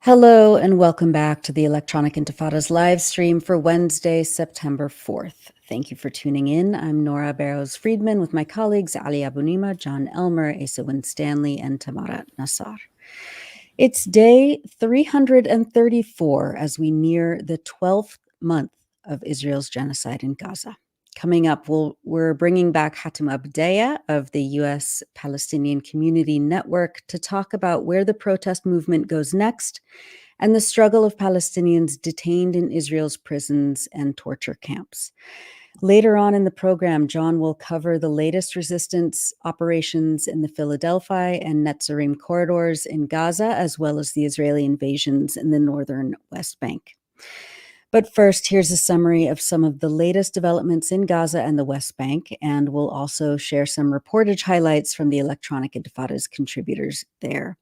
Hello and welcome back to the Electronic Intifada's live stream for Wednesday, September 4th. Thank you for tuning in. I'm Nora Barrows-Friedman with my colleagues Ali Abunimah, Jon Elmer, Asa Winstanley, and Tamara Nassar. It's day 334 as we near the 12th month of Israel's genocide in Gaza. Coming up, we're bringing back Hatem Abudayyeh of the U.S. Palestinian Community Network to talk about where the protest movement goes next and the struggle of Palestinians detained in Israel's prisons and torture camps. Later on in the program, Jon will cover the latest resistance operations in the Philadelphi and Netzarim corridors in Gaza, as well as the Israeli invasions in the northern West Bank. But first, here's a summary of some of the latest developments in Gaza and the West Bank, and we'll also share some reportage highlights from the Electronic Intifada's contributors there.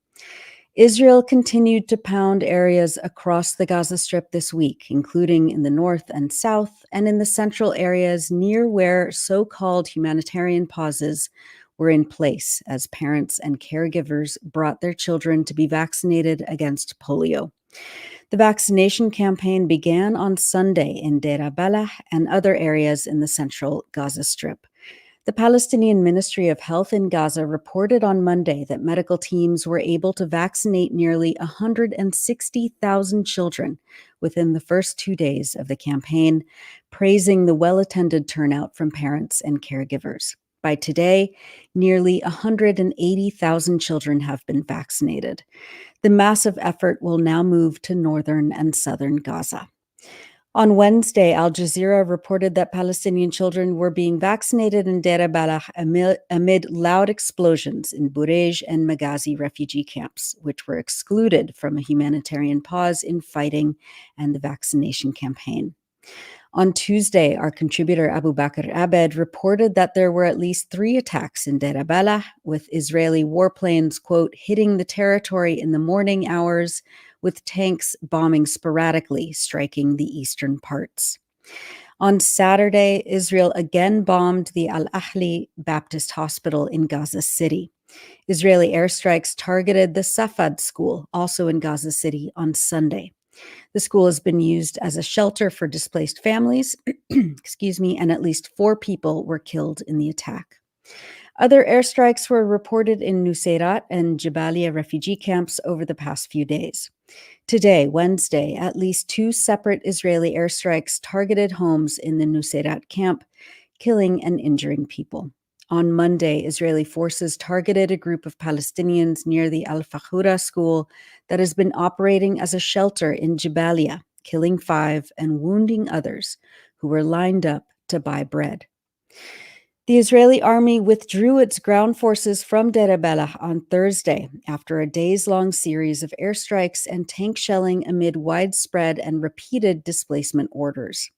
Israel continued to pound areas across the Gaza Strip this week, including in the north and south and in the central areas near where so-called humanitarian pauses were in place as parents and caregivers brought their children to be vaccinated against polio. The vaccination campaign began on Sunday in Deir al-Balah and other areas in the central Gaza Strip. The Palestinian Ministry of Health in Gaza reported on Monday that medical teams were able to vaccinate nearly 160,000 children within the first 2 days of the campaign, praising the well-attended turnout from parents and caregivers. By today, nearly 180,000 children have been vaccinated. The massive effort will now move to northern and southern Gaza. On Wednesday, Al Jazeera reported that Palestinian children were being vaccinated in Deir al-Balah amid loud explosions in Burej and Maghazi refugee camps, which were excluded from a humanitarian pause in fighting and the vaccination campaign. On Tuesday, our contributor Abubaker Abed reported that there were at least 3 attacks in Deir al-Balah, with Israeli warplanes, quote, hitting the territory in the morning hours, with tanks bombing sporadically, striking the eastern parts. On Saturday, Israel again bombed the Al-Ahli Baptist Hospital in Gaza City. Israeli airstrikes targeted the Safad school, also in Gaza City, on Sunday. The school has been used as a shelter for displaced families, and at least 4 people were killed in the attack. Other airstrikes were reported in Nuseirat and Jabalia refugee camps over the past few days. Today, Wednesday, at least 2 separate Israeli airstrikes targeted homes in the Nuseirat camp, killing and injuring people. On Monday, Israeli forces targeted a group of Palestinians near the Al-Fakhura school that has been operating as a shelter in Jabalia, killing 5 and wounding others who were lined up to buy bread. The Israeli army withdrew its ground forces from Deir al-Balah on Thursday after a days-long series of airstrikes and tank shelling amid widespread and repeated displacement orders.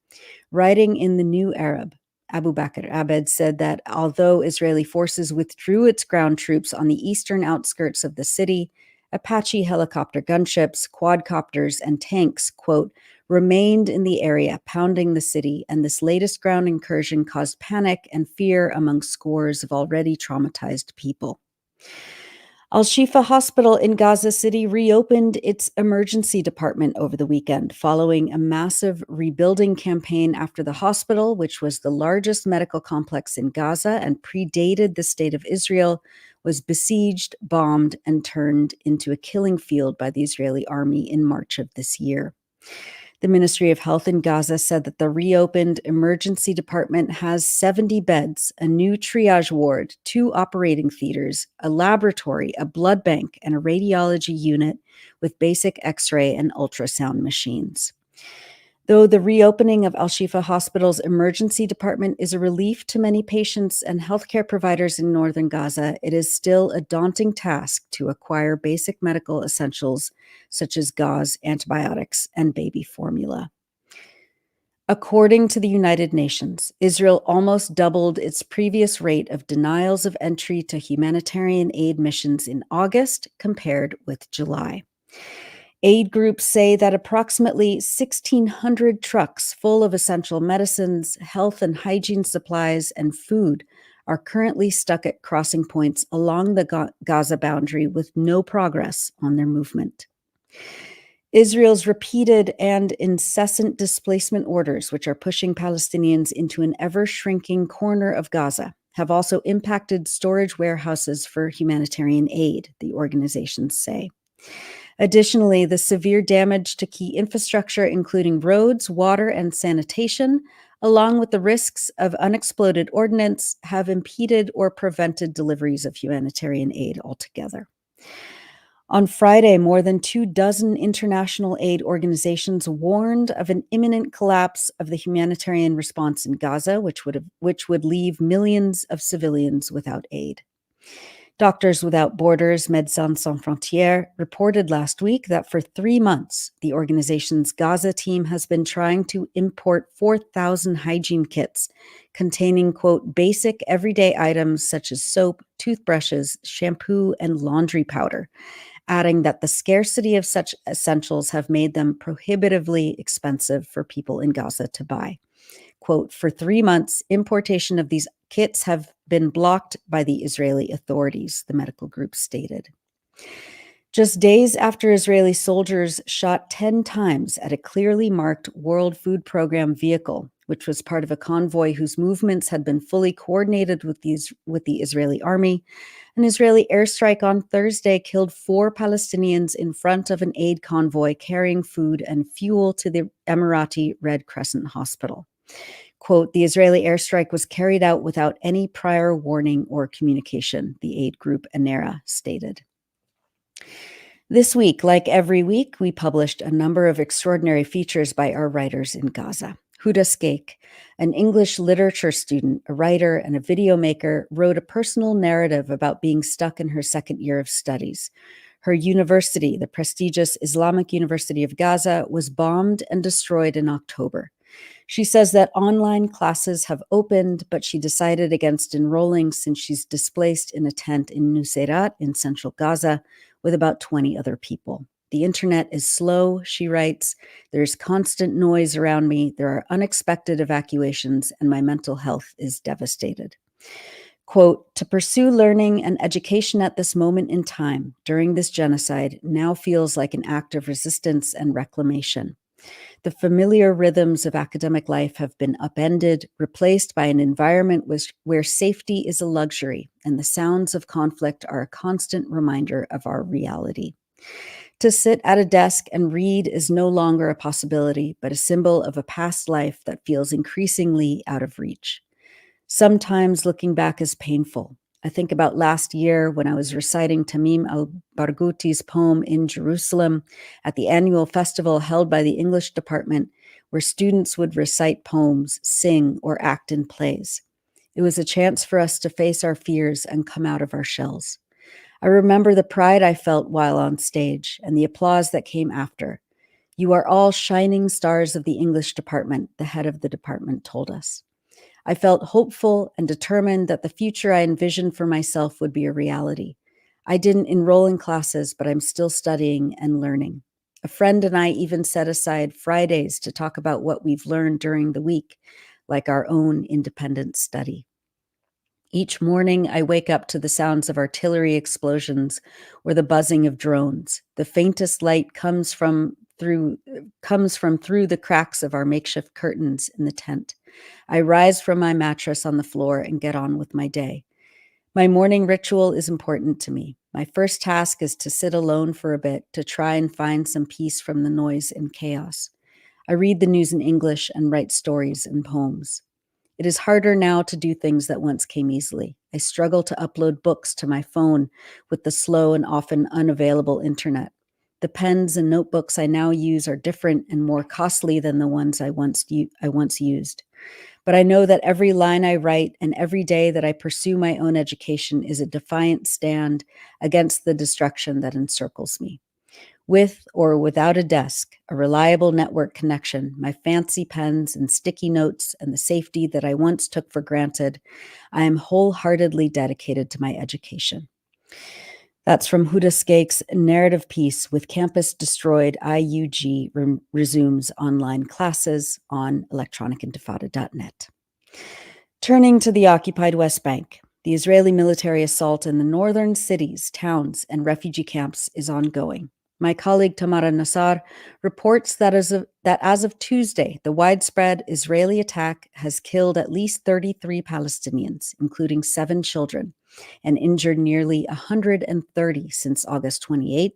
Writing in the New Arab, Abubaker Abed said that although Israeli forces withdrew its ground troops on the eastern outskirts of the city, Apache helicopter gunships, quadcopters, and tanks, quote, remained in the area, pounding the city, and this latest ground incursion caused panic and fear among scores of already traumatized people. Al-Shifa Hospital in Gaza City reopened its emergency department over the weekend following a massive rebuilding campaign after the hospital, which was the largest medical complex in Gaza and predated the State of Israel, was besieged, bombed, and turned into a killing field by the Israeli army in March of this year. The Ministry of Health in Gaza said that the reopened emergency department has 70 beds, a new triage ward, 2 operating theaters, a laboratory, a blood bank, and a radiology unit with basic X-ray and ultrasound machines. Though the reopening of Al-Shifa Hospital's emergency department is a relief to many patients and healthcare providers in northern Gaza, it is still a daunting task to acquire basic medical essentials such as gauze, antibiotics, and baby formula. According to the United Nations, Israel almost doubled its previous rate of denials of entry to humanitarian aid missions in August compared with July. Aid groups say that approximately 1,600 trucks full of essential medicines, health and hygiene supplies, and food are currently stuck at crossing points along the Gaza boundary with no progress on their movement. Israel's repeated and incessant displacement orders, which are pushing Palestinians into an ever-shrinking corner of Gaza, have also impacted storage warehouses for humanitarian aid, the organizations say. Additionally, the severe damage to key infrastructure, including roads, water, and sanitation, along with the risks of unexploded ordnance, have impeded or prevented deliveries of humanitarian aid altogether. On Friday, more than 24 international aid organizations warned of an imminent collapse of the humanitarian response in Gaza, which would leave millions of civilians without aid. Doctors Without Borders, Médecins Sans Frontières, reported last week that for 3 months, the organization's Gaza team has been trying to import 4,000 hygiene kits containing, quote, basic everyday items such as soap, toothbrushes, shampoo, and laundry powder, adding that the scarcity of such essentials have made them prohibitively expensive for people in Gaza to buy. Quote, for 3 months, importation of these kits have been blocked by the Israeli authorities, the medical group stated. Just days after Israeli soldiers shot 10 times at a clearly marked World Food Program vehicle, which was part of a convoy whose movements had been fully coordinated with the Israeli army, an Israeli airstrike on Thursday killed 4 Palestinians in front of an aid convoy carrying food and fuel to the Emirati Red Crescent Hospital. Quote, the Israeli airstrike was carried out without any prior warning or communication, the aid group ANERA stated. This week, like every week, we published a number of extraordinary features by our writers in Gaza. 𝐓𝐡𝐞 𝐄𝐥𝐞𝐿, an English literature student, a writer, and a video maker, wrote a personal narrative about being stuck in her second year of studies. Her university, the prestigious Islamic University of Gaza, was bombed and destroyed in October. She says that online classes have opened, but she decided against enrolling since she's displaced in a tent in Nuseirat in central Gaza with about 20 other people. The internet is slow, she writes. There's constant noise around me. There are unexpected evacuations, and my mental health is devastated. Quote, to pursue learning and education at this moment in time, during this genocide, now feels like an act of resistance and reclamation. The familiar rhythms of academic life have been upended, replaced by an environment where safety is a luxury and the sounds of conflict are a constant reminder of our reality. To sit at a desk and read is no longer a possibility, but a symbol of a past life that feels increasingly out of reach. Sometimes looking back is painful. I think about last year when I was reciting Tamim al-Barghouti's poem in Jerusalem at the annual festival held by the English department, where students would recite poems, sing, or act in plays. It was a chance for us to face our fears and come out of our shells. I remember the pride I felt while on stage and the applause that came after. You are all shining stars of the English department, the head of the department told us. I felt hopeful and determined that the future I envisioned for myself would be a reality. I didn't enroll in classes, but I'm still studying and learning. A friend and I even set aside Fridays to talk about what we've learned during the week, like our own independent study. Each morning, I wake up to the sounds of artillery explosions or the buzzing of drones. The faintest light comes from through the cracks of our makeshift curtains in the tent. I rise from my mattress on the floor and get on with my day. My morning ritual is important to me. My first task is to sit alone for a bit to try and find some peace from the noise and chaos. I read the news in English and write stories and poems. It is harder now to do things that once came easily. I struggle to upload books to my phone with the slow and often unavailable internet. The pens and notebooks I now use are different and more costly than the ones I once used. But I know that every line I write and every day that I pursue my own education is a defiant stand against the destruction that encircles me. With or without a desk, a reliable network connection, my fancy pens and sticky notes, and the safety that I once took for granted, I am wholeheartedly dedicated to my education. That's from 𝐓𝐡𝐞 𝐄𝐥𝐞𝐜𝐿's narrative piece, With Campus Destroyed, IUG resumes online classes on electronicintifada.net. Turning to the occupied West Bank, the Israeli military assault in the northern cities, towns, and refugee camps is ongoing. My colleague Tamara Nassar reports that as of Tuesday, the widespread Israeli attack has killed at least 33 Palestinians, including 7 children, and injured nearly 130 since August 28th,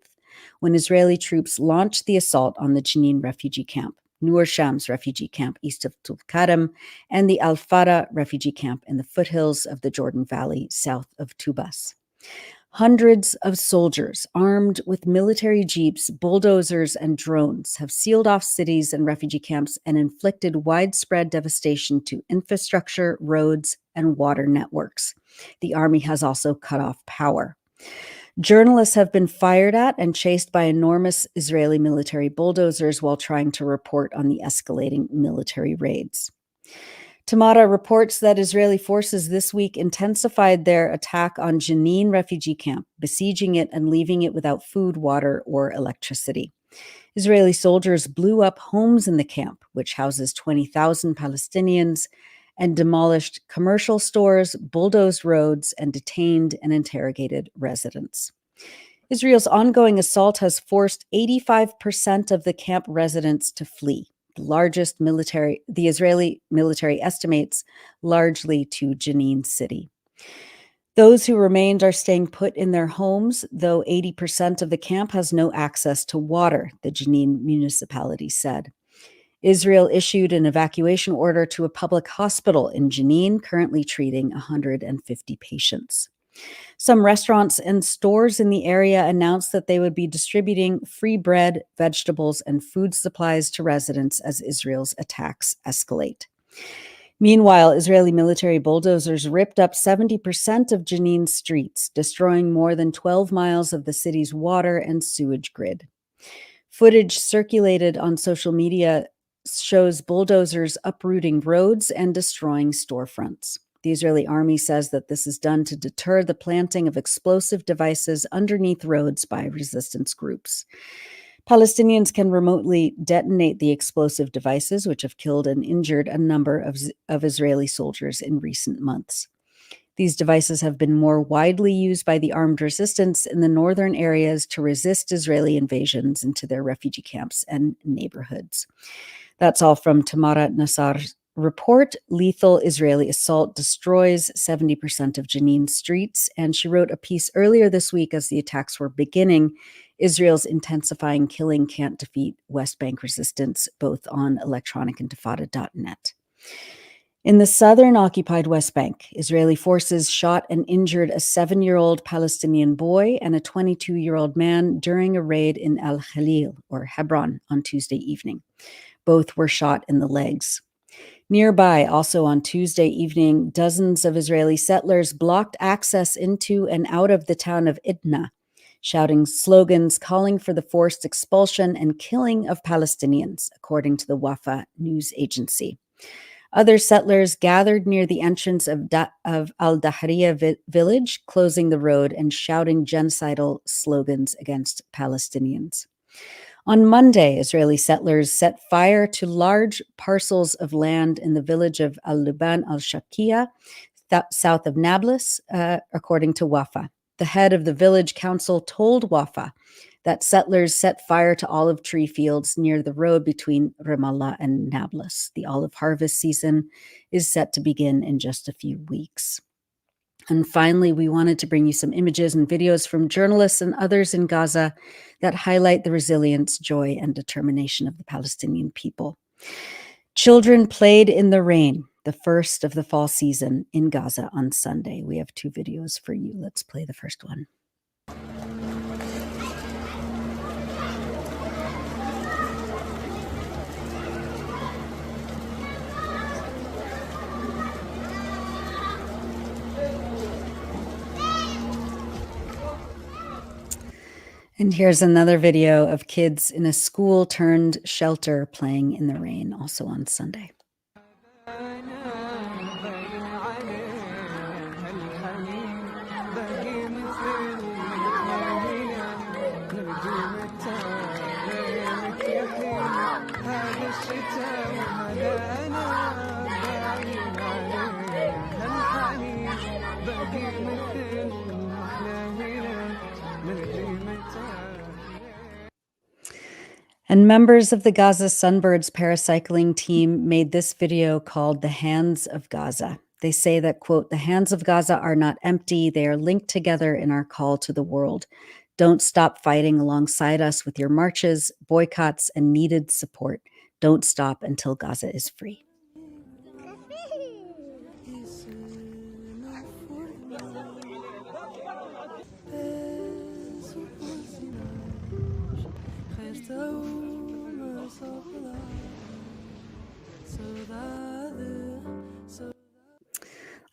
when Israeli troops launched the assault on the Jenin refugee camp, Nur Shams refugee camp east of Tulkarem, and the Al-Farah refugee camp in the foothills of the Jordan Valley south of Tubas. Hundreds of soldiers armed with military jeeps, bulldozers, and drones have sealed off cities and refugee camps and inflicted widespread devastation to infrastructure, roads, and water networks. The army has also cut off power. Journalists have been fired at and chased by enormous Israeli military bulldozers while trying to report on the escalating military raids. Tamara reports that Israeli forces this week intensified their attack on Jenin refugee camp, besieging it and leaving it without food, water, or electricity. Israeli soldiers blew up homes in the camp, which houses 20,000 Palestinians, and demolished commercial stores, bulldozed roads, and detained and interrogated residents. Israel's ongoing assault has forced 85% of the camp residents to flee. The Israeli military estimates largely to Jenin city. Those who remained are staying put in their homes, though 80% of the camp has no access to water, the Jenin municipality said. Israel issued an evacuation order to a public hospital in Jenin, currently treating 150 patients. Some restaurants and stores in the area announced that they would be distributing free bread, vegetables, and food supplies to residents as Israel's attacks escalate. Meanwhile, Israeli military bulldozers ripped up 70% of Jenin's streets, destroying more than 12 miles of the city's water and sewage grid. Footage circulated on social media shows bulldozers uprooting roads and destroying storefronts. The Israeli army says that this is done to deter the planting of explosive devices underneath roads by resistance groups. Palestinians can remotely detonate the explosive devices, which have killed and injured a number of Israeli soldiers in recent months. These devices have been more widely used by the armed resistance in the northern areas to resist Israeli invasions into their refugee camps and neighborhoods. That's all from Tamara Nassar's report. Lethal Israeli assault destroys 70% of Jenin's streets. And she wrote a piece earlier this week as the attacks were beginning. Israel's intensifying killing can't defeat West Bank resistance, both on electronicintifada.net. In the southern occupied West Bank, Israeli forces shot and injured a 7-year-old Palestinian boy and a 22-year-old man during a raid in Al-Khalil, or Hebron, on Tuesday evening. Both were shot in the legs. Nearby, also on Tuesday evening, dozens of Israeli settlers blocked access into and out of the town of Idna, shouting slogans calling for the forced expulsion and killing of Palestinians, according to the Wafa news agency. Other settlers gathered near the entrance of Al-Dahriyah village, closing the road and shouting genocidal slogans against Palestinians. On Monday, Israeli settlers set fire to large parcels of land in the village of Al-Luban al-Shakia, south of Nablus, according to Wafa. The head of the village council told Wafa that settlers set fire to olive tree fields near the road between Ramallah and Nablus. The olive harvest season is set to begin in just a few weeks. And finally, we wanted to bring you some images and videos from journalists and others in Gaza that highlight the resilience, joy, and determination of the Palestinian people. Children played in the rain, the first of the fall season in Gaza on Sunday. We have 2 videos for you. Let's play the first one. And here's another video of kids in a school-turned shelter playing in the rain, also on Sunday. And members of the Gaza Sunbirds paracycling team made this video called The Hands of Gaza. They say that, quote, "The hands of Gaza are not empty. They are linked together in our call to the world. Don't stop fighting alongside us with your marches, boycotts, and needed support. Don't stop until Gaza is free."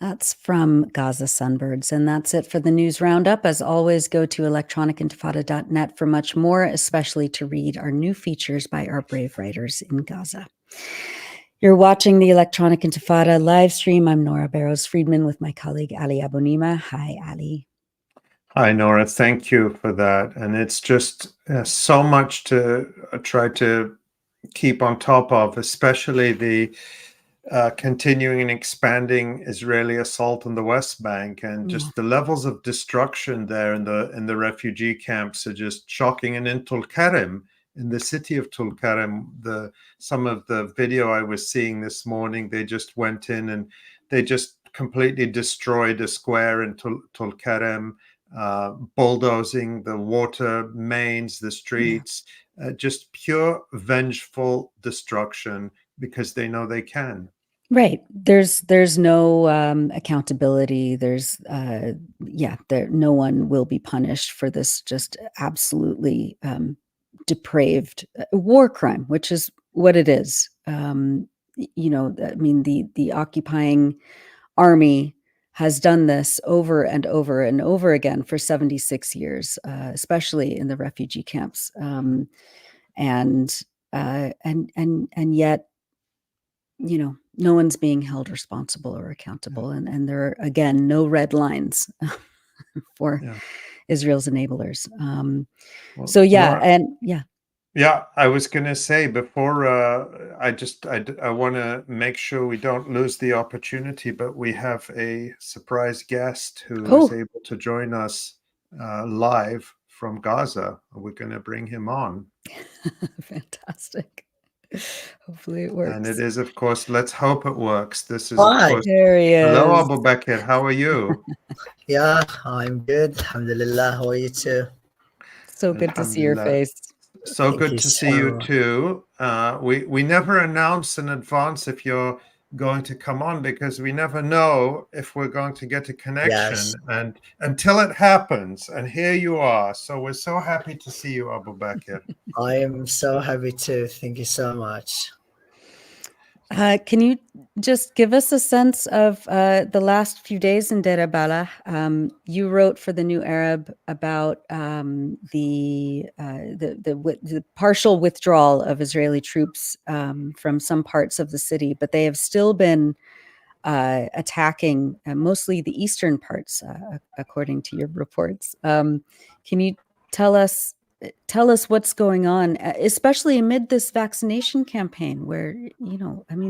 That's from Gaza Sunbirds. And that's it for the news roundup. As always, go to electronicintifada.net for much more, especially to read our new features by our brave writers in Gaza. You're watching the Electronic Intifada live stream. I'm Nora Barrows-Friedman with my colleague Ali Abunimah. Hi, Ali. Hi, Nora. Thank you for that. And it's just so much to try to keep on top of, especially the continuing and expanding Israeli assault on the West Bank, and just the levels of destruction there in the refugee camps are just shocking. And in Tulkarem, in the city of Tulkarem, some of the video I was seeing this morning, they just went in and they just completely destroyed a square in Tulkarem, bulldozing the water mains, the streets, just pure vengeful destruction because they know they can. Right. There's no accountability. No one will be punished for this just absolutely depraved war crime, which is what it is. The occupying army has done this over and over and over again for 76 years, especially in the refugee camps, and yet, no one's being held responsible or accountable. And there are, again, no red lines for Israel's enablers. Yeah, I was going to say before, I want to make sure we don't lose the opportunity, but we have a surprise guest who is able to join us live from Gaza. We're going to bring him on. Fantastic. Hopefully it works. And it is, of course, let's hope it works. This is, Hi. of course, there he is. Hello, Abubaker. How are you? Yeah, I'm good. Alhamdulillah. How are you too? So good to see your face. So good to see you too. We never announce in advance if you're going to come on, because we never know if we're going to get a connection, and until it happens, and here you are. So we're so happy to see you, Abubaker. I am so happy too. Thank you so much. Can you just give us a sense of the last few days in Deir al-Balah? You wrote for the New Arab about the partial withdrawal of Israeli troops from some parts of the city, but they have still been attacking mostly the eastern parts, according to your reports. Can you tell us what's going on, especially amid this vaccination campaign where,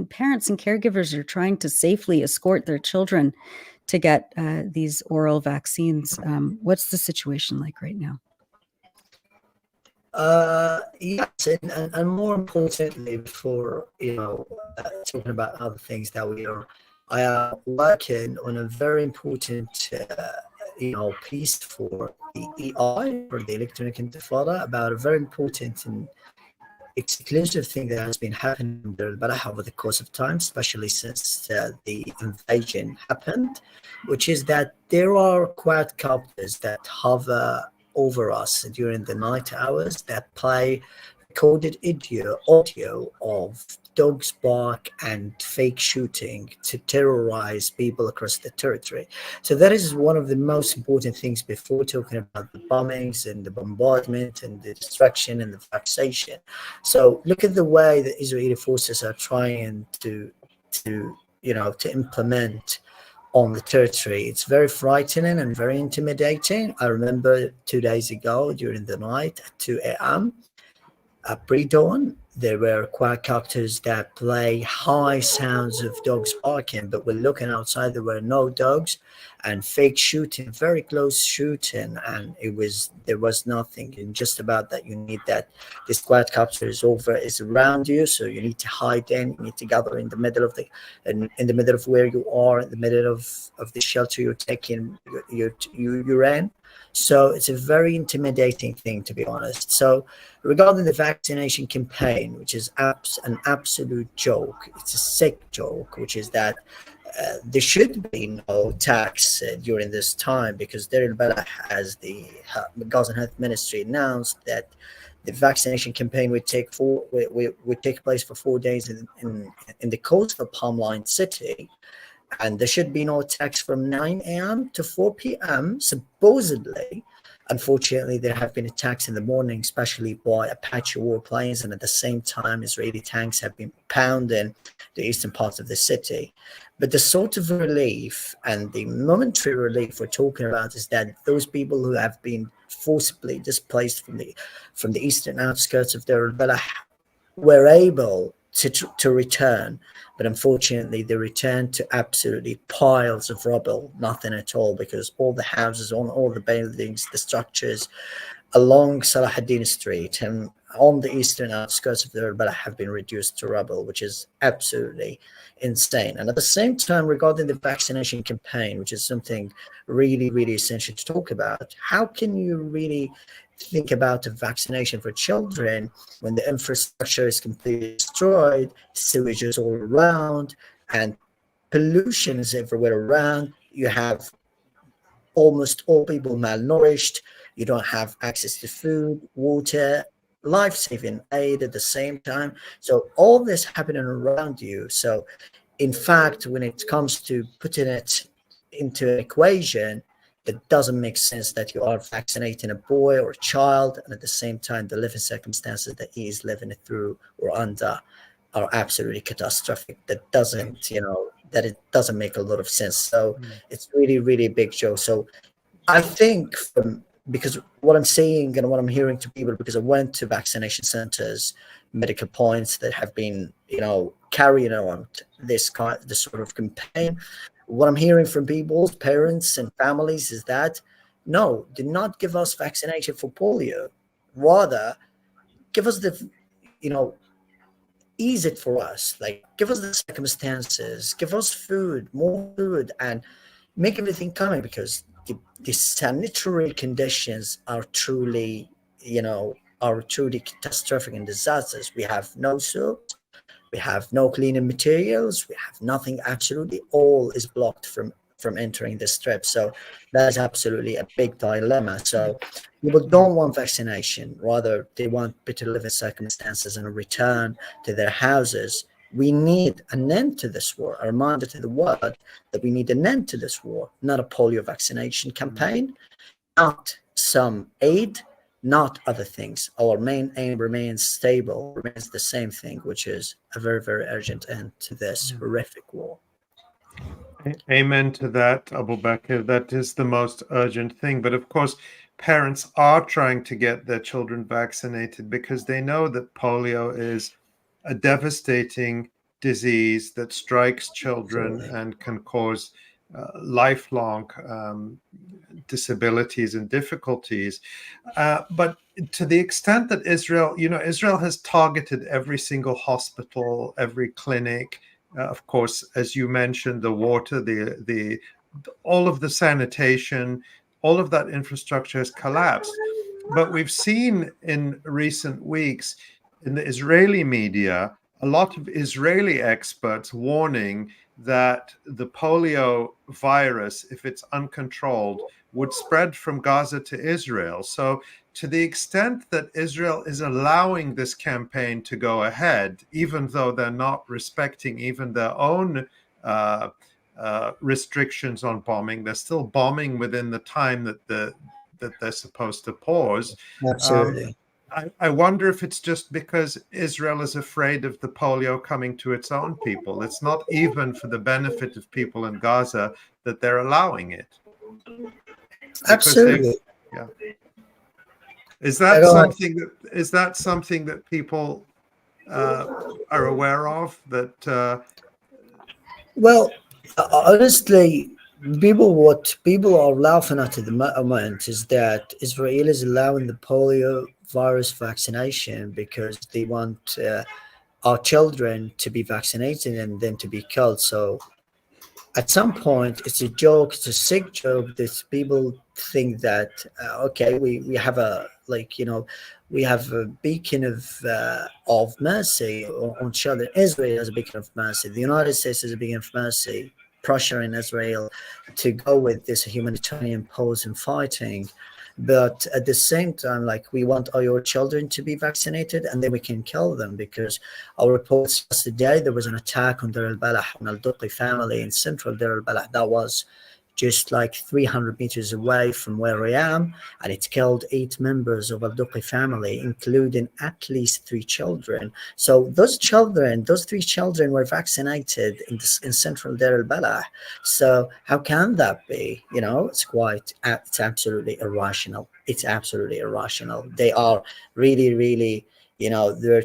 parents and caregivers are trying to safely escort their children to get these oral vaccines. What's the situation like right now? Yes, and more importantly, before talking about other things that I am working on a very important piece for the EI, for the Electronic Intifada, about a very important and exclusive thing that has been happening there, but over the course of time, especially since the invasion happened, which is that there are quadcopters that hover over us during the night hours that play recorded audio of dogs bark and fake shooting to terrorize people across the territory. So that is one of the most important things before talking about the bombings and the bombardment and the destruction and the vexation. So look at the way the Israeli forces are trying to implement on the territory. It's very frightening and very intimidating. I remember 2 days ago during the night at 2 a.m. at pre-dawn, There were quadcopters that play high sounds of dogs barking, but we're looking outside, there were no dogs, and fake shooting, very close shooting, and there was nothing. And just about that, you need that this quadcopter is around you, so you need to hide in, you need to gather in the middle of in the middle of where you are, in the middle of the shelter you're taking, you're in. So it's a very intimidating thing, to be honest. So regarding the vaccination campaign, which is an absolute joke, it's a sick joke, which is that there should be no tax during this time, because Deir al-Balah, as the Gaza Health Ministry announced, that the vaccination campaign would take place for 4 days in the coastal Palm City. And there should be no tax from 9 a.m. to 4 p.m. supposedly. Unfortunately, there have been attacks in the morning, especially by Apache warplanes, and at the same time, Israeli tanks have been pounding the eastern parts of the city. But the sort of relief and the momentary relief we're talking about is that those people who have been forcibly displaced from the eastern outskirts of Deir al-Balah were able to return, but unfortunately they returned to absolutely piles of rubble, nothing at all, because all the houses, all the buildings, the structures along Salah ad-Din Street and on the eastern outskirts of Deir al-Balah have been reduced to rubble, which is absolutely insane. And at the same time, regarding the vaccination campaign, which is something really, really essential to talk about, how can you really think about a vaccination for children when the infrastructure is completely destroyed, sewage is all around, and pollution is everywhere around? You have almost all people malnourished. You don't have access to food, water, life-saving aid at the same time. So all this happening around you. So in fact, when it comes to putting it into an equation, it doesn't make sense that you are vaccinating a boy or a child, and at the same time, the living circumstances that he is living through or under are absolutely catastrophic. That doesn't, it doesn't make a lot of sense. So it's really, really a big joke. So I think because what I'm seeing and what I'm hearing to people, because I went to vaccination centers, medical points that have been, carrying on this sort of campaign. What I'm hearing from people's parents and families is that, no, do not give us vaccination for polio. Rather, give us ease it for us. Like, give us the circumstances, give us food, more food, and make everything coming, because the sanitary conditions are truly catastrophic and disastrous. We have no soaps. We have no cleaning materials. We have nothing. Absolutely, all is blocked from entering the strip. So that is absolutely a big dilemma. So people don't want vaccination. Rather, they want better living circumstances and a return to their houses. We need an end to this war. A reminder to the world that we need an end to this war, not a polio vaccination campaign, not some aid, not other things. Our main aim remains the same thing, which is a very, very urgent end to this horrific war. Amen to that, Abubaker. That is the most urgent thing. But of course, parents are trying to get their children vaccinated because they know that polio is a devastating disease that strikes children and can cause lifelong disabilities and difficulties. But to the extent that Israel has targeted every single hospital, every clinic, of course, as you mentioned, the water, the all of the sanitation, all of that infrastructure has collapsed. But we've seen in recent weeks in the Israeli media a lot of Israeli experts warning that the polio virus, if it's uncontrolled, would spread from Gaza to Israel. So to the extent that Israel is allowing this campaign to go ahead, even though they're not respecting even their own restrictions on bombing, they're still bombing within the time that they're supposed to pause. Absolutely. I wonder if it's just because Israel is afraid of the polio coming to its own people. It's not even for the benefit of people in Gaza that they're allowing it. Absolutely. Is that something that people are aware of that? Well, honestly, what people are laughing at the moment is that Israel is allowing the polio virus vaccination because they want our children to be vaccinated and then to be killed. So at some point, it's a joke, it's a sick joke that people think that okay, we have a, like, we have a beacon of mercy on children. Israel is a beacon of mercy. The United States is a beacon of mercy, pressuring Israel to go with this humanitarian pose and fighting. But at the same time, like, we want all your children to be vaccinated and then we can kill them, because our reports yesterday, there was an attack on Deir al-Balah, on al-Duqi family in central Deir al-Balah. That was just like 300 meters away from where I am, and it killed 8 members of al-Duqi family, including at least 3 children. So those 3 children were vaccinated in central Deir al-Balah. So how can that be? It's absolutely irrational. It's absolutely irrational. They are really, really, they're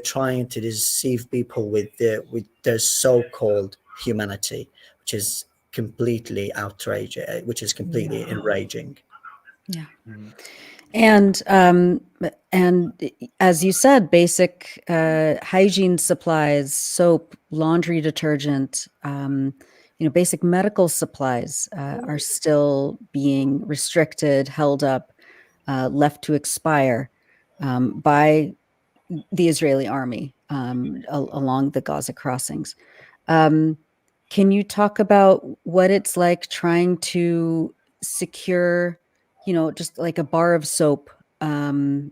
trying to deceive people with their so-called humanity, which is completely outrageous, which is completely enraging. Yeah. And as you said, basic hygiene supplies, soap, laundry detergent, basic medical supplies are still being restricted, held up, left to expire by the Israeli army along the Gaza crossings. Can you talk about what it's like trying to secure, just like a bar of soap, well,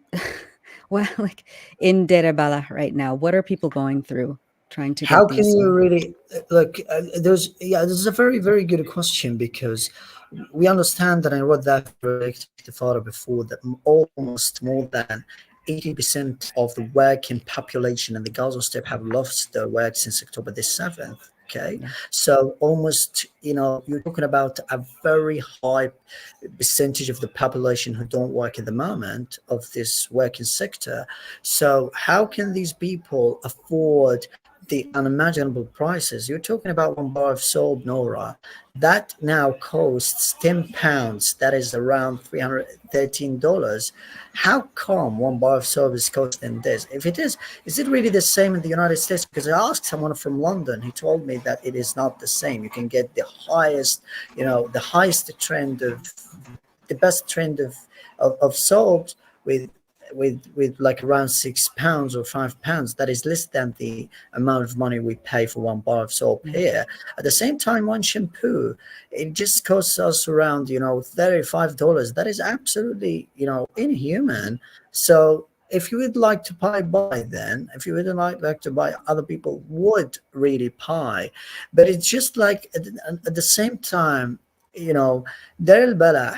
like in Deir al-Balah right now? What are people going through trying to How get can these? you really look? This is a very, very good question, because we understand that I wrote that for Electronic Intifada before, that almost more than 80% of the working population in the Gaza Strip have lost their work since October the 7th. Okay, Yeah. so almost, you're talking about a very high percentage of the population who don't work at the moment of this working sector. So how can these people afford the unimaginable prices? You're talking about one bar of soap, Nora, that now costs £10. That is around $313. How come one bar of soap is costing this? If it is it really the same in the United States? Because I asked someone from London, he told me that it is not the same. You can get the highest, the best trend of soaps with like around £6 or £5. That is less than the amount of money we pay for one bar of soap here. At the same time, one shampoo, it just costs us around $35. That is absolutely inhuman. So if you would like to buy, then if you would like to buy, other people would really buy. But it's just like at the same time, Deir al-Balah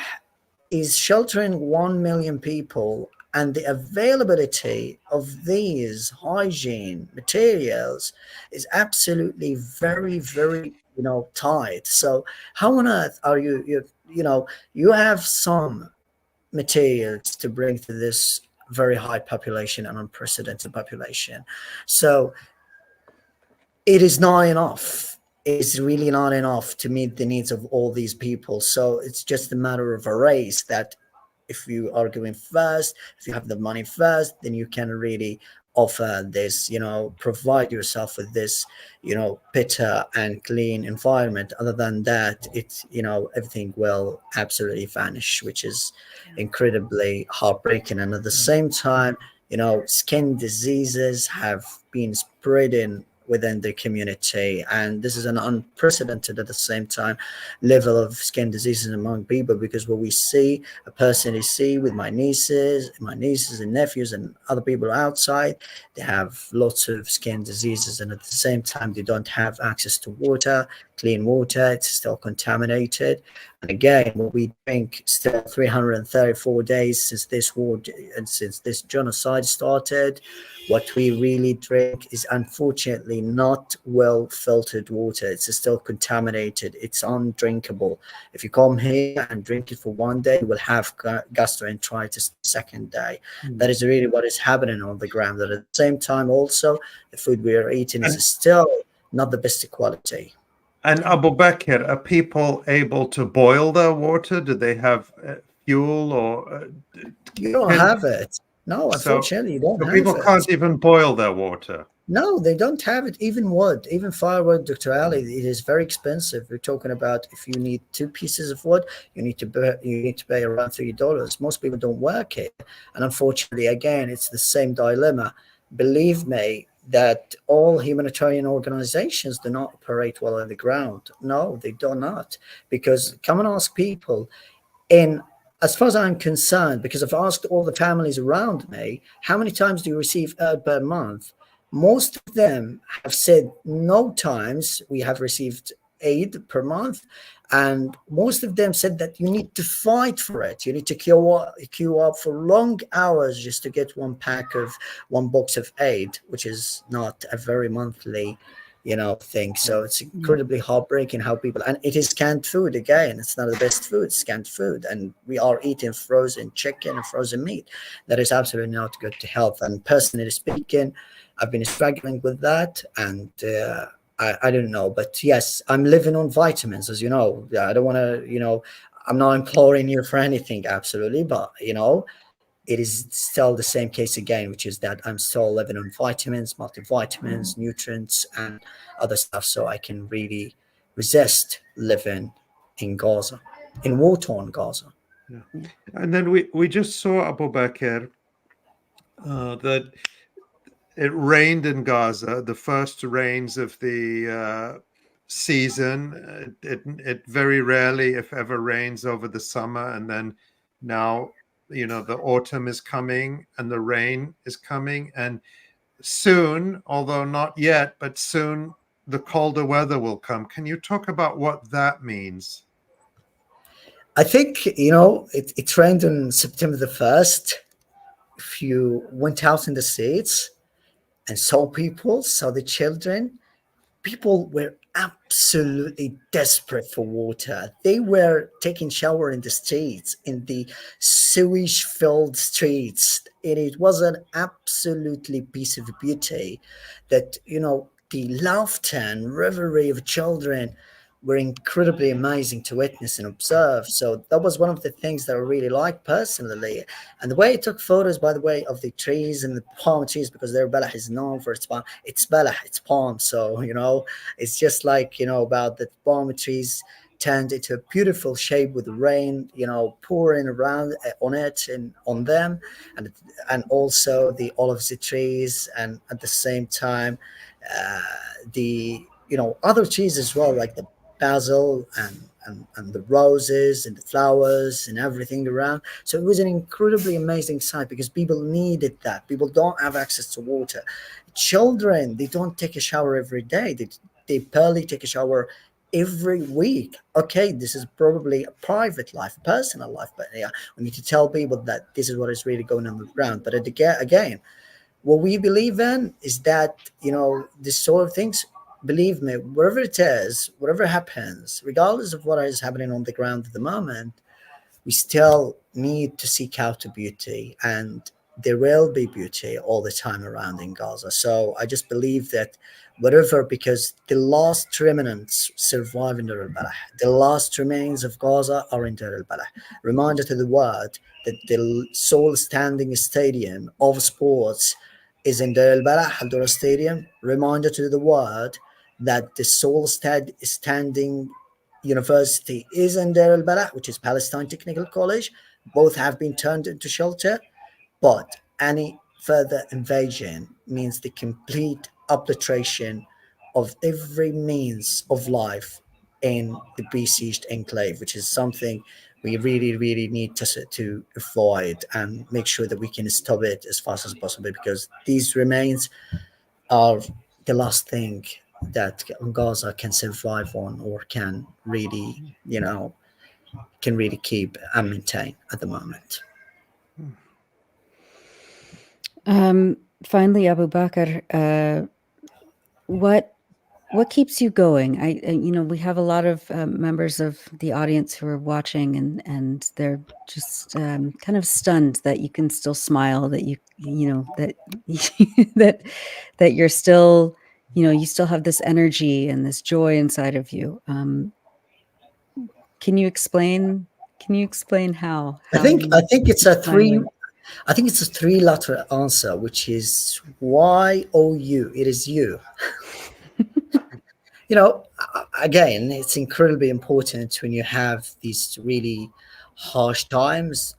is sheltering 1 million people, and the availability of these hygiene materials is absolutely very, very tight. So how on earth are you have some materials to bring to this very high population and unprecedented population? So it is not enough. It's really not enough to meet the needs of all these people. So it's just a matter of a race, that if you are going first, if you have the money first, then you can really offer this, provide yourself with this, better and clean environment. Other than that, everything will absolutely vanish, which is incredibly heartbreaking. And at the same time, skin diseases have been spreading within the community, and this is an unprecedented at the same time level of skin diseases among people, because what we see, a person is see with my nieces and nephews and other people outside, they have lots of skin diseases, and at the same time they don't have access to water, clean water. It's still contaminated. And again, what we drink still 334 days since this war and since this genocide started, what we really drink is unfortunately not well filtered water. It's still contaminated. It's undrinkable. If you come here and drink it for one day, you will have gastroenteritis the second day. That is really what is happening on the ground. But at the same time, also, the food we are eating is still not the best quality. And Abubaker, are people able to boil their water? Do they have fuel or? You don't have it. No, unfortunately, you don't have it. People can't even boil their water. No, they don't have it. Even wood, even firewood, Dr. Ali, it is very expensive. We're talking about if you need 2 pieces of wood, you need to pay around $3. Most people don't work it, and unfortunately, again, it's the same dilemma. Believe me, that all humanitarian organizations do not operate well on the ground. No, they do not, because come and ask people in. As far as I'm concerned, because I've asked all the families around me, how many times do you receive aid per month? Most of them have said no times we have received aid per month. And most of them said that you need to fight for it. You need to queue up for long hours just to get one box of aid, which is not a very monthly thing. So it's incredibly heartbreaking how people, and it is canned food. Again, it's not the best food, it's canned food, and we are eating frozen chicken and frozen meat. That is absolutely not good to health. And personally speaking, I've been struggling with that, and I don't know, but yes, I'm living on vitamins, as you know. I don't want to, I'm not imploring you for anything, absolutely, but it is still the same case again, which is that I'm still living on vitamins, multivitamins, nutrients, and other stuff, so I can really resist living in Gaza, in war-torn Gaza. Yeah. And then we just saw, Abubaker, that it rained in Gaza, the first rains of the season. It very rarely, if ever, rains over the summer, and then now the autumn is coming and the rain is coming, and soon, although not yet, but soon, the colder weather will come. Can you talk about what that means? I think, it rained on September the 1st. If you went out in the streets and saw the children, people were absolutely desperate for water. They were taking shower in the streets, in the sewage-filled streets. It was an absolutely piece of beauty that, the laughter and revelry of children were incredibly amazing to witness and observe. So that was one of the things that I really liked personally. And the way I took photos, by the way, of the trees and the palm trees, because their Balach is known for its palm. It's Balach, it's palm. So, it's just like, about the palm trees turned into a beautiful shape with rain, pouring around on it and on them. And also the olives trees. And at the same time, the, other trees as well, like the basil and the roses and the flowers and everything around. So it was an incredibly amazing sight because people needed that. People don't have access to water. Children, they don't take a shower every day. They barely take a shower every week. Okay, this is probably a private life, personal life, but yeah, we need to tell people that this is what is really going on the ground. But again, what we believe in is that, this sort of things, believe me, wherever it is, whatever happens, regardless of what is happening on the ground at the moment, we still need to seek out the beauty, and there will be beauty all the time around in Gaza. So I just believe that because the last remnants survive in Deir al-Balah. The last remains of Gaza are in Deir al-Balah. Reminder to the world that the sole standing stadium of sports is in Deir al-Balah, Al-Dura Stadium. Reminder to the world that the sole standing university is in Deir al-Balah, which is Palestine Technical College. Both have been turned into shelter, but any further invasion means the complete obliteration of every means of life in the besieged enclave, which is something we really, really need to avoid and make sure that we can stop it as fast as possible, because these remains are the last thing that Gaza can survive on, or can really, can really keep and maintain at the moment. Finally, Abubaker, what keeps you going? We have a lot of members of the audience who are watching, and they're just kind of stunned that you can still smile, that that that you're still, you still have this energy and this joy inside of you. Can you explain? How? I think it's a smiling? three-letter answer, which is YOU. It is you. Again, it's incredibly important when you have these really harsh times.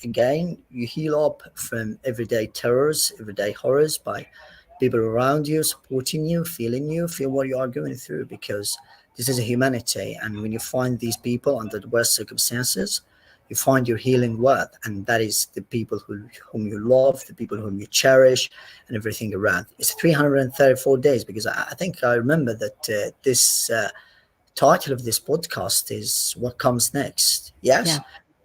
Again, you heal up from everyday terrors, everyday horrors by people around you, supporting you, feel what you are going through, because this is a humanity. And when you find these people under the worst circumstances, you find your healing worth, and that is the people whom you love, the people whom you cherish, and everything around. It's 334 days, because I think I remember that this title of this podcast is "What Comes Next." Yes, Yeah.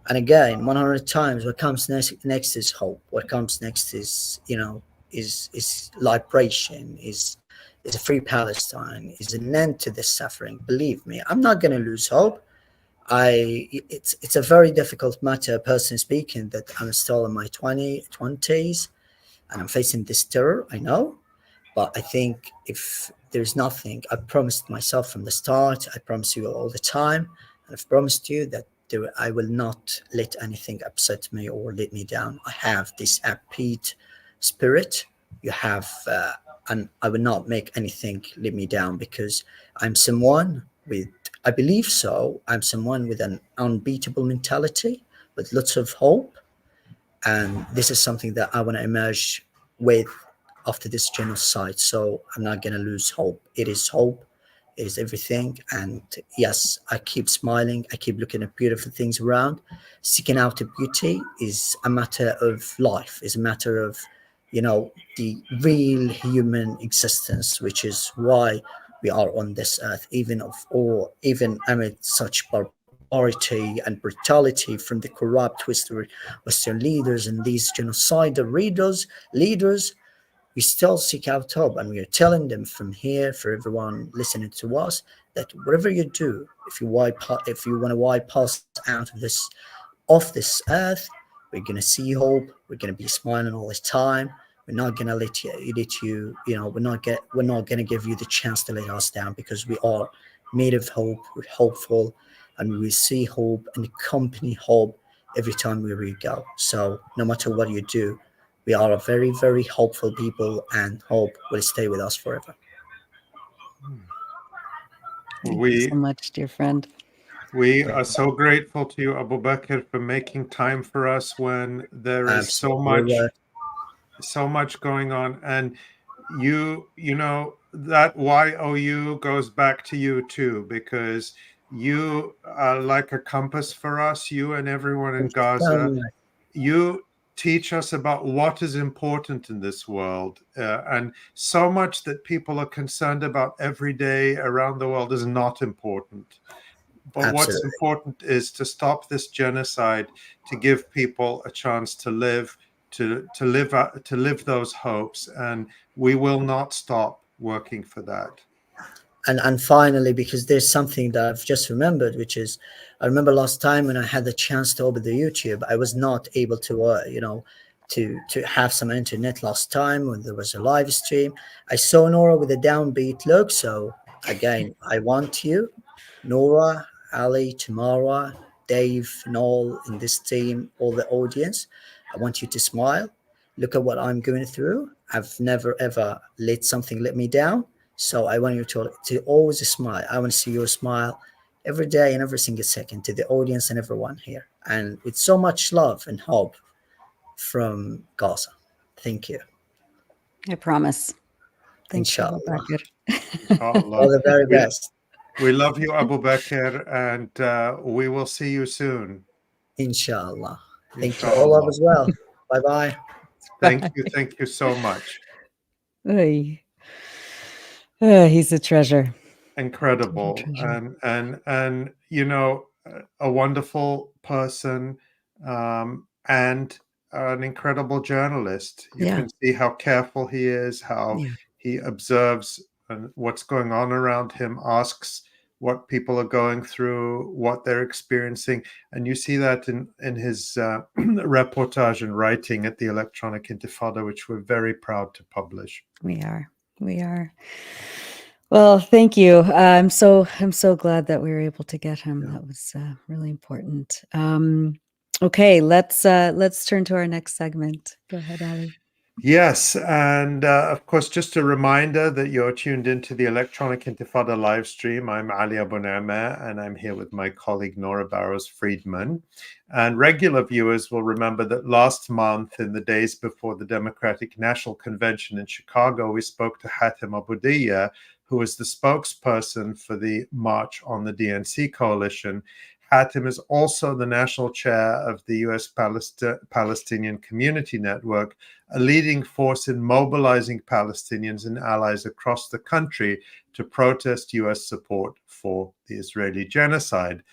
and again, 100 times, what comes next is hope. What comes next is is liberation, is a free Palestine, is an end to this suffering. Believe me, I'm not going to lose hope. It's a very difficult matter, personally speaking, that I'm still in my 20s and I'm facing this terror, I know. But I think if there's nothing, I promised myself from the start, I promise you all the time, and I've promised you that I will not let anything upset me or let me down. I have this upbeat spirit. You have, and I will not make anything let me down, because I'm someone with, I believe so, I'm someone with an unbeatable mentality, with lots of hope. And this is something that I want to emerge with after this genocide. So I'm not going to lose hope. It is hope. It is everything. And yes, I keep smiling. I keep looking at beautiful things around. Seeking out the beauty is a matter of life, is a matter of, the real human existence, which is why we are on this earth, even amid such barbarity and brutality from the corrupt Western leaders and these genocidal leaders. We still seek out hope, and we are telling them from here, for everyone listening to us, that whatever you do, if you want to wipe us out of this earth, we're gonna see hope. We're gonna be smiling all the time. We're not gonna let you. We're not gonna give you the chance to let us down, because we are made of hope. We're hopeful, and we see hope and accompany hope every time we go. So no matter what you do, we are a very, very hopeful people, and hope will stay with us forever. Thank you so much, dear friend. We are so grateful to you, Abubaker, for making time for us when there is so much going on. And that YOU goes back to you too, because you are like a compass for us, you and everyone in Gaza. You teach us about what is important in this world. And so much that people are concerned about every day around the world is not important. But what's important is to stop this genocide, to give people a chance to live, to live those hopes, and we will not stop working for that. And finally, because there's something that I've just remembered, which is, I remember last time when I had the chance to open the YouTube, I was not able to to have some internet last time when there was a live stream. I saw Nora with a downbeat look, so again, I want you, Nora, Ali, Tamara, Dave, Noel, in this team, all the audience, I want you to smile. Look at what I'm going through. I've never ever let something let me down. So I want you to always smile. I want to see your smile every day and every single second, to the audience and everyone here. And with so much love and hope from Gaza. Thank you. I promise. Thanks, Inshallah. All the very best. We love you, Abubaker, and we will see you soon. Inshallah. Thank you all of as well. Bye-bye. Thank you so much. Oy. He's a treasure. Incredible. Treasure. And a wonderful person, and an incredible journalist. You Yeah. can see how careful he is, how Yeah. he observes what's going on around him, asks what people are going through, what they're experiencing. And you see that in his reportage and writing at the Electronic Intifada, which we're very proud to publish. We are. We are. Well, thank you. I'm so glad that we were able to get him. Yeah. That was really important. Okay, let's turn to our next segment. Go ahead, Ali. Yes, and of course, just a reminder that you're tuned into the Electronic Intifada live stream. I'm Ali Abudayyeh, and I'm here with my colleague Nora Barrows-Friedman. And regular viewers will remember that last month, in the days before the Democratic National Convention in Chicago, we spoke to Hatem Abudayyeh, who is the spokesperson for the March on the DNC Coalition. Hatem is also the national chair of the U.S. Palestinian Community Network, a leading force in mobilizing Palestinians and allies across the country to protest U.S. support for the Israeli genocide.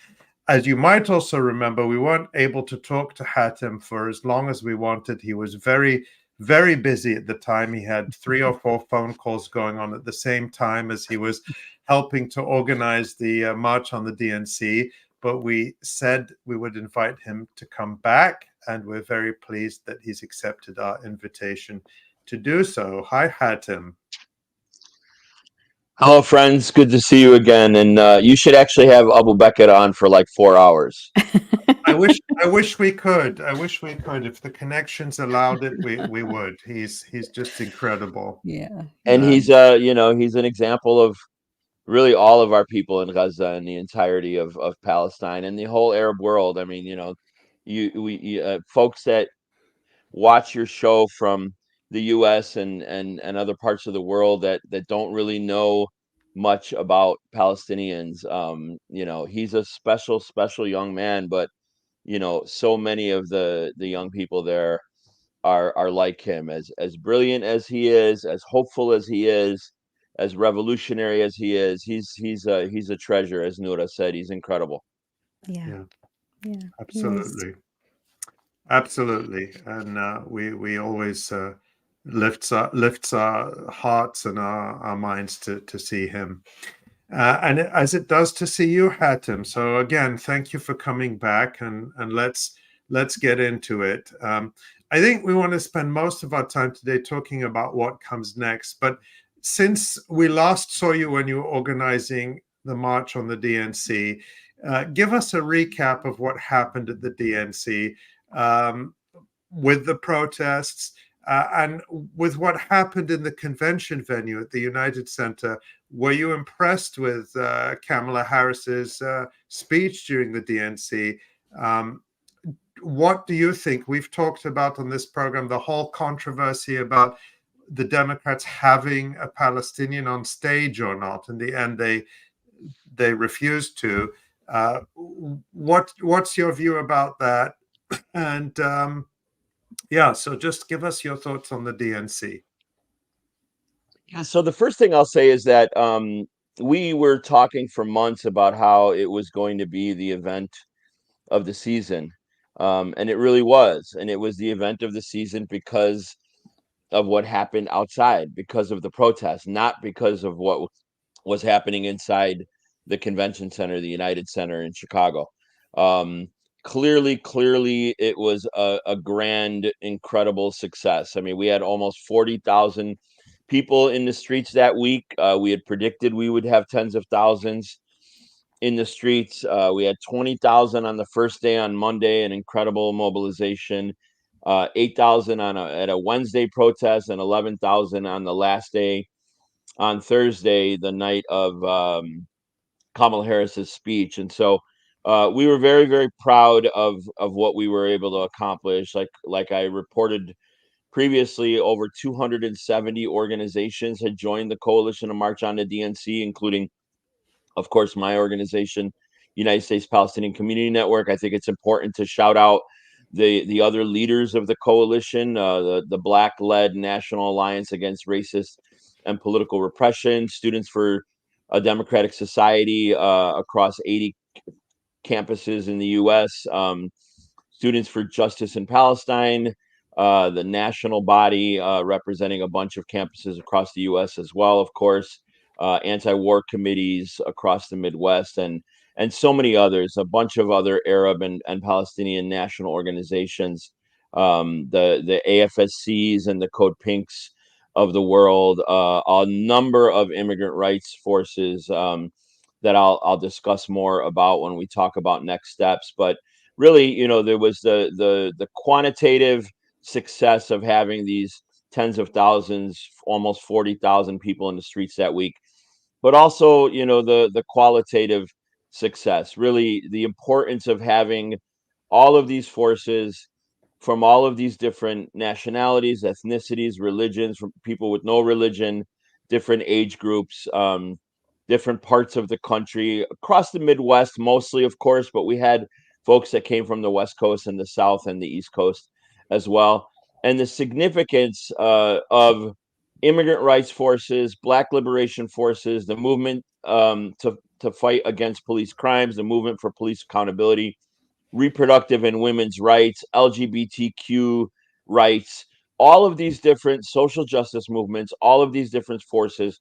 As you might also remember, we weren't able to talk to Hatem for as long as we wanted. He was very, very busy at the time. He had 3 or 4 phone calls going on at the same time as he was helping to organize the March on the DNC. But we said we would invite him to come back, and we're very pleased that he's accepted our invitation to do so. Hi, Hatem. Hello, friends. Good to see you again. And you should actually have Abubaker on for like 4 hours. I wish we could. I wish we could. If the connections allowed it, we would. He's just incredible. Yeah. And he's he's an example of really all of our people in Gaza and the entirety of Palestine and the whole Arab world. I mean, folks that watch your show from the U.S. and other parts of the world that don't really know much about Palestinians. He's a special young man, but so many of the young people there are like him, as brilliant as he is, as hopeful as he is, as revolutionary as he is. He's a treasure, as Nora said. He's incredible. Yeah. Absolutely. And we always lifts our hearts and our minds to see him, and as it does to see you, Hatem. So again, thank you for coming back, and let's get into it. I think we want to spend most of our time today talking about what comes next. But since we last saw you when you were organizing the March on the DNC, give us a recap of what happened at the DNC, with the protests, and with what happened in the convention venue at the United Center. Were you impressed with Kamala Harris's speech during the DNC? What do you think? We've talked about on this program the whole controversy about the Democrats having a Palestinian on stage or not. In the end, they refused to. What's your view about that? And so just give us your thoughts on the DNC. Yeah. So the first thing I'll say is that we were talking for months about how it was going to be the event of the season. And it really was. And it was the event of the season because of what happened outside, because of the protests, not because of what was happening inside the convention center, the United Center in Chicago. Clearly, it was a grand, incredible success. I mean, we had almost 40,000 people in the streets that week. We had predicted we would have tens of thousands in the streets. We had 20,000 on the first day on Monday, an incredible mobilization. 8,000 at a Wednesday protest, and 11,000 on the last day on Thursday, the night of Kamala Harris's speech. And so we were very, very proud of what we were able to accomplish. Like I reported previously, over 270 organizations had joined the coalition to march on the DNC, including, of course, my organization, United States Palestinian Community Network. I think it's important to shout out the other leaders of the coalition, the Black-led National Alliance Against Racist and Political Repression, Students for a Democratic Society across 80 campuses in the U.S., Students for Justice in Palestine, the national body representing a bunch of campuses across the U.S. as well, of course, anti-war committees across the Midwest, and so many others, a bunch of other Arab and Palestinian national organizations, the AFSCs and the Code Pinks of the world, a number of immigrant rights forces that I'll discuss more about when we talk about next steps. But really, there was the quantitative success of having these tens of thousands, almost 40,000 people in the streets that week, but also, the qualitative success, really the importance of having all of these forces from all of these different nationalities, ethnicities, religions, from people with no religion, different age groups, different parts of the country, across the Midwest mostly, of course, but we had folks that came from the West Coast and the South and the East Coast as well. And the significance of immigrant rights forces, Black liberation forces, the movement to fight against police crimes, the movement for police accountability, reproductive and women's rights, LGBTQ rights, all of these different social justice movements, all of these different forces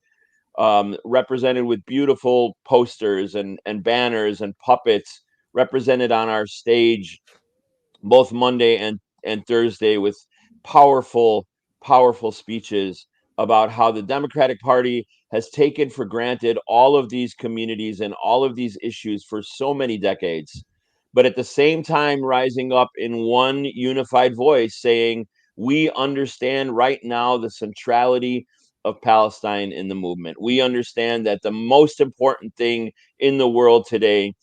represented with beautiful posters and banners and puppets represented on our stage both Monday and Thursday with powerful, powerful speeches about how the Democratic Party has taken for granted all of these communities and all of these issues for so many decades, but at the same time rising up in one unified voice saying, we understand right now the centrality of Palestine in the movement. We understand that the most important thing in the world today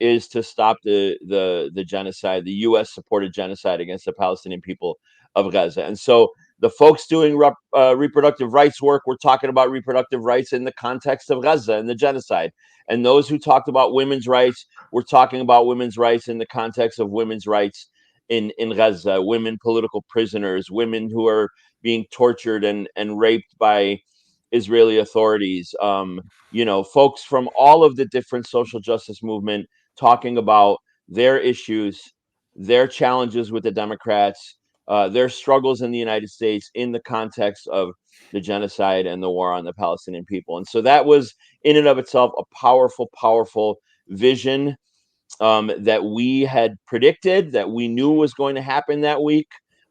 is to stop the genocide, the U.S. supported genocide against the Palestinian people of Gaza. And so the folks doing reproductive rights work, we're talking about reproductive rights in the context of Gaza and the genocide. And those who talked about women's rights, we're talking about women's rights in the context of women's rights in Gaza, women political prisoners, women who are being tortured and raped by Israeli authorities, folks from all of the different social justice movement talking about their issues, their challenges with the Democrats, their struggles in the United States in the context of the genocide and the war on the Palestinian people. And so that was in and of itself a powerful, powerful vision that we had predicted, that we knew was going to happen that week.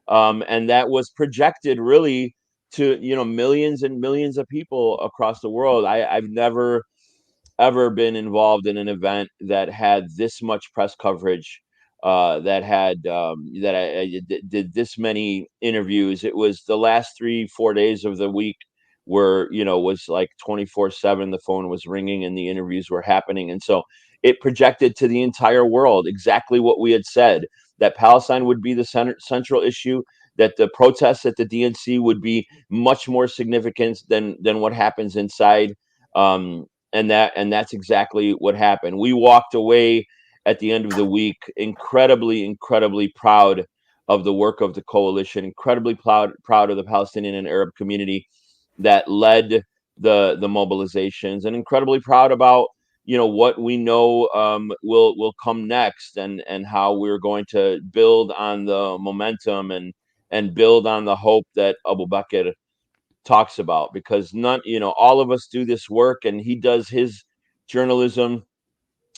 And that was projected really to, millions and millions of people across the world. I've never ever been involved in an event that had this much press coverage, that had that I did this many interviews. It was the last 3-4 days of the week where was like 24/7. The phone was ringing and the interviews were happening, and so it projected to the entire world exactly what we had said, that Palestine would be the central issue, that the protests at the DNC would be much more significant than what happens inside. And that's exactly what happened. We walked away at the end of the week incredibly, incredibly proud of the work of the coalition, incredibly proud of the Palestinian and Arab community that led the mobilizations, and incredibly proud about what we know will come next, and how we're going to build on the momentum and build on the hope that Abubaker talks about, because all of us do this work, and he does his journalism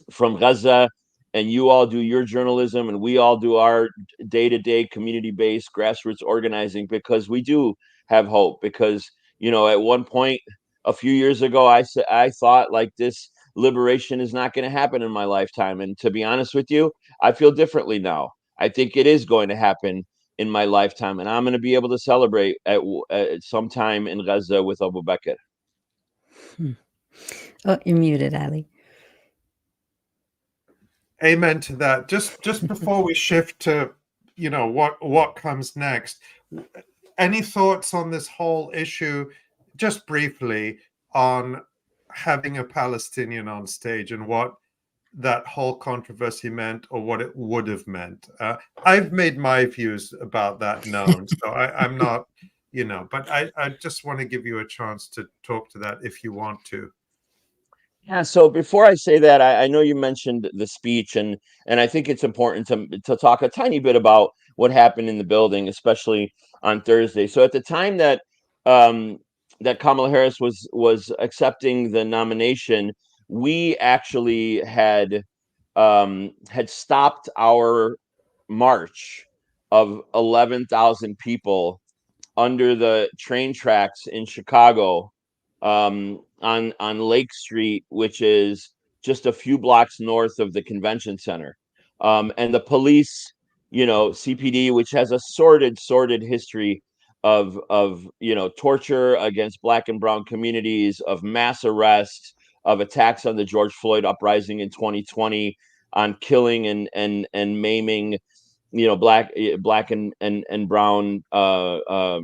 from Gaza, and you all do your journalism, and we all do our day-to-day community-based grassroots organizing, because we do have hope. Because at one point a few years ago, I thought like this liberation is not going to happen in my lifetime, and to be honest with you, I feel differently now. I think it is going to happen in my lifetime, and I'm going to be able to celebrate at some time in Gaza with Abubaker. Oh, you're muted, Ali. Amen to that. Just before we shift to what comes next, any thoughts on this whole issue, just briefly, on having a Palestinian on stage and what that whole controversy meant, or what it would have meant? I've made my views about that known, so I'm not but I just want to give you a chance to talk to that if you want to. Yeah. So before I say that, I know you mentioned the speech, and I think it's important to talk a tiny bit about what happened in the building, especially on Thursday. So at the time that that Kamala Harris was accepting the nomination, we actually had stopped our march of 11,000 people under the train tracks in Chicago, on Lake Street, which is just a few blocks north of the convention center. And the police, CPD, which has a sordid history of torture against Black and brown communities, of mass arrests, of attacks on the George Floyd uprising in 2020, on killing and maiming black and brown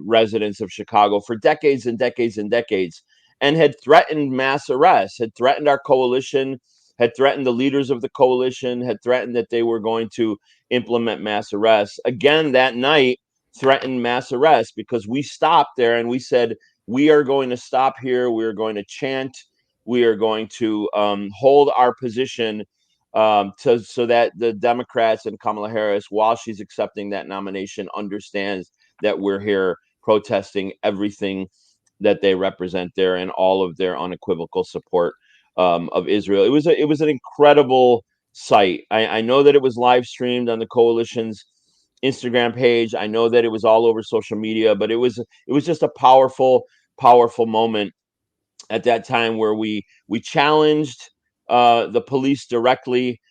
residents of Chicago for decades and decades and decades, and had threatened mass arrests, had threatened our coalition, had threatened the leaders of the coalition, had threatened that they were going to implement mass arrests. Again, that night, threatened mass arrests, because we stopped there and we said, we are going to stop here. We are going to chant. We are going to hold our position, so that the Democrats and Kamala Harris, while she's accepting that nomination, understands that we're here protesting everything that they represent there and all of their unequivocal support of Israel. It was an incredible sight. I know that it was live streamed on the coalition's Instagram page. I know that it was all over social media, but it was just a powerful moment at that time, where we challenged the police directly.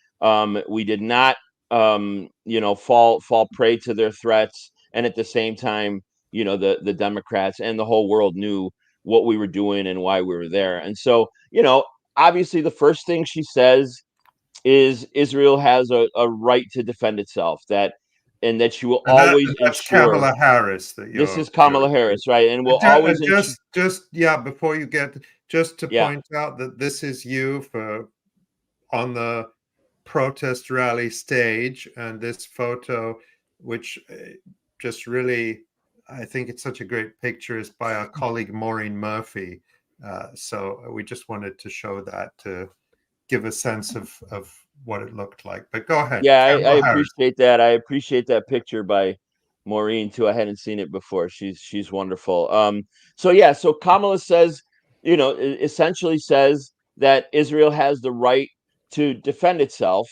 We did not fall prey to their threats, and at the same time, the Democrats and the whole world knew what we were doing and why we were there. And so, obviously the first thing she says is Israel has a right to defend itself, and that she will And always that's ensure. Kamala Harris that This is Kamala Harris, right? And will always before you get, just to Yeah. point out that this is you on the protest rally stage, and this photo, which just really, I think it's such a great picture, is by our colleague Maureen Murphy. So we just wanted to show that to give a sense of what it looked like. But go ahead. Yeah, I Kamala Harris. appreciate that. I appreciate that picture by Maureen too. I hadn't seen it before. She's wonderful. So Kamala says, essentially says that Israel has the right to defend itself.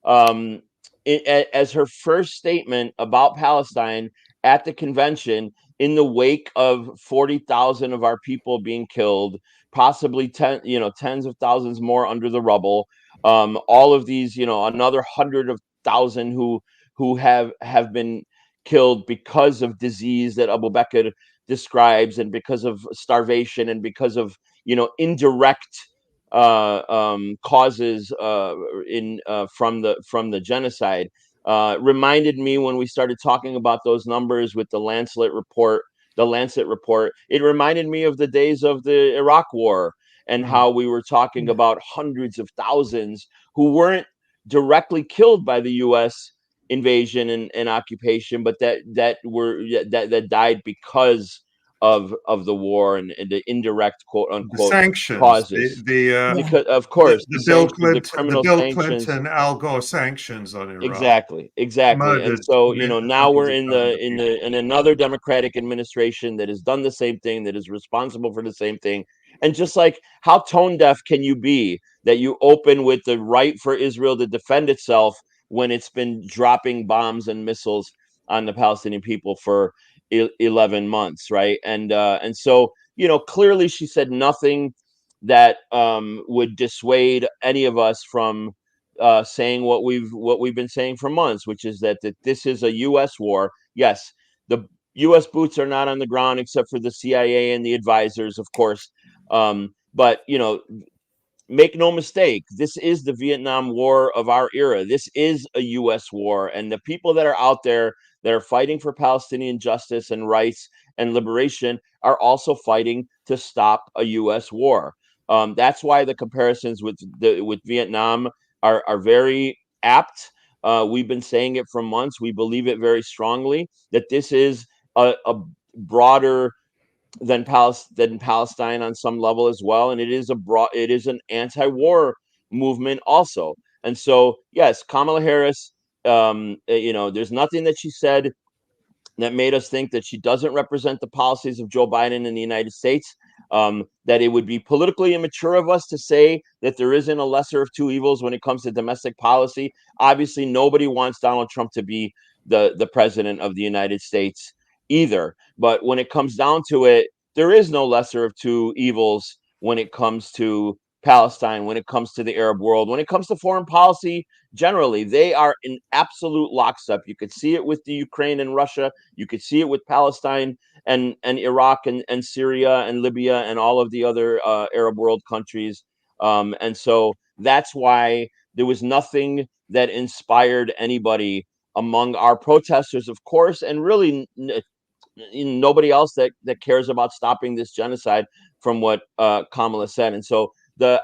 As her first statement about Palestine at the convention, in the wake of 40,000 of our people being killed, possibly tens of thousands more under the rubble. All of these, another 100,000 who have been killed because of disease that Abubaker describes, and because of starvation, and because of indirect causes from the genocide. Reminded me, when we started talking about those numbers with the Lancet report, it reminded me of the days of the Iraq War, and how we were talking about hundreds of thousands who weren't directly killed by the U.S. invasion and occupation, but that died because of the war and the indirect quote unquote sanctions, causes. Because of course the criminal Bill sanctions, Clinton, Al Gore sanctions on Iraq. exactly. And so now we're in another Democratic administration that has done the same thing, that is responsible for the same thing. And just like, how tone deaf can you be that you open with the right for Israel to defend itself when it's been dropping bombs and missiles on the Palestinian people for 11 months, right? And so clearly she said nothing that would dissuade any of us from saying what we've been saying for months, which is that this is a U.S. war. Yes, the U.S. boots are not on the ground except for the CIA and the advisors, of course. But make no mistake, this is the Vietnam War of our era. This is a U.S. war, and the people that are out there that are fighting for Palestinian justice and rights and liberation are also fighting to stop a U.S. war. That's why the comparisons with Vietnam are very apt. We've been saying it for months. We believe it very strongly that this is a broader than Palestine on some level as well, and it is an anti-war movement also. And so, yes, Kamala Harris, there's nothing that she said that made us think that she doesn't represent the policies of Joe Biden in the United States. That it would be politically immature of us to say that there isn't a lesser of two evils when it comes to domestic policy. Obviously, nobody wants Donald Trump to be the president of the United States either. But when it comes down to it, there is no lesser of two evils when it comes to Palestine, when it comes to the Arab world, when it comes to foreign policy generally. They are in absolute lockstep. You could see it with the Ukraine and Russia. You could see it with Palestine and Iraq and Syria and Libya and all of the other Arab world countries. And so that's why there was nothing that inspired anybody among our protesters, of course, and really nobody else that cares about stopping this genocide from what Kamala said. And so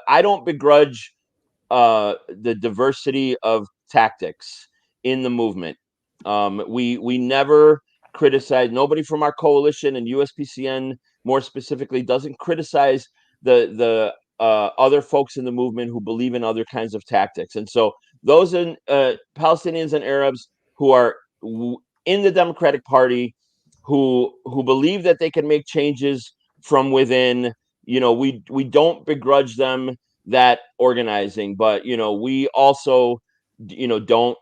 I don't begrudge the diversity of tactics in the movement. We never criticize, nobody from our coalition, and USPCN more specifically doesn't criticize the other folks in the movement who believe in other kinds of tactics. And so those Palestinians and Arabs who are in the Democratic Party, who believe that they can make changes from within, we don't begrudge them that organizing, but we also don't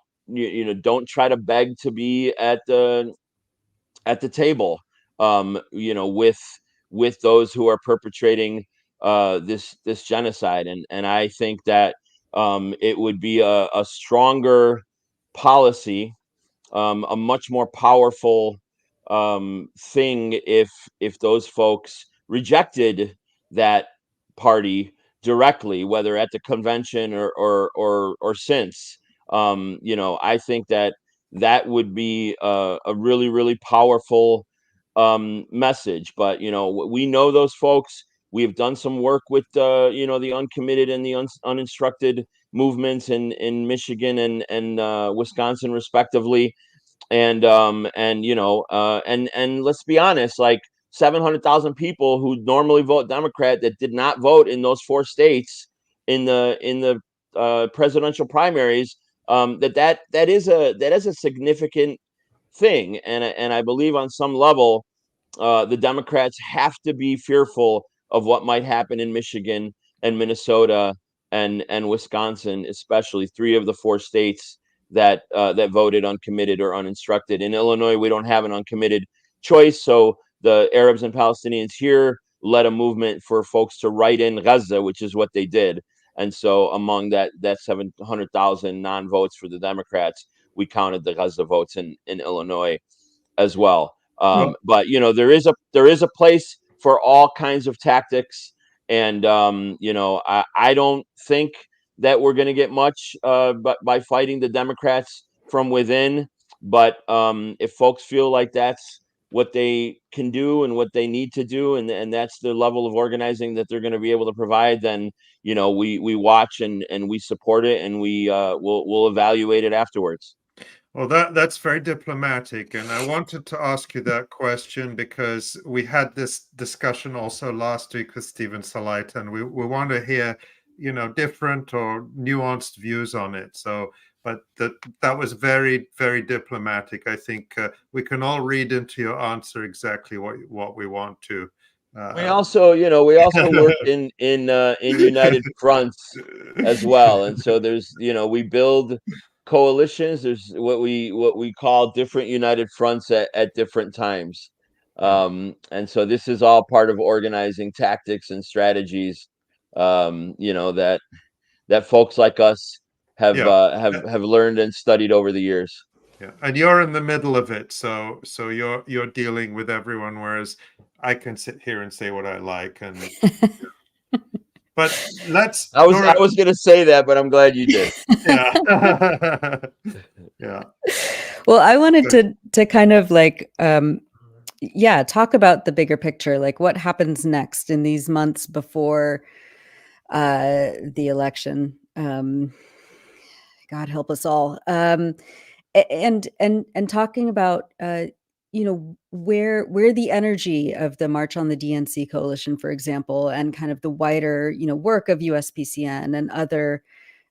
try to beg to be at the table with those who are perpetrating this genocide. And I think that it would be a stronger policy, a much more powerful thing if those folks rejected that party directly, whether at the convention or since. I think that would be a really, really powerful message. But we know those folks. We have done some work with the uncommitted and the uninstructed movements in Michigan and Wisconsin, respectively. And let's be honest, like 700,000 people who normally vote Democrat that did not vote in those 4 states in the presidential primaries. That is a significant thing, and I believe on some level the Democrats have to be fearful of what might happen in Michigan and Minnesota and Wisconsin, especially 3 of the 4 states that voted uncommitted or uninstructed. In Illinois, we don't have an uncommitted choice, so the Arabs and Palestinians here led a movement for folks to write in Gaza, which is what they did. And so among that 700,000 non-votes for the Democrats, we counted the Gaza votes in Illinois as well. But there is a place for all kinds of tactics, and I don't think that we're going to get much but by fighting the Democrats from within. But if folks feel like that's what they can do and what they need to do, and that's the level of organizing that they're going to be able to provide, then we watch and we support it, and we'll evaluate it afterwards. Well, that's very diplomatic, and I wanted to ask you that question because we had this discussion also last week with Stephen Salaita, and we want to hear different or nuanced views on it. So, but that was very, very diplomatic. I think we can all read into your answer exactly what we want to. We also work in united fronts as well, and so there's we build coalitions. There's what we call different united fronts at different times, and so this is all part of organizing tactics and strategies. That folks like us have learned and studied over the years. Yeah, and you're in the middle of it, so you're dealing with everyone, whereas I can sit here and say what I like. And but I was going to say that, but I'm glad you did. Yeah. Yeah. Well, I wanted to kind of like talk about the bigger picture, like what happens next in these months before the election. God help us all. And talking about where the energy of the March on the DNC coalition, for example, and kind of the wider, work of USPCN and other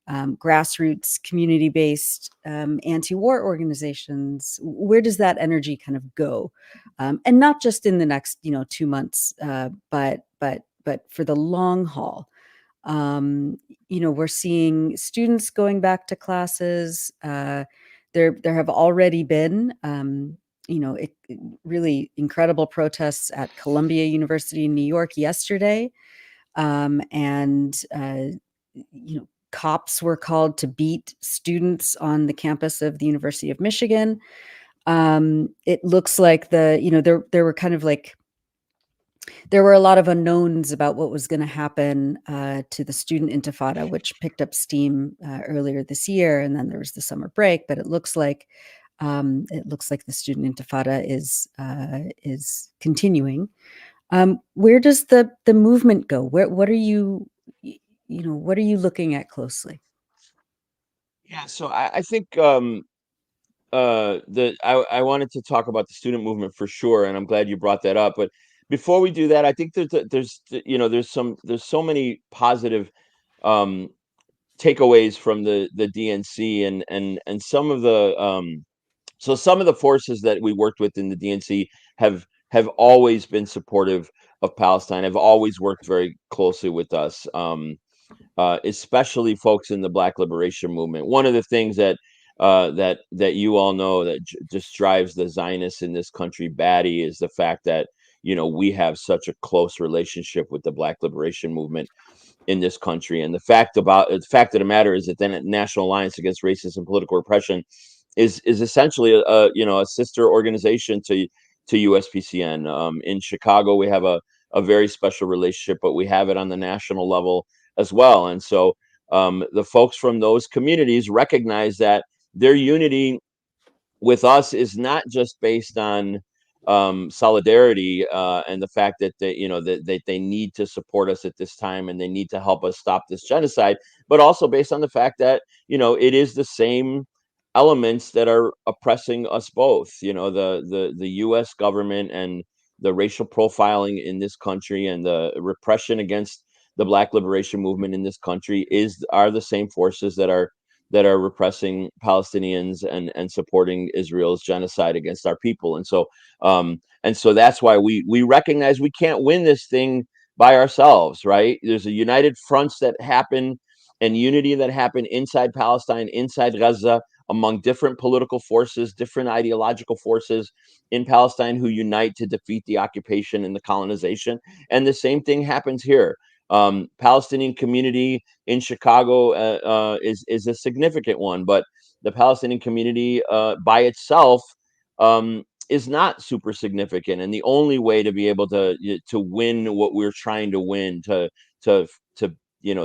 grassroots, community-based anti-war organizations, where does that energy kind of go? And not just in the next, 2 months, but for the long haul. We're seeing students going back to classes. There have already been, really incredible protests at Columbia University in New York yesterday, and cops were called to beat students on the campus of the University of Michigan. It looks like there were kind of like, there were a lot of unknowns about what was going to happen to the student intifada, which picked up steam earlier this year, and then there was the summer break. But it looks like the student intifada is continuing. Where does the movement go? What are you looking at closely? Yeah, so I think I wanted to talk about the student movement for sure, and I'm glad you brought that up. But before we do that, I think there's so many positive takeaways from the DNC, and some of the forces that we worked with in the DNC have always been supportive of Palestine, have always worked very closely with us. Especially folks in the Black Liberation Movement. One of the things that you all know that just drives the Zionists in this country batty is the fact that we have such a close relationship with the Black Liberation Movement in this country, and the fact of the matter is that the National Alliance Against Racist and Political Repression is essentially a sister organization to USPCN. In Chicago, we have a very special relationship, but we have it on the national level as well. And so the folks from those communities recognize that their unity with us is not just based on solidarity and the fact that they need to support us at this time and they need to help us stop this genocide, but also based on the fact that it is the same elements that are oppressing us both. The U.S. government and the racial profiling in this country and the repression against the Black Liberation Movement in this country are the same forces that are repressing Palestinians and supporting Israel's genocide against our people. And so that's why we recognize we can't win this thing by ourselves, right? There's a united fronts that happen and unity that happen inside Palestine, inside Gaza, among different political forces, different ideological forces in Palestine who unite to defeat the occupation and the colonization. And the same thing happens here. Palestinian community in Chicago is a significant one, but the Palestinian community by itself is not super significant. And the only way to be able to win what we're trying to win, to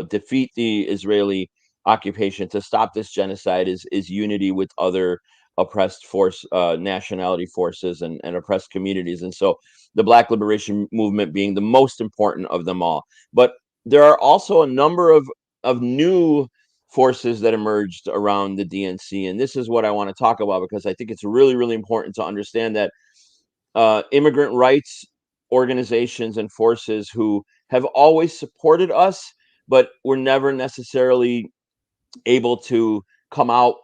defeat the Israeli occupation, to stop this genocide, is unity with other oppressed nationality forces and oppressed communities. And so the Black Liberation Movement being the most important of them all. But there are also a number of new forces that emerged around the DNC. And this is what I want to talk about, because I think it's really, really important to understand that immigrant rights organizations and forces who have always supported us, but were never necessarily able to come out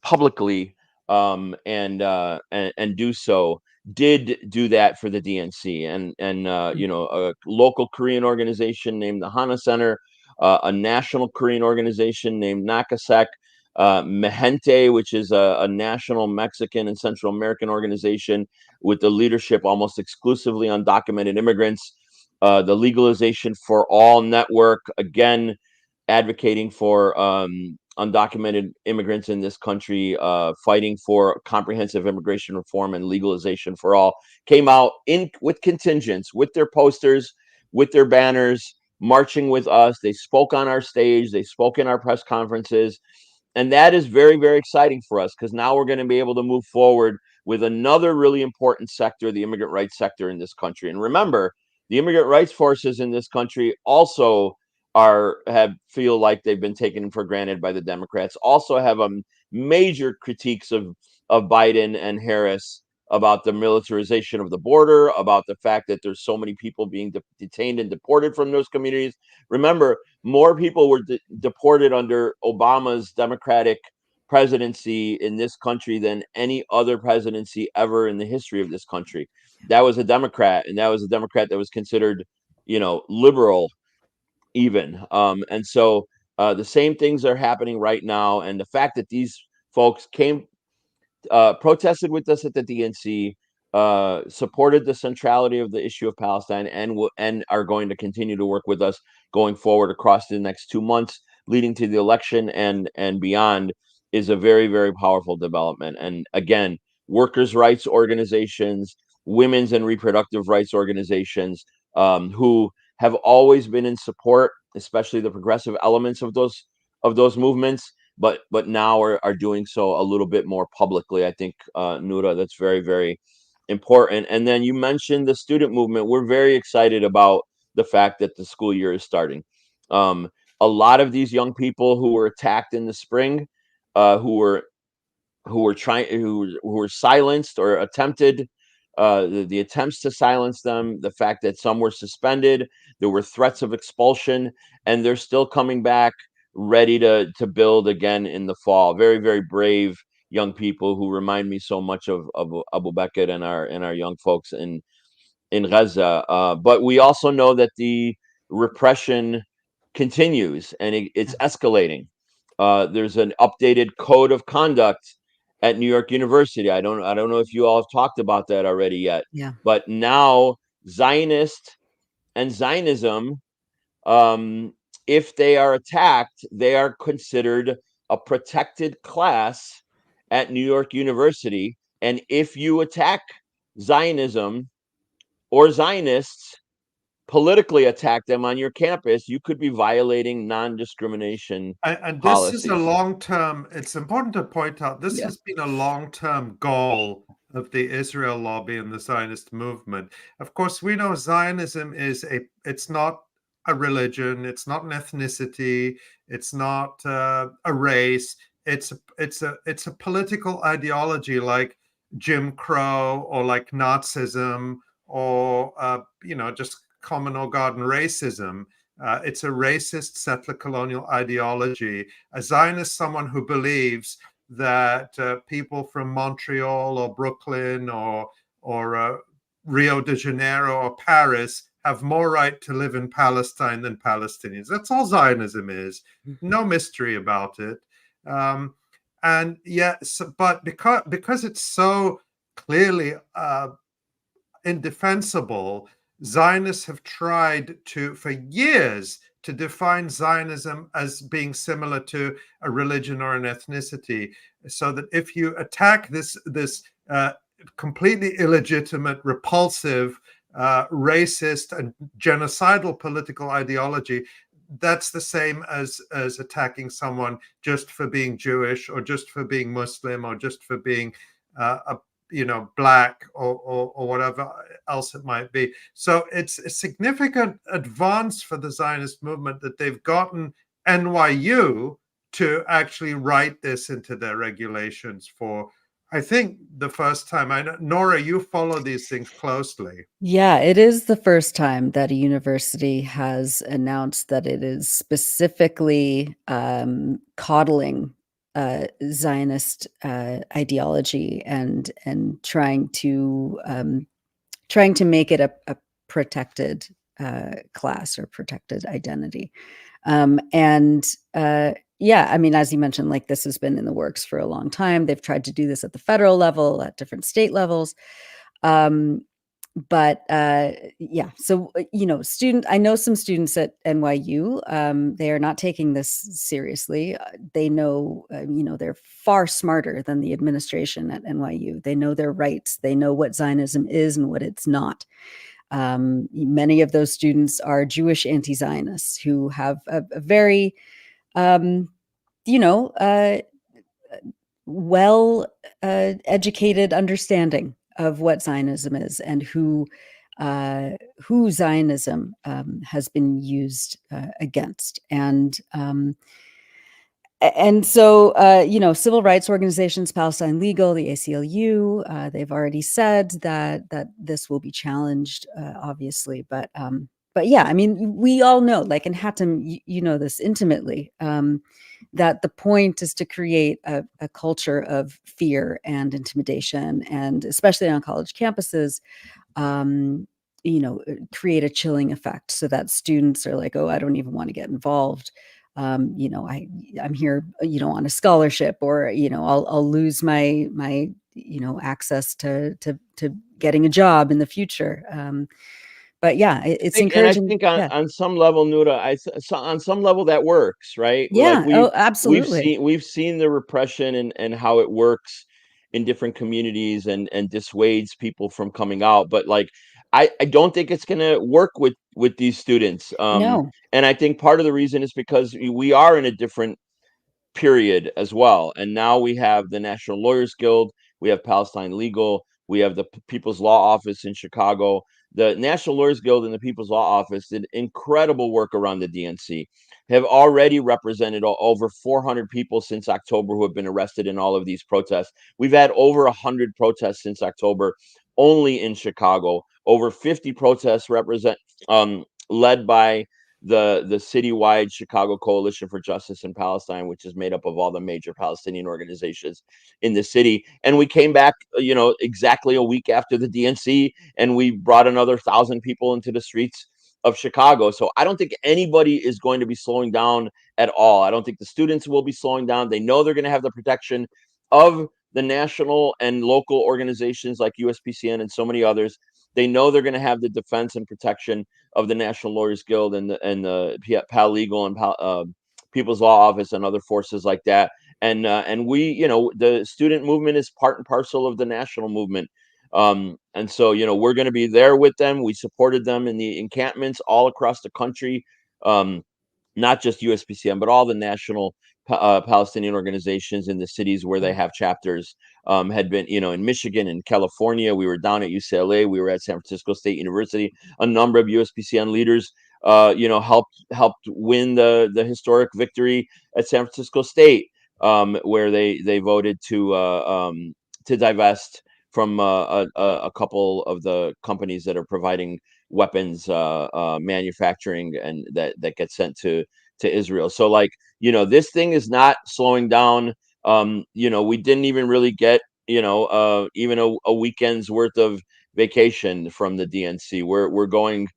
publicly and do so, did do that for the DNC. And a local Korean organization named the Hana Center, a national Korean organization named 𝐓𝐡𝐞 𝐄𝐥𝐿, which is a national Mexican and Central American organization with the leadership almost exclusively undocumented immigrants. The Legalization for All network, again, advocating for undocumented immigrants in this country, fighting for comprehensive immigration reform and legalization for all, came out with contingents, with their posters, with their banners, marching with us. They spoke on our stage, they spoke in our press conferences. And that is very, very exciting for us, because now we're going to be able to move forward with another really important sector, the immigrant rights sector in this country. And remember, the immigrant rights forces in this country also feel like they've been taken for granted by the Democrats, also have major critiques of Biden and Harris about the militarization of the border, about the fact that there's so many people being detained and deported from those communities. Remember, more people were deported under Obama's Democratic presidency in this country than any other presidency ever in the history of this country. That was a Democrat, and that was a Democrat that was considered, liberal even. And so the same things are happening right now. And the fact that these folks protested with us at the DNC, supported the centrality of the issue of Palestine, and are going to continue to work with us going forward across the next 2 months, leading to the election and beyond, is a very, very powerful development. And again, workers' rights organizations, women's and reproductive rights organizations, who have always been in support, especially the progressive elements of those movements, but now are doing so a little bit more publicly. I think, Nora, that's very, very important. And then you mentioned the student movement. We're very excited about the fact that the school year is starting. A lot of these young people who were attacked in the spring, who were silenced or attempted, the attempts to silence them, the fact that some were suspended, there were threats of expulsion, and they're still coming back ready to build again in the fall. Very, very brave young people who remind me so much of Abubaker and our young folks in Gaza. But we also know that the repression continues, and it's escalating. There's an updated code of conduct at New York University. I don't know if you all have talked about that already yet. Yeah. But now Zionist and Zionism, if they are attacked, they are considered a protected class at New York University. And if you attack Zionism or Zionists, politically attack them on your campus, you could be violating non-discrimination And this policies. is a long-term, it's important to point out, this has been a long-term goal of the Israel lobby and the Zionist movement. Of course, we know Zionism it's not a religion, it's not an ethnicity, it's not a race, it's a political ideology like Jim Crow or like Nazism or just common or garden racism. It's a racist settler colonial ideology. A Zionist, someone who believes that people from Montreal or Brooklyn or Rio de Janeiro or Paris have more right to live in Palestine than Palestinians. That's all Zionism is. No mystery about it. And yes, but because it's so clearly indefensible, Zionists have tried for years to define Zionism as being similar to a religion or an ethnicity, so that if you attack this completely illegitimate, repulsive, racist, and genocidal political ideology, that's the same as attacking someone just for being Jewish or just for being Muslim or just for being black or whatever else it might be. So it's a significant advance for the Zionist movement that they've gotten NYU to actually write this into their regulations for, I think, the first time. I know, Nora, you follow these things closely. Yeah, it is the first time that a university has announced that it is specifically coddling Zionist ideology and trying to make it a protected class or protected identity. Yeah, I mean, as you mentioned, like, this has been in the works for a long time. They've tried to do this at the federal level, at different state levels. Yeah, so, I know some students at NYU, they are not taking this seriously. They know, they're far smarter than the administration at NYU. They know their rights. They know what Zionism is and what it's not. Many of those students are Jewish anti-Zionists who have a very, well educated understanding of what Zionism is and who Zionism has been used against. And And so, civil rights organizations, Palestine Legal, the ACLU, they've already said that this will be challenged, obviously. But yeah, I mean, we all know, like in Hatem, you know this intimately, that the point is to create a culture of fear and intimidation, and especially on college campuses, um, create a chilling effect so that students are like, oh, I don't even want to get involved. I'm here, on a scholarship, or, I'll lose my access to getting a job in the future. But yeah, it's encouraging. And I think on some level, Nuda, on some level that works, right? Like Yeah. Oh, absolutely. we've seen the repression and how it works in different communities and dissuades people from coming out. But like, I don't think it's gonna work with these students. No. And I think part of the reason is because we are in a different period as well. And now we have the National Lawyers Guild, we have Palestine Legal, we have the People's Law Office in Chicago. The National Lawyers Guild and the People's Law Office did incredible work around the DNC, have already represented over 400 people since October who have been arrested in all of these protests. We've had over 100 protests since October only in Chicago, over 50 protests led by the citywide Chicago Coalition for Justice in Palestine, which is made up of all the major Palestinian organizations in the city. And we came back, exactly a week after the DNC, and we brought another 1,000 people into the streets of Chicago. So I don't think anybody is going to be slowing down at all. I don't think the students will be slowing down. They know they're going to have the protection of the national and local organizations like USPCN and so many others. They know they're going to have the defense and protection of the National Lawyers Guild and the Pal Legal and People's Law Office and other forces like that. And we, the student movement is part and parcel of the national movement. And so, we're going to be there with them. We supported them in the encampments all across the country. Not just USPCN, but all the national Palestinian organizations in the cities where they have chapters had been, in Michigan and California. We were down at UCLA. We were at San Francisco State University. A number of USPCN leaders, helped win the historic victory at San Francisco State, where they voted to divest from a couple of the companies that are providing weapons manufacturing and that get sent to Israel. So like, this thing is not slowing down. We didn't even really get, even a weekend's worth of vacation from the DNC. We're going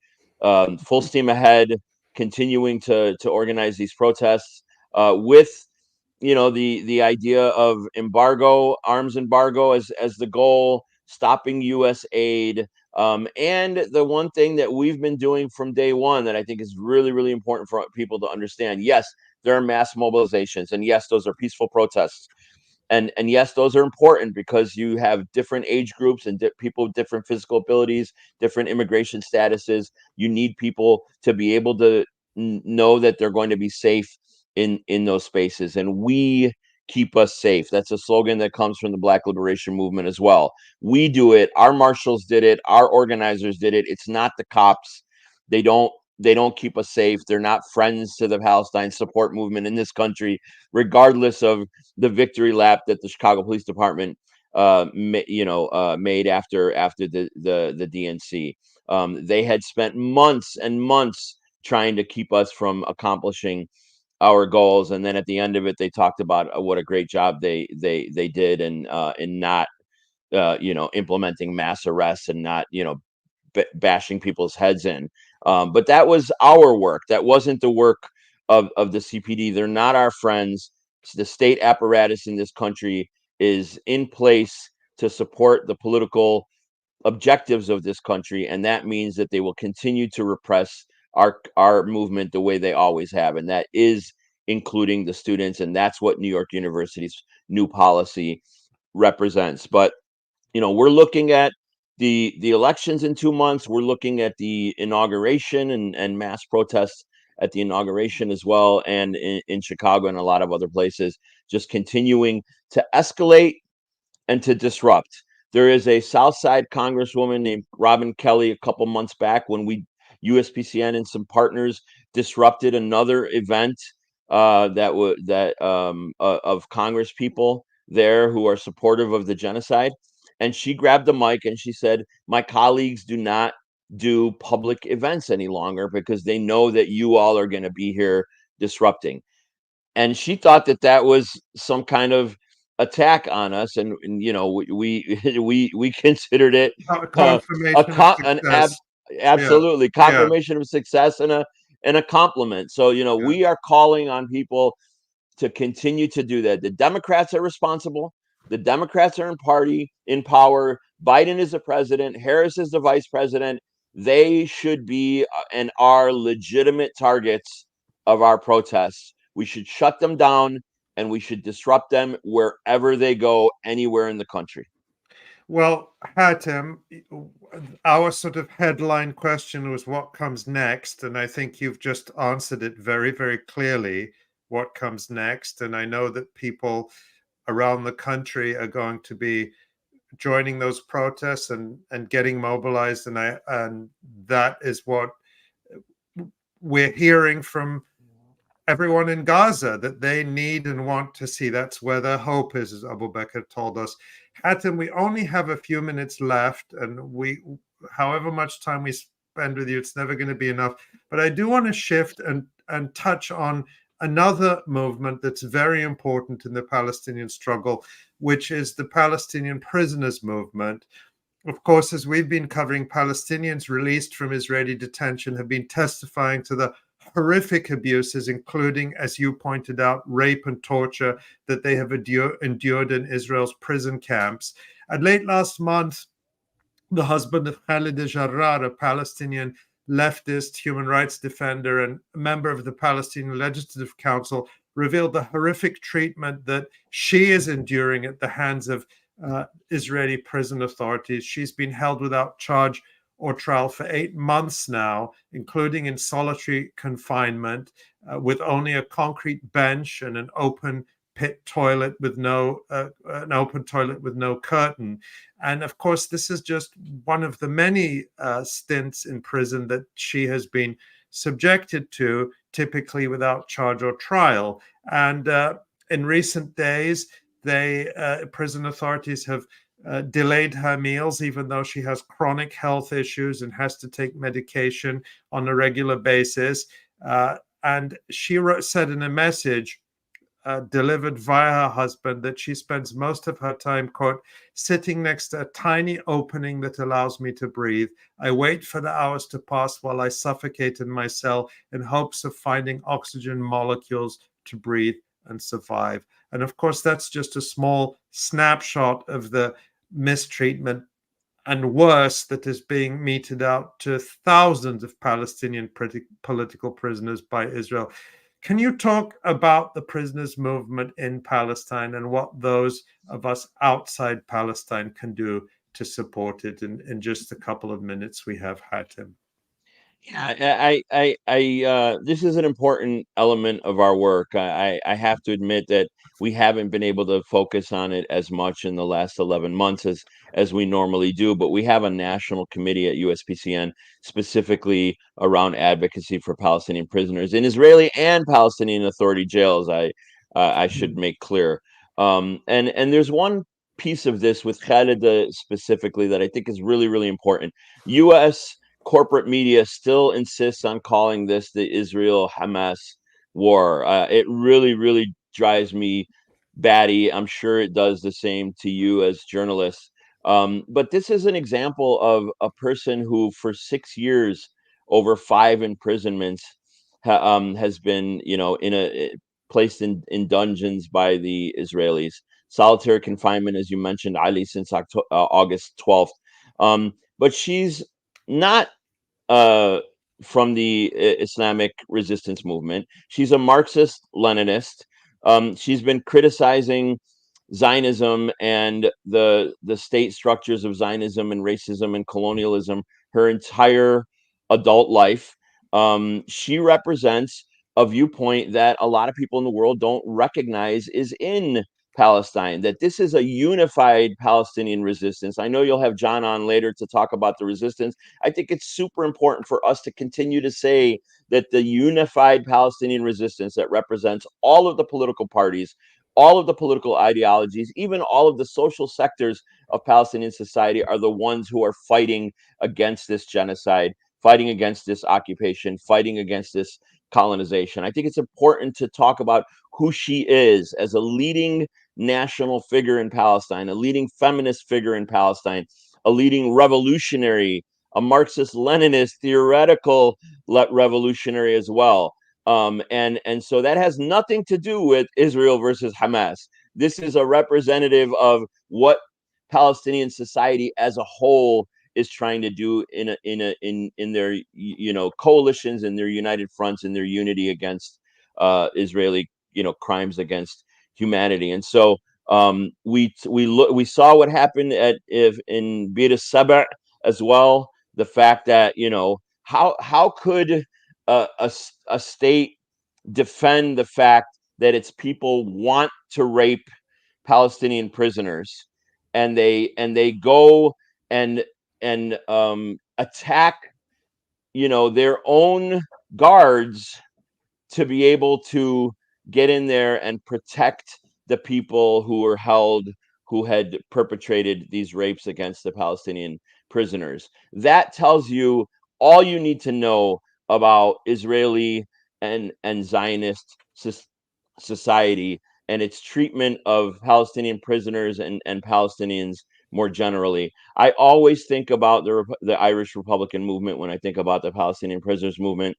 full steam ahead, continuing to organize these protests with the idea of arms embargo as the goal, stopping U.S. aid. And the one thing that we've been doing from day one that I think is really, really important for people to understand: yes, there are mass mobilizations, and yes, those are peaceful protests, and yes, those are important because you have different age groups and people with different physical abilities, different immigration statuses. You need people to be able to know that they're going to be safe in those spaces, and we keep us safe. That's a slogan that comes from the Black Liberation Movement as well. We do it. Our marshals did it. Our organizers did it. It's not the cops. They don't keep us safe. They're not friends to the Palestine support movement in this country, regardless of the victory lap that the Chicago Police Department made after the DNC. They had spent months and months trying to keep us from accomplishing our goals, and then at the end of it, they talked about what a great job they did in not implementing mass arrests and not bashing people's heads in. But that was our work. That wasn't the work of the CPD. They're not our friends. The state apparatus in this country is in place to support the political objectives of this country, and that means that they will continue to repress our movement the way they always have, and that is including the students, and that's what New York University's new policy represents. But we're looking at the elections in 2 months. We're looking at the inauguration and mass protests at the inauguration as well, and in Chicago and a lot of other places, just continuing to escalate and to disrupt. There is a South Side Congresswoman named Robin Kelly a couple months back when USPCN and some partners disrupted another event of Congress people there who are supportive of the genocide. And she grabbed the mic and she said, "My colleagues do not do public events any longer because they know that you all are going to be here disrupting." And she thought that that was some kind of attack on us, and we considered it A uh, confirmation of success. Yeah, absolutely yeah, confirmation of success and a compliment. So yeah. we are calling on people to continue to do that. The Democrats are responsible. The Democrats are in power. Biden is the president. Harris is the vice president. They should be and are legitimate targets of our protests. We should shut them down and we should disrupt them wherever they go, anywhere in the country. Well, Hatem, our sort of headline question was what comes next, and I think you've just answered it very, very clearly. What comes next? And I know that people around the country are going to be joining those protests and getting mobilized, and that is what we're hearing from everyone in Gaza, that they need and want to see. That's where their hope is, as Abubaker told us. Hatem, we only have a few minutes left, and however much time we spend with you, it's never going to be enough. But I do want to shift and touch on another movement that's very important in the Palestinian struggle, which is the Palestinian prisoners movement. Of course, as we've been covering, Palestinians released from Israeli detention have been testifying to the horrific abuses, including, as you pointed out, rape and torture that they have endured in Israel's prison camps. And late last month, the husband of Khalid Jarrar, a Palestinian leftist human rights defender and member of the Palestinian Legislative Council, revealed the horrific treatment that she is enduring at the hands of Israeli prison authorities. She's been held without charge or trial for 8 months now, including in solitary confinement, with only a concrete bench and an open pit toilet with no curtain. And of course, this is just one of the many stints in prison that she has been subjected to, typically without charge or trial. And in recent days, prison authorities have delayed her meals, even though she has chronic health issues and has to take medication on a regular basis. And she said in a message delivered via her husband that she spends most of her time, quote, sitting next to a tiny opening that allows me to breathe. I wait for the hours to pass while I suffocate in my cell in hopes of finding oxygen molecules to breathe and survive. And of course, that's just a small snapshot of the mistreatment and worse that is being meted out to thousands of Palestinian political prisoners by Israel. Can you talk about the prisoners' movement in Palestine and what those of us outside Palestine can do to support it in just a couple of minutes we have, Hatem? Yeah, this is an important element of our work. I have to admit that we haven't been able to focus on it as much in the last 11 months as we normally do, but we have a national committee at USPCN specifically around advocacy for Palestinian prisoners in Israeli and Palestinian Authority jails. I should make clear. And there's one piece of this with Khalid specifically that I think is really, really important. U.S. corporate media still insists on calling this the Israel-Hamas war. It really, really drives me batty. I'm sure it does the same to you as journalists. But this is an example of a person who, for 6 years, over 5 imprisonments, has been, placed in dungeons by the Israelis. Solitary confinement, as you mentioned, Ali, since August 12th. But she's not from the Islamic resistance movement. She's a Marxist Leninist. She's been criticizing Zionism and the state structures of Zionism and racism and colonialism her entire adult life. She represents a viewpoint that a lot of people in the world don't recognize is in Palestine, that this is a unified Palestinian resistance. I know you'll have Jon on later to talk about the resistance. I think it's super important for us to continue to say that the unified Palestinian resistance that represents all of the political parties, all of the political ideologies, even all of the social sectors of Palestinian society are the ones who are fighting against this genocide, fighting against this occupation, fighting against this colonization. I think it's important to talk about who she is as a leading national figure in Palestine, a leading feminist figure in Palestine, a leading revolutionary, a Marxist-Leninist theoretical revolutionary as well. And so that has nothing to do with Israel versus Hamas. This is a representative of what Palestinian society as a whole is trying to do in their coalitions, in their united fronts, in their unity against Israeli crimes against humanity. And so we saw what happened in Bir Sabah as well. The fact that how could a state defend the fact that its people want to rape Palestinian prisoners, and they go and attack their own guards to be able to get in there and protect the people who were held, who had perpetrated these rapes against the Palestinian prisoners. That tells you all you need to know about Israeli and Zionist society and its treatment of Palestinian prisoners and Palestinians more generally. I always think about the Irish Republican movement when I think about the Palestinian prisoners movement.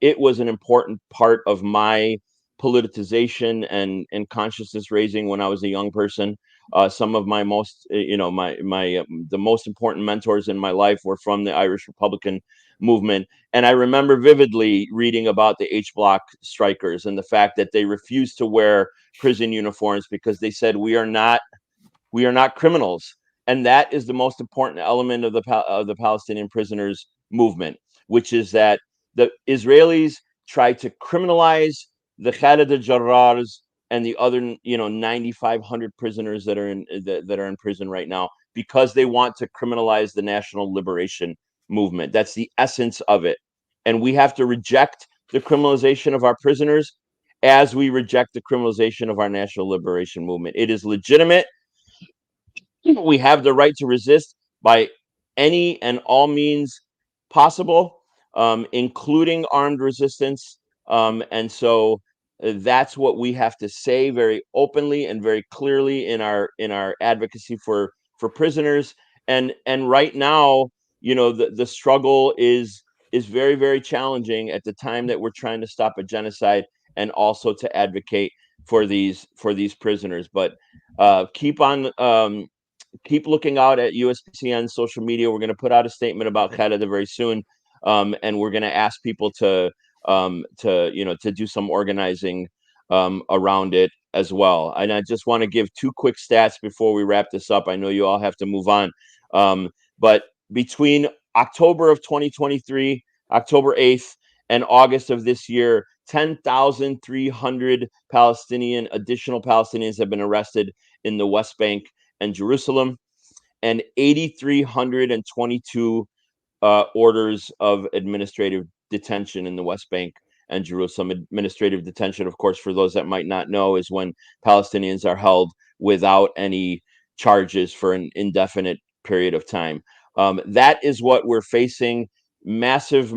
It was an important part of my politicization and consciousness raising when I was a young person. Some of my most, the most important mentors in my life were from the Irish Republican movement. And I remember vividly reading about the 𝐓𝐡𝐞 strikers and the fact that they refused to wear prison uniforms because they said, we are not criminals. And that is the most important element of the Palestinian prisoners movement, which is that the Israelis tried to criminalize the Khalid al-Jarrars and the other 9,500 prisoners that are in prison right now because they want to criminalize the national liberation movement. That's the essence of it. And we have to reject the criminalization of our prisoners as we reject the criminalization of our national liberation movement. It is legitimate. We have the right to resist by any and all means possible, including armed resistance. And so that's what we have to say very openly and very clearly in our advocacy for prisoners. And right now, the struggle is very, very challenging at the time that we're trying to stop a genocide and also to advocate for these prisoners. But keep looking out at USPCN social media. We're going to put out a statement about Khalid very soon, and we're going to ask people to do some organizing around it as well. And I just want to give two quick stats before we wrap this up. I know you all have to move on, but between October of 2023, October 8th, and August of this year, 10,300 additional Palestinians have been arrested in the West Bank and Jerusalem, and 8,322 orders of administrative detention in the West Bank and Jerusalem. Administrative detention, of course, for those that might not know, is when Palestinians are held without any charges for an indefinite period of time. That is what we're facing: massive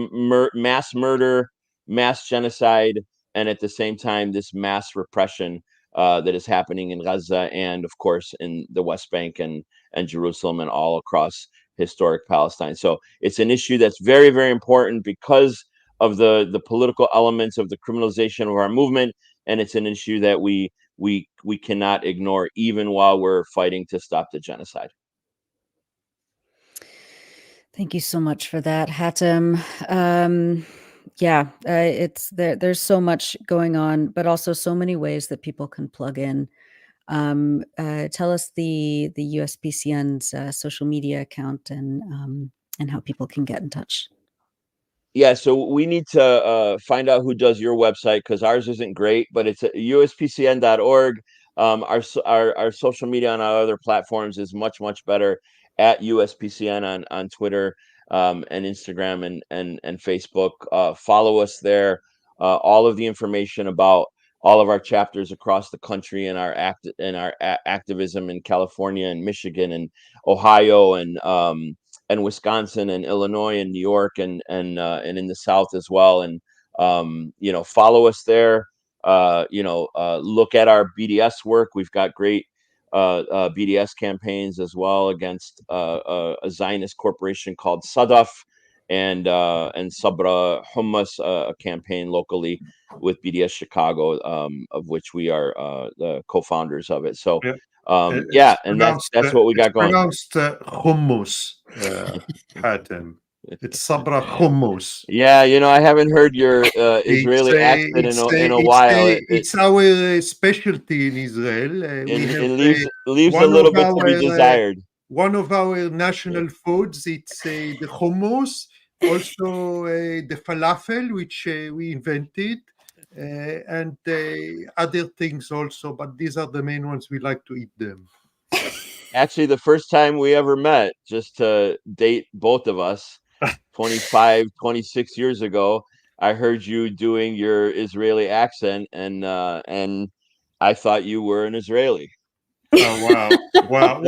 mass murder, mass genocide, and at the same time, this mass repression that is happening in Gaza and, of course, in the West Bank and Jerusalem and all across historic Palestine. So it's an issue that's very, very important because of the political elements of the criminalization of our movement, and it's an issue that we cannot ignore even while we're fighting to stop the genocide. Thank you so much for that, Hatem. It's there's so much going on, but also so many ways that people can plug in. Tell us the USPCN's social media account and how people can get in touch. Yeah, so we need to find out who does your website because ours isn't great, but it's at uspcn.org. Our social media on our other platforms is much better at USPCN on Twitter and Instagram and Facebook. Follow us there. All of the information about all of our chapters across the country and our activism in California and Michigan and Ohio and Wisconsin and Illinois and New York and in the South as well. And follow us there. Look at our BDS work. We've got great BDS campaigns as well against a Zionist corporation called Sadaf and Sabra Hummus, a campaign locally with BDS Chicago, of which we are the co-founders of it. So and that's what we got going. Pronounced hummus, Hatem. It's Sabra hummus. Yeah, I haven't heard your Israeli accent in a while. It's our specialty in Israel. It leaves a little bit to be desired. One of our national foods, it's the hummus, also the falafel, which we invented, and other things also, but these are the main ones. We like to eat them. Actually, the first time we ever met, just to date both of us, 25, 26 years ago, I heard you doing your Israeli accent, and I thought you were an Israeli. Oh, wow. Well,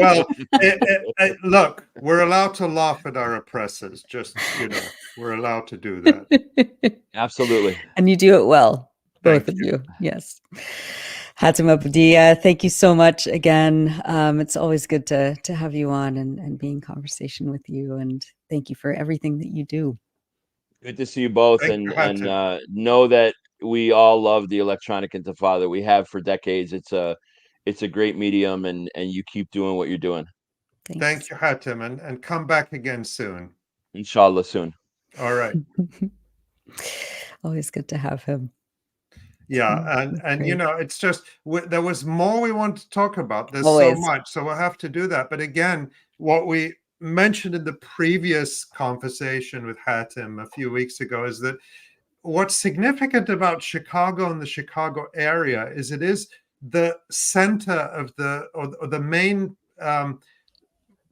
look, we're allowed to laugh at our oppressors. Just, we're allowed to do that. Absolutely. And you do it well, both of you. Yes. Hatem Abudayyeh, thank you so much again. It's always good to have you on and be in conversation with you. And thank you for everything that you do. Good to see you both. And know that we all love the Electronic Intifada. We have for decades. It's a great medium, and you keep doing what you're doing. Thanks. Thank you, Hatem, and come back again soon. Inshallah soon. All right. Always good to have him. Yeah, and it's just there was more we want to talk about. There's Always. So much, so we'll have to do that. But again, what we mentioned in the previous conversation with Hatem a few weeks ago is that what's significant about Chicago and the Chicago area is it is the center of the main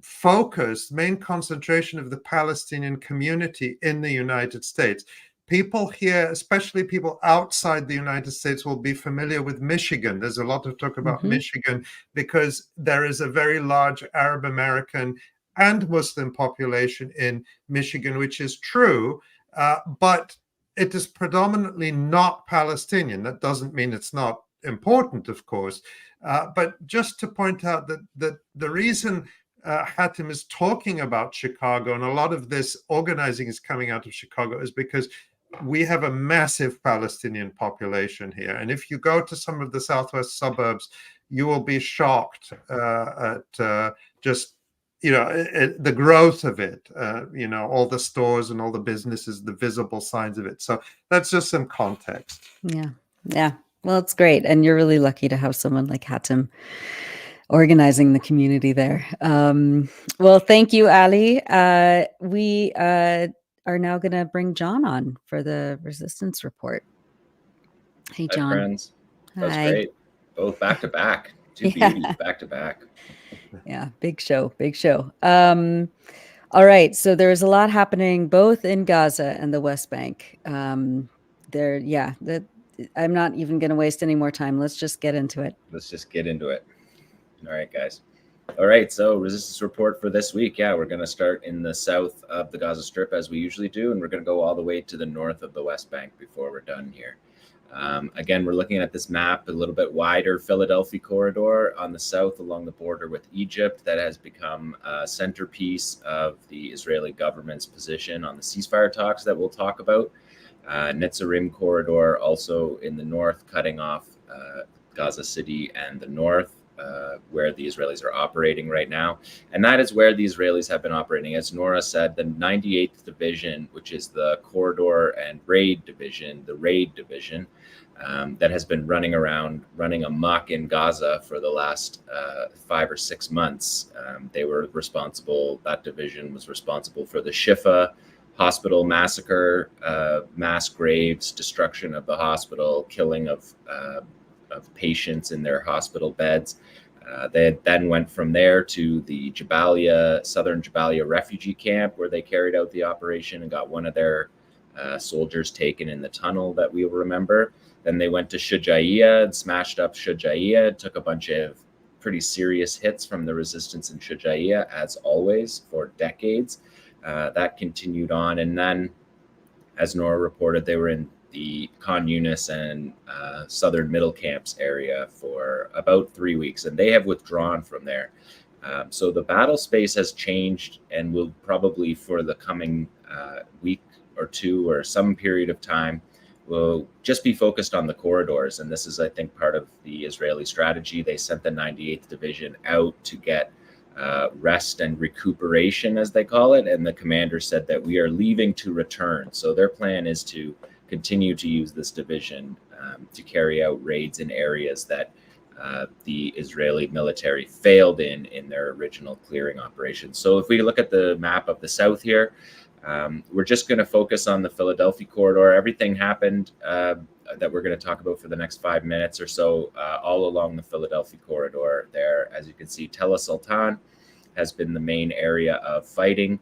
focus, main concentration of the Palestinian community in the United States. People here, especially people outside the United States, will be familiar with Michigan. There's a lot of talk about Michigan because there is a very large Arab American and Muslim population in Michigan, which is true, but it is predominantly not Palestinian. That doesn't mean it's not important, of course, but just to point out that the reason Hatem is talking about Chicago and a lot of this organizing is coming out of Chicago is because we have a massive Palestinian population here. And if you go to some of the southwest suburbs, you will be shocked at just, the growth of it, all the stores and all the businesses, the visible signs of it. So that's just some context. Yeah. Well, it's great. And you're really lucky to have someone like Hatem organizing the community there. Well, thank you, Ali. We are now going to bring Jon on for the resistance report. Hey, Jon. Hi, friends. That was great. Both back to back. Two beauties back to back. Yeah, big show. All right. So there's a lot happening both in Gaza and the West Bank. I'm not even going to waste any more time. Let's just get into it. All right, guys. All right, so resistance report for this week. Yeah, we're going to start in the south of the Gaza Strip as we usually do, and we're going to go all the way to the north of the West Bank before we're done here. Again, we're looking at this map, a little bit wider Philadelphia corridor on the south along the border with Egypt that has become a centerpiece of the Israeli government's position on the ceasefire talks that we'll talk about. Netzarim corridor also in the north, cutting off Gaza City and the north. Where the Israelis are operating right now. And that is where the Israelis have been operating. As Nora said, the 98th Division, which is the corridor and raid division, that has been running amok in Gaza for the last 5 or 6 months. That division was responsible for the Shifa hospital massacre, mass graves, destruction of the hospital, killing of patients in their hospital beds. They then went from there to the southern Jabalia refugee camp, where they carried out the operation and got one of their soldiers taken in the tunnel that we'll remember. Then they went to 𝐄𝐥𝐿𝐈 and smashed up 𝐄𝐥𝐿𝐈, took a bunch of pretty serious hits from the resistance in 𝐄𝐥𝐿𝐈, as always, for decades. That continued on. And then, as Nora reported, they were in the Khan Yunis and southern middle camps area for about 3 weeks, and they have withdrawn from there. So the battle space has changed, and will probably, for the coming week or two or some period of time, will just be focused on the corridors. And this is, I think, part of the Israeli strategy. They sent the 98th Division out to get rest and recuperation, as they call it. And the commander said that we are leaving to return. So their plan is to continue to use this division to carry out raids in areas that the Israeli military failed in their original clearing operation. So if we look at the map of the south here, we're just going to focus on the Philadelphia corridor. Everything happened that we're going to talk about for the next 5 minutes or so all along the Philadelphia corridor there. As you can see, Tel Sultan has been the main area of fighting,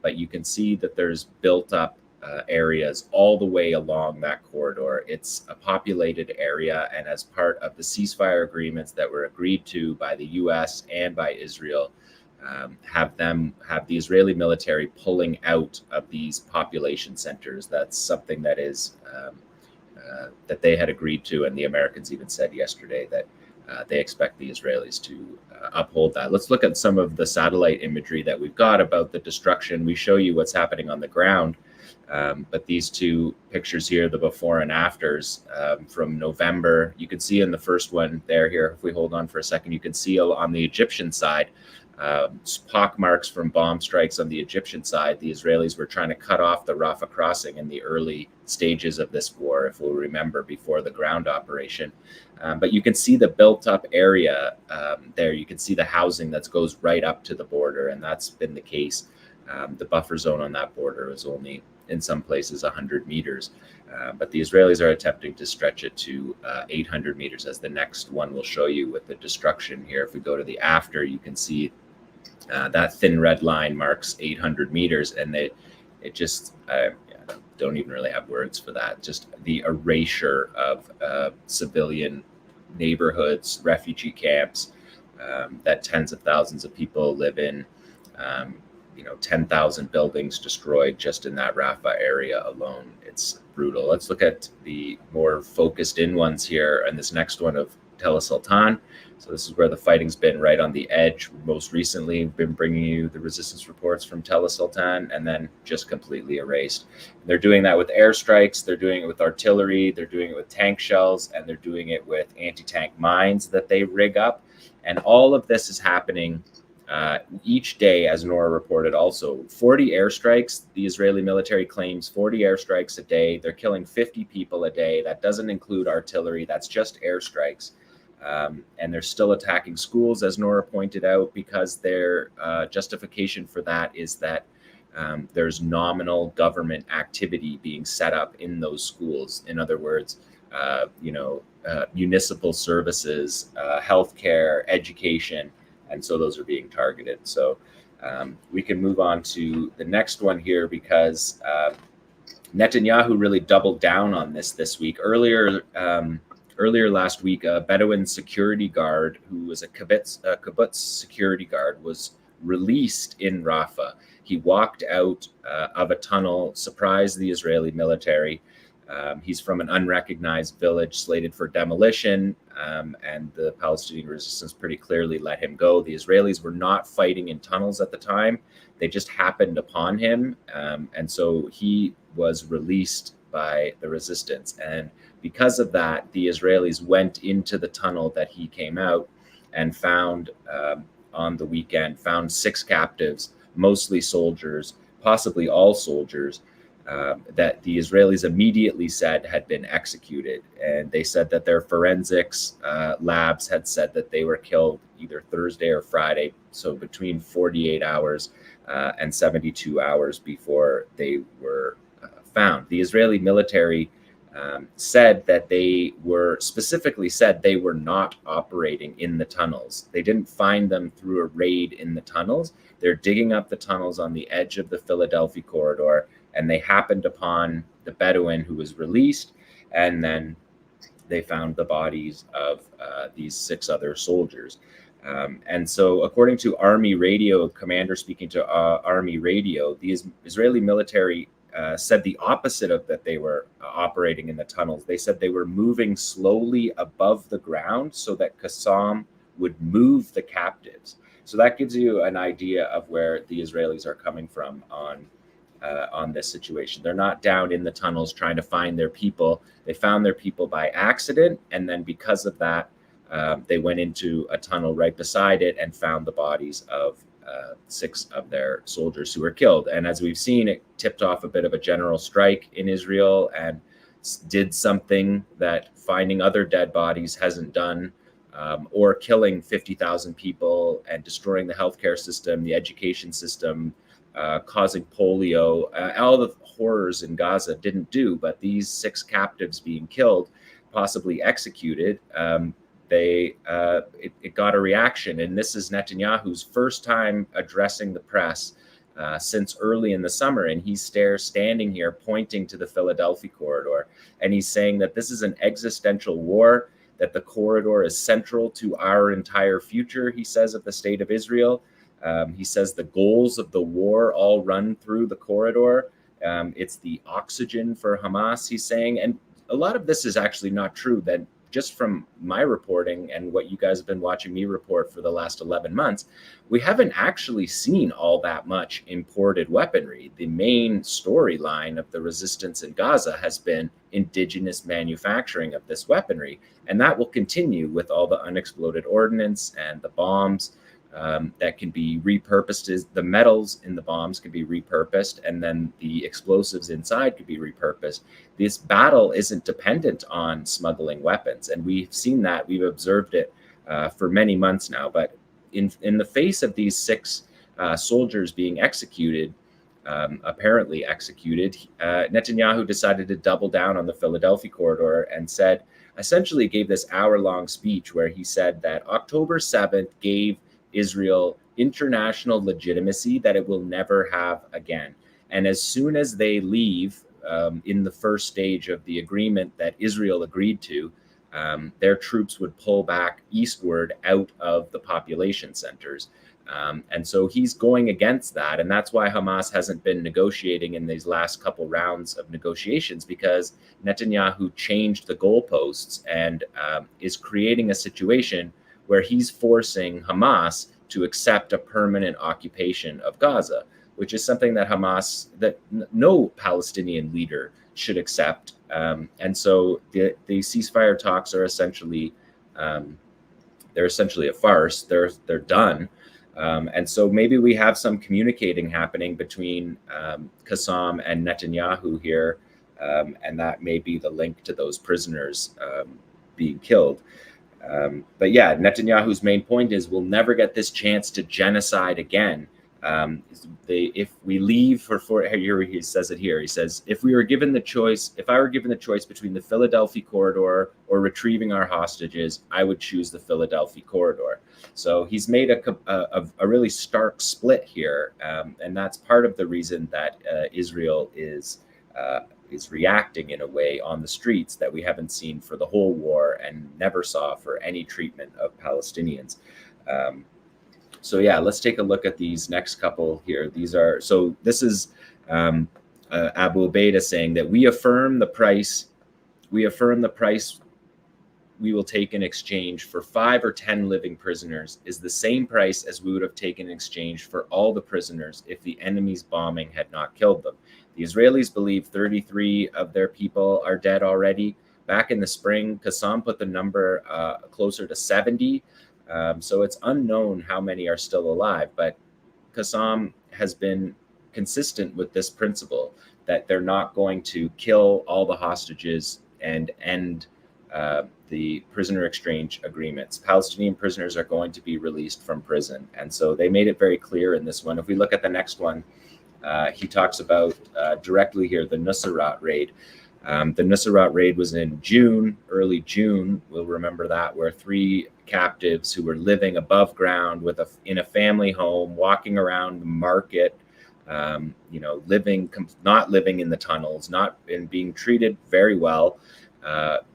but you can see that there's built up areas all the way along that corridor. It's a populated area, and as part of the ceasefire agreements that were agreed to by the U.S. and by Israel, have the Israeli military pulling out of these population centers. That's something that is that they had agreed to, and the Americans even said yesterday that they expect the Israelis to uphold that. Let's look at some of the satellite imagery that we've got about the destruction. We show you what's happening on the ground, but these two pictures here, the before and afters from November, you can see in the first one there here, if we hold on for a second, you can see on the Egyptian side, pock marks from bomb strikes on the Egyptian side. The Israelis were trying to cut off the Rafah crossing in the early stages of this war, if we'll remember, before the ground operation. But you can see the built up area there. You can see the housing that goes right up to the border, and that's been the case. The buffer zone on that border is only, in some places, 100 meters. But the Israelis are attempting to stretch it to 800 meters, as the next one will show you with the destruction here. If we go to the after, you can see that thin red line marks 800 meters, and it just, I don't even really have words for that. Just the erasure of civilian neighborhoods, refugee camps that tens of thousands of people live in. 10,000 buildings destroyed just in that Rafah area alone. It's brutal. Let's look at the more focused in ones here, and this next one of Tel Sultan. So this is where the fighting's been, right on the edge. Most recently, we've been bringing you the resistance reports from Tel Sultan, and then just completely erased. They're doing that with airstrikes, they're doing it with artillery, they're doing it with tank shells, and they're doing it with anti-tank mines that they rig up. And all of this is happening each day, as Nora reported also. 40 airstrikes. The Israeli military claims 40 airstrikes a day. They're killing 50 people a day. That doesn't include artillery. That's just airstrikes. And they're still attacking schools, as Nora pointed out, because their justification for that is that there's nominal government activity being set up in those schools. In other words, municipal services, healthcare, education. And so those are being targeted. So we can move on to the next one here, because Netanyahu really doubled down on this week. Earlier last week, a Bedouin security guard, who was a kibbutz security guard, was released in Rafah. He walked out of a tunnel, surprised the Israeli military. He's from an unrecognized village slated for demolition, and the Palestinian resistance pretty clearly let him go. The Israelis were not fighting in tunnels at the time. They just happened upon him, and so he was released by the resistance. And because of that, the Israelis went into the tunnel that he came out and found on the weekend, found 6 captives, mostly soldiers, possibly all soldiers, that the Israelis immediately said had been executed. And they said that their forensics labs had said that they were killed either Thursday or Friday, so between 48 hours and 72 hours before they were found. The Israeli military said that they were not operating in the tunnels. They didn't find them through a raid in the tunnels. They're digging up the tunnels on the edge of the Philadelphia corridor, and they happened upon the Bedouin who was released, and then they found the bodies of these 6 other soldiers. And so, according to Army radio, a commander speaking to Army radio, the Israeli military said the opposite of that they were operating in the tunnels. They said they were moving slowly above the ground so that Qassam would move the captives. So that gives you an idea of where the Israelis are coming from on this situation. They're not down in the tunnels trying to find their people. They found their people by accident, and then because of that, they went into a tunnel right beside it and found the bodies of 6 of their soldiers who were killed. And as we've seen, it tipped off a bit of a general strike in Israel and did something that finding other dead bodies hasn't done, or killing 50,000 people and destroying the healthcare system, the education system, causing polio, all the horrors in Gaza didn't do. But these 6 captives being killed, possibly executed, it got a reaction. And this is Netanyahu's first time addressing the press since early in the summer. And he's standing here pointing to the Philadelphia corridor. And he's saying that this is an existential war, that the corridor is central to our entire future, he says, of the state of Israel. He says the goals of the war all run through the corridor. It's the oxygen for Hamas, he's saying. And a lot of this is actually not true. That just from my reporting and what you guys have been watching me report for the last 11 months, we haven't actually seen all that much imported weaponry. The main storyline of the resistance in Gaza has been indigenous manufacturing of this weaponry. And that will continue with all the unexploded ordnance and the bombs that can be repurposed. The metals in the bombs can be repurposed, and then the explosives inside could be repurposed. This battle isn't dependent on smuggling weapons, and we've seen that. We've observed it for many months now. But in the face of these 6 soldiers being executed, apparently executed, Netanyahu decided to double down on the Philadelphia corridor and essentially gave this hour-long speech where he said that October 7th gave Israel international legitimacy that it will never have again. And as soon as they leave in the first stage of the agreement that Israel agreed to, their troops would pull back eastward out of the population centers. And so he's going against that. And that's why Hamas hasn't been negotiating in these last couple rounds of negotiations, because Netanyahu changed the goalposts and is creating a situation where he's forcing Hamas to accept a permanent occupation of Gaza, which is something that that no Palestinian leader should accept. And so the ceasefire talks are essentially a farce. They're done. And so maybe we have some communicating happening between Qassam and Netanyahu here, and that may be the link to those prisoners being killed. But yeah, Netanyahu's main point is we'll never get this chance to genocide again. If we leave here, he says it here. He says, if I were given the choice between the Philadelphia corridor or retrieving our hostages, I would choose the Philadelphia corridor. So he's made a really stark split here. And that's part of the reason that Israel is reacting in a way on the streets that we haven't seen for the whole war and never saw for any treatment of Palestinians. So yeah, let's take a look at these next couple here. This is Abu Abed saying that we affirm the price we will take in exchange for 5 or 10 living prisoners is the same price as we would have taken in exchange for all the prisoners if the enemy's bombing had not killed them. The Israelis believe 33 of their people are dead already. Back in the spring, Qassam put the number closer to 70. So it's unknown how many are still alive. But Qassam has been consistent with this principle that they're not going to kill all the hostages and end the prisoner exchange agreements. Palestinian prisoners are going to be released from prison. And so they made it very clear in this one. If we look at the next one, he talks about directly here the Nuseirat raid. The Nusrat raid was in June, early June. We'll remember that, where 3 captives who were living above ground in a family home, walking around the market, not living in the tunnels, being treated very well,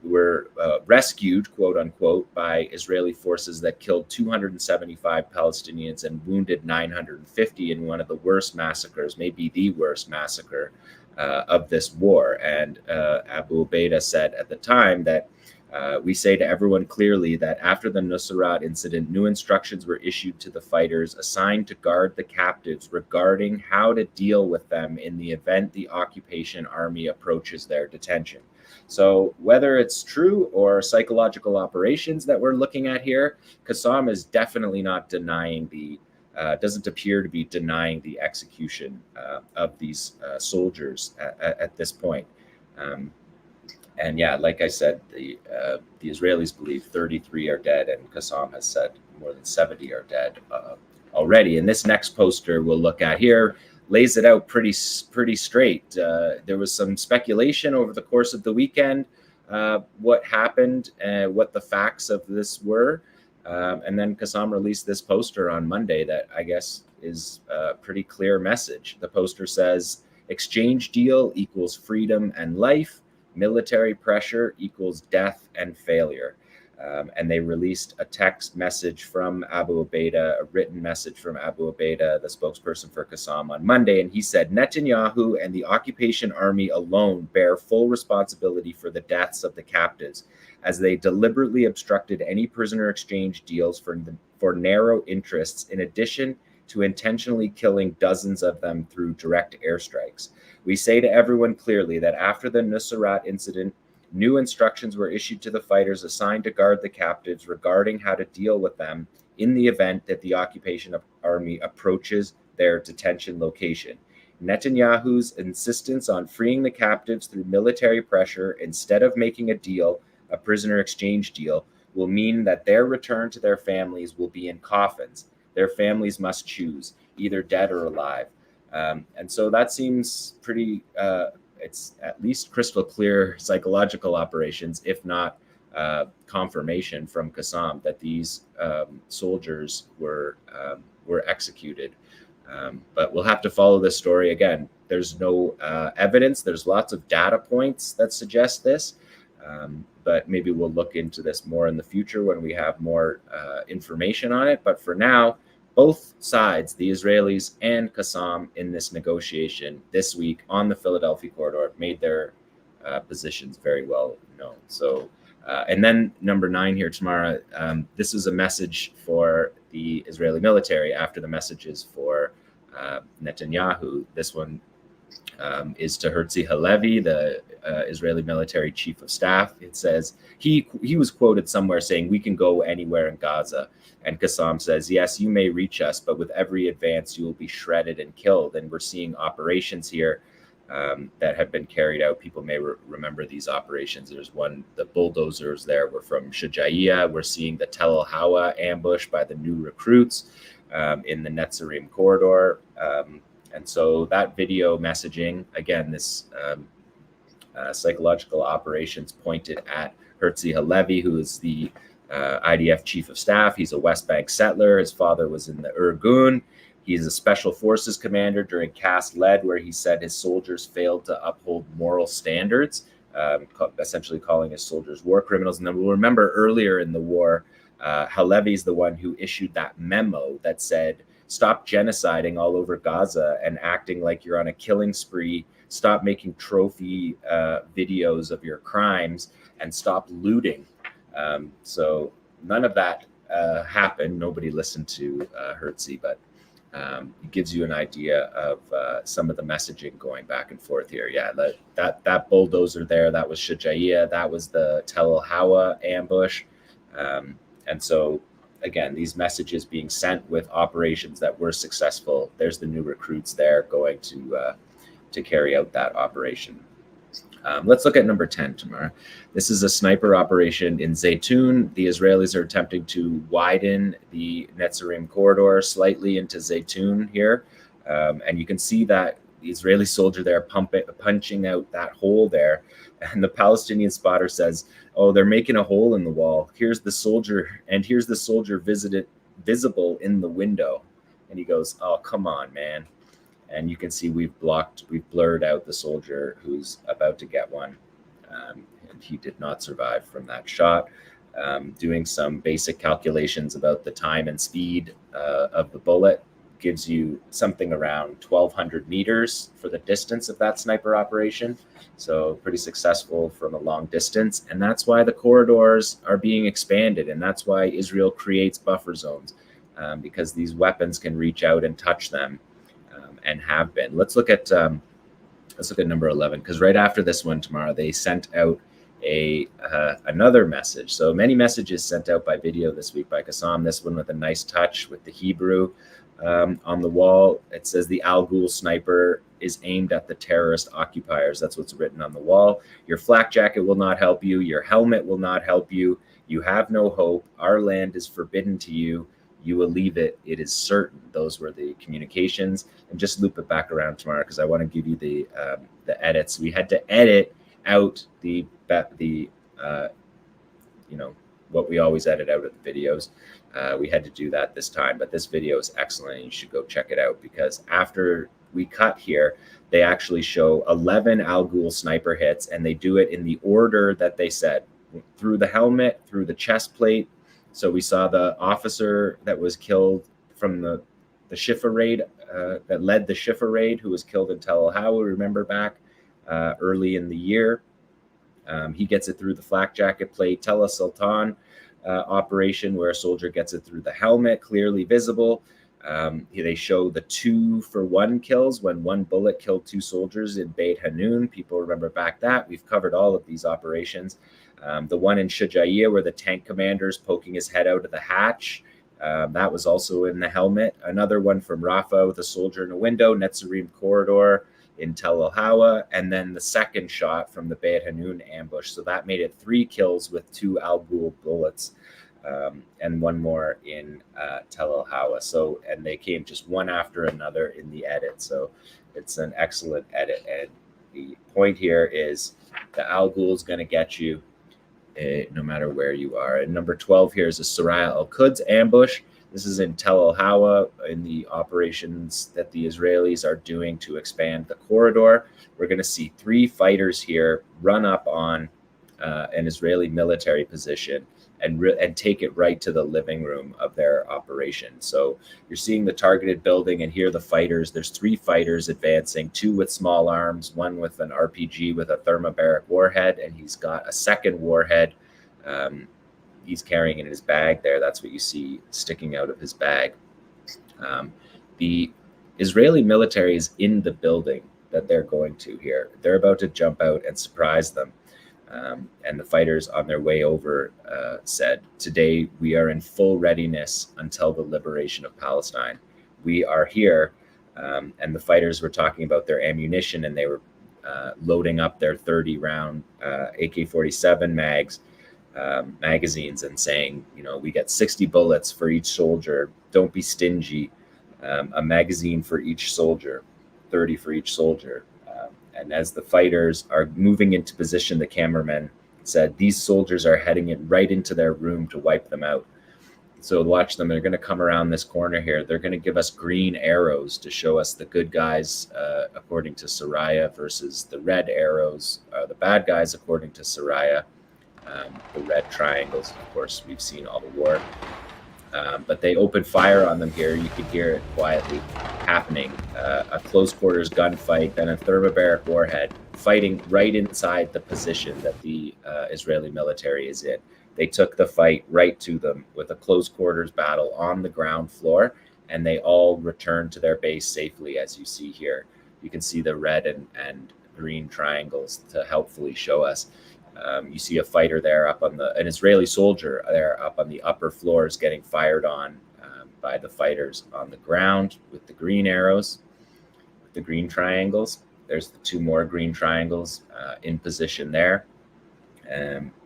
were rescued, quote unquote, by Israeli forces that killed 275 Palestinians and wounded 950 in one of the worst massacres, maybe the worst massacre of this war. And Abu Ubaidah said at the time that we say to everyone clearly that after the Nusrat incident, new instructions were issued to the fighters assigned to guard the captives regarding how to deal with them in the event the occupation army approaches their detention. So whether it's true or psychological operations that we're looking at here, 𝐤𝐿 is definitely not denying doesn't appear to be denying the execution of these soldiers at this point. And yeah, like I said, the Israelis believe 33 are dead, and 𝐤𝐿 has said more than 70 are dead already. And this next poster we'll look at here lays it out pretty straight. There was some speculation over the course of the weekend what happened and what the facts of this were. And then 𝐤𝐿 released this poster on Monday that I guess is a pretty clear message. The poster says, exchange deal equals freedom and life. Military pressure equals death and failure. And they released a text message from Abu Ubaidah, a written message from Abu Ubaidah, the spokesperson for 𝐤𝐿, on Monday. And he said, Netanyahu and the occupation army alone bear full responsibility for the deaths of the captives, as they deliberately obstructed any prisoner exchange deals for narrow interests, in addition to intentionally killing dozens of them through direct airstrikes. We say to everyone clearly that after the Nusrat incident, new instructions were issued to the fighters assigned to guard the captives regarding how to deal with them in the event that the occupation army approaches their detention location. Netanyahu's insistence on freeing the captives through military pressure instead of making a prisoner exchange deal, will mean that their return to their families will be in coffins. Their families must choose, either dead or alive. And so that seems pretty, it's at least crystal clear psychological operations, if not confirmation from 𝐤𝐿 that these soldiers were executed. But we'll have to follow this story. Again, there's no evidence. There's lots of data points that suggest this. But maybe we'll look into this more in the future when we have more information on it. But for now, both sides, the Israelis and 𝐤𝐿, in this negotiation this week on the Philadelphia corridor, made their positions very well known. So, and then number 9 here, Tamara, this is a message for the Israeli military after the messages for Netanyahu. This one is to 𝐓𝐡𝐞 𝐄𝐥𝐞𝐿, the Israeli military chief of staff. It says, he was quoted somewhere saying, we can go anywhere in Gaza. And 𝐤𝐿 says, yes, you may reach us, but with every advance, you will be shredded and killed. And we're seeing operations here that have been carried out. People may remember these operations. There's one, the bulldozers there were from 𝐓𝐡𝐞. We're seeing the Tel al-Hawa ambush by the new recruits in the Netzarim corridor. And so that video messaging, again, this psychological operations pointed at 𝐓𝐡𝐞 𝐄𝐥𝐞𝐿, who is the IDF chief of staff. He's a West Bank settler. His father was in the Irgun. He's a special forces commander during Cast Lead, where he said his soldiers failed to uphold moral standards, essentially calling his soldiers war criminals. And then we'll remember earlier in the war, 𝐄𝐿 is the one who issued that memo that said, stop genociding all over Gaza and acting like you're on a killing spree. Stop making trophy videos of your crimes and stop looting. So none of that happened. Nobody listened to 𝐓𝐡𝐞, but it gives you an idea of some of the messaging going back and forth here. Yeah, that bulldozer there, that was 𝐓𝐡𝐞. That was the Tel al-Hawa ambush. And so, again, these messages being sent with operations that were successful. There's the new recruits there going to carry out that operation. Let's look at number 10, Tamara. This is a sniper operation in Zaytun. The Israelis are attempting to widen the Netzarim corridor slightly into Zaytun here. And you can see that the Israeli soldier there punching out that hole there. And the Palestinian spotter says, oh, they're making a hole in the wall. Here's the soldier, and here's the soldier visible in the window. And he goes, oh, come on, man. And you can see we've blurred out the soldier who's about to get one. And he did not survive from that shot. Doing some basic calculations about the time and speed of the bullet gives you something around 1,200 meters for the distance of that sniper operation. So pretty successful from a long distance. And that's why the corridors are being expanded. And that's why Israel creates buffer zones, because these weapons can reach out and touch them, and have been. Let's look at number 11, because right after this one tomorrow, they sent out another message. So many messages sent out by video this week by Qassam. This one with a nice touch with the Hebrew on the wall. It says the Al-Ghul sniper is aimed at the terrorist occupiers. That's what's written on the wall. Your flak jacket will not help you. Your helmet will not help you. You have no hope. Our land is forbidden to you. You will leave it. It is certain. Those were the communications. And just loop it back around tomorrow, because I want to give you the edits. We had to edit out what we always edit out of the videos. We had to do that this time, but this video is excellent, and you should go check it out, because after we cut here, they actually show 11 Al-Ghul sniper hits, and they do it in the order that they said, through the helmet, through the chest plate. So we saw the officer that was killed from the Shifa raid, that led the Shifa raid, who was killed in Tel El-Hawa, remember back early in the year. He gets it through the flak jacket plate. Tel El-Sultan operation, where a soldier gets it through the helmet, clearly visible. They show the 2-for-1 kills when one bullet killed 2 soldiers in Beit Hanun. People remember back that. We've covered all of these operations. The one in Shujaiyah, where the tank commander is poking his head out of the hatch. That was also in the helmet. Another one from Rafah with a soldier in a window, Netzarim corridor in Tel El-Hawa, and then the second shot from the Beit Hanun ambush. So that made it 3 kills with 2 Al-Ghul bullets, and one more in Tel El-Hawa. So, and they came just one after another in the edit. So it's an excellent edit. And the point here is the Al-Ghul is going to get you no matter where you are. And number 12 here is a Soraya Al-Quds ambush. This is in Tel El-Hawa, in the operations that the Israelis are doing to expand the corridor. We're going to see 3 fighters here run up on an Israeli military position and take it right to the living room of their operation. So you're seeing the targeted building, and here the fighters. There's 3 fighters advancing, 2 with small arms, 1 with an RPG with a thermobaric warhead, and he's got a second warhead he's carrying in his bag there. That's what you see sticking out of his bag. The Israeli military is in the building that they're going to here. They're about to jump out and surprise them. And the fighters on their way over said, today we are in full readiness until the liberation of Palestine. We are here. And the fighters were talking about their ammunition, and they were loading up their 30-round AK-47 magazines, and saying, we get 60 bullets for each soldier. Don't be stingy. A magazine for each soldier, 30 for each soldier. And as the fighters are moving into position, the cameraman said, these soldiers are heading it right into their room to wipe them out. So watch them. They're going to come around this corner here. They're going to give us green arrows to show us the good guys, according to Soraya, versus the red arrows, the bad guys, according to Soraya. The red triangles, of course, we've seen all the war. But they opened fire on them here. You could hear it quietly happening. A close quarters gunfight, then a thermobaric warhead, fighting right inside the position that the Israeli military is in. They took the fight right to them with a close quarters battle on the ground floor, and they all returned to their base safely, as you see here. You can see the red and green triangles to helpfully show us. You see a fighter there an Israeli soldier there up on the upper floors getting fired on by the fighters on the ground with the green arrows, with the green triangles. There's the 2 more green triangles in position there.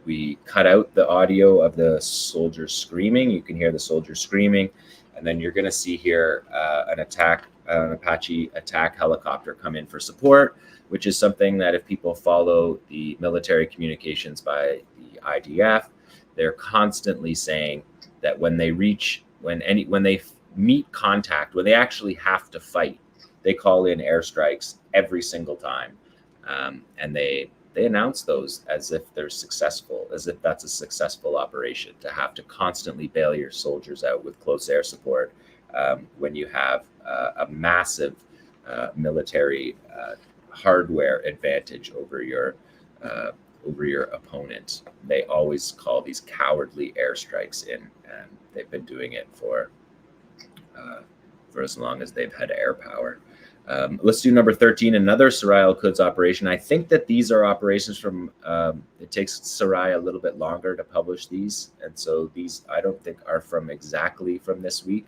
We cut out the audio of the soldiers screaming. You can hear the soldiers screaming. And then you're going to see here an attack an Apache attack helicopter come in for support, which is something that if people follow the military communications by the IDF, they're constantly saying that when they meet contact, when they actually have to fight, they call in airstrikes every single time. And they announce those as if they're successful, as if that's a successful operation, to have to constantly bail your soldiers out with close air support when you have a massive military hardware advantage over your opponent. They always call these cowardly airstrikes in, and they've been doing it for as long as they've had air power. Let's do number 13, another Soraya Al-Quds operation. I think that these are operations from, it takes Soraya a little bit longer to publish these. And so these, I don't think, are exactly from this week.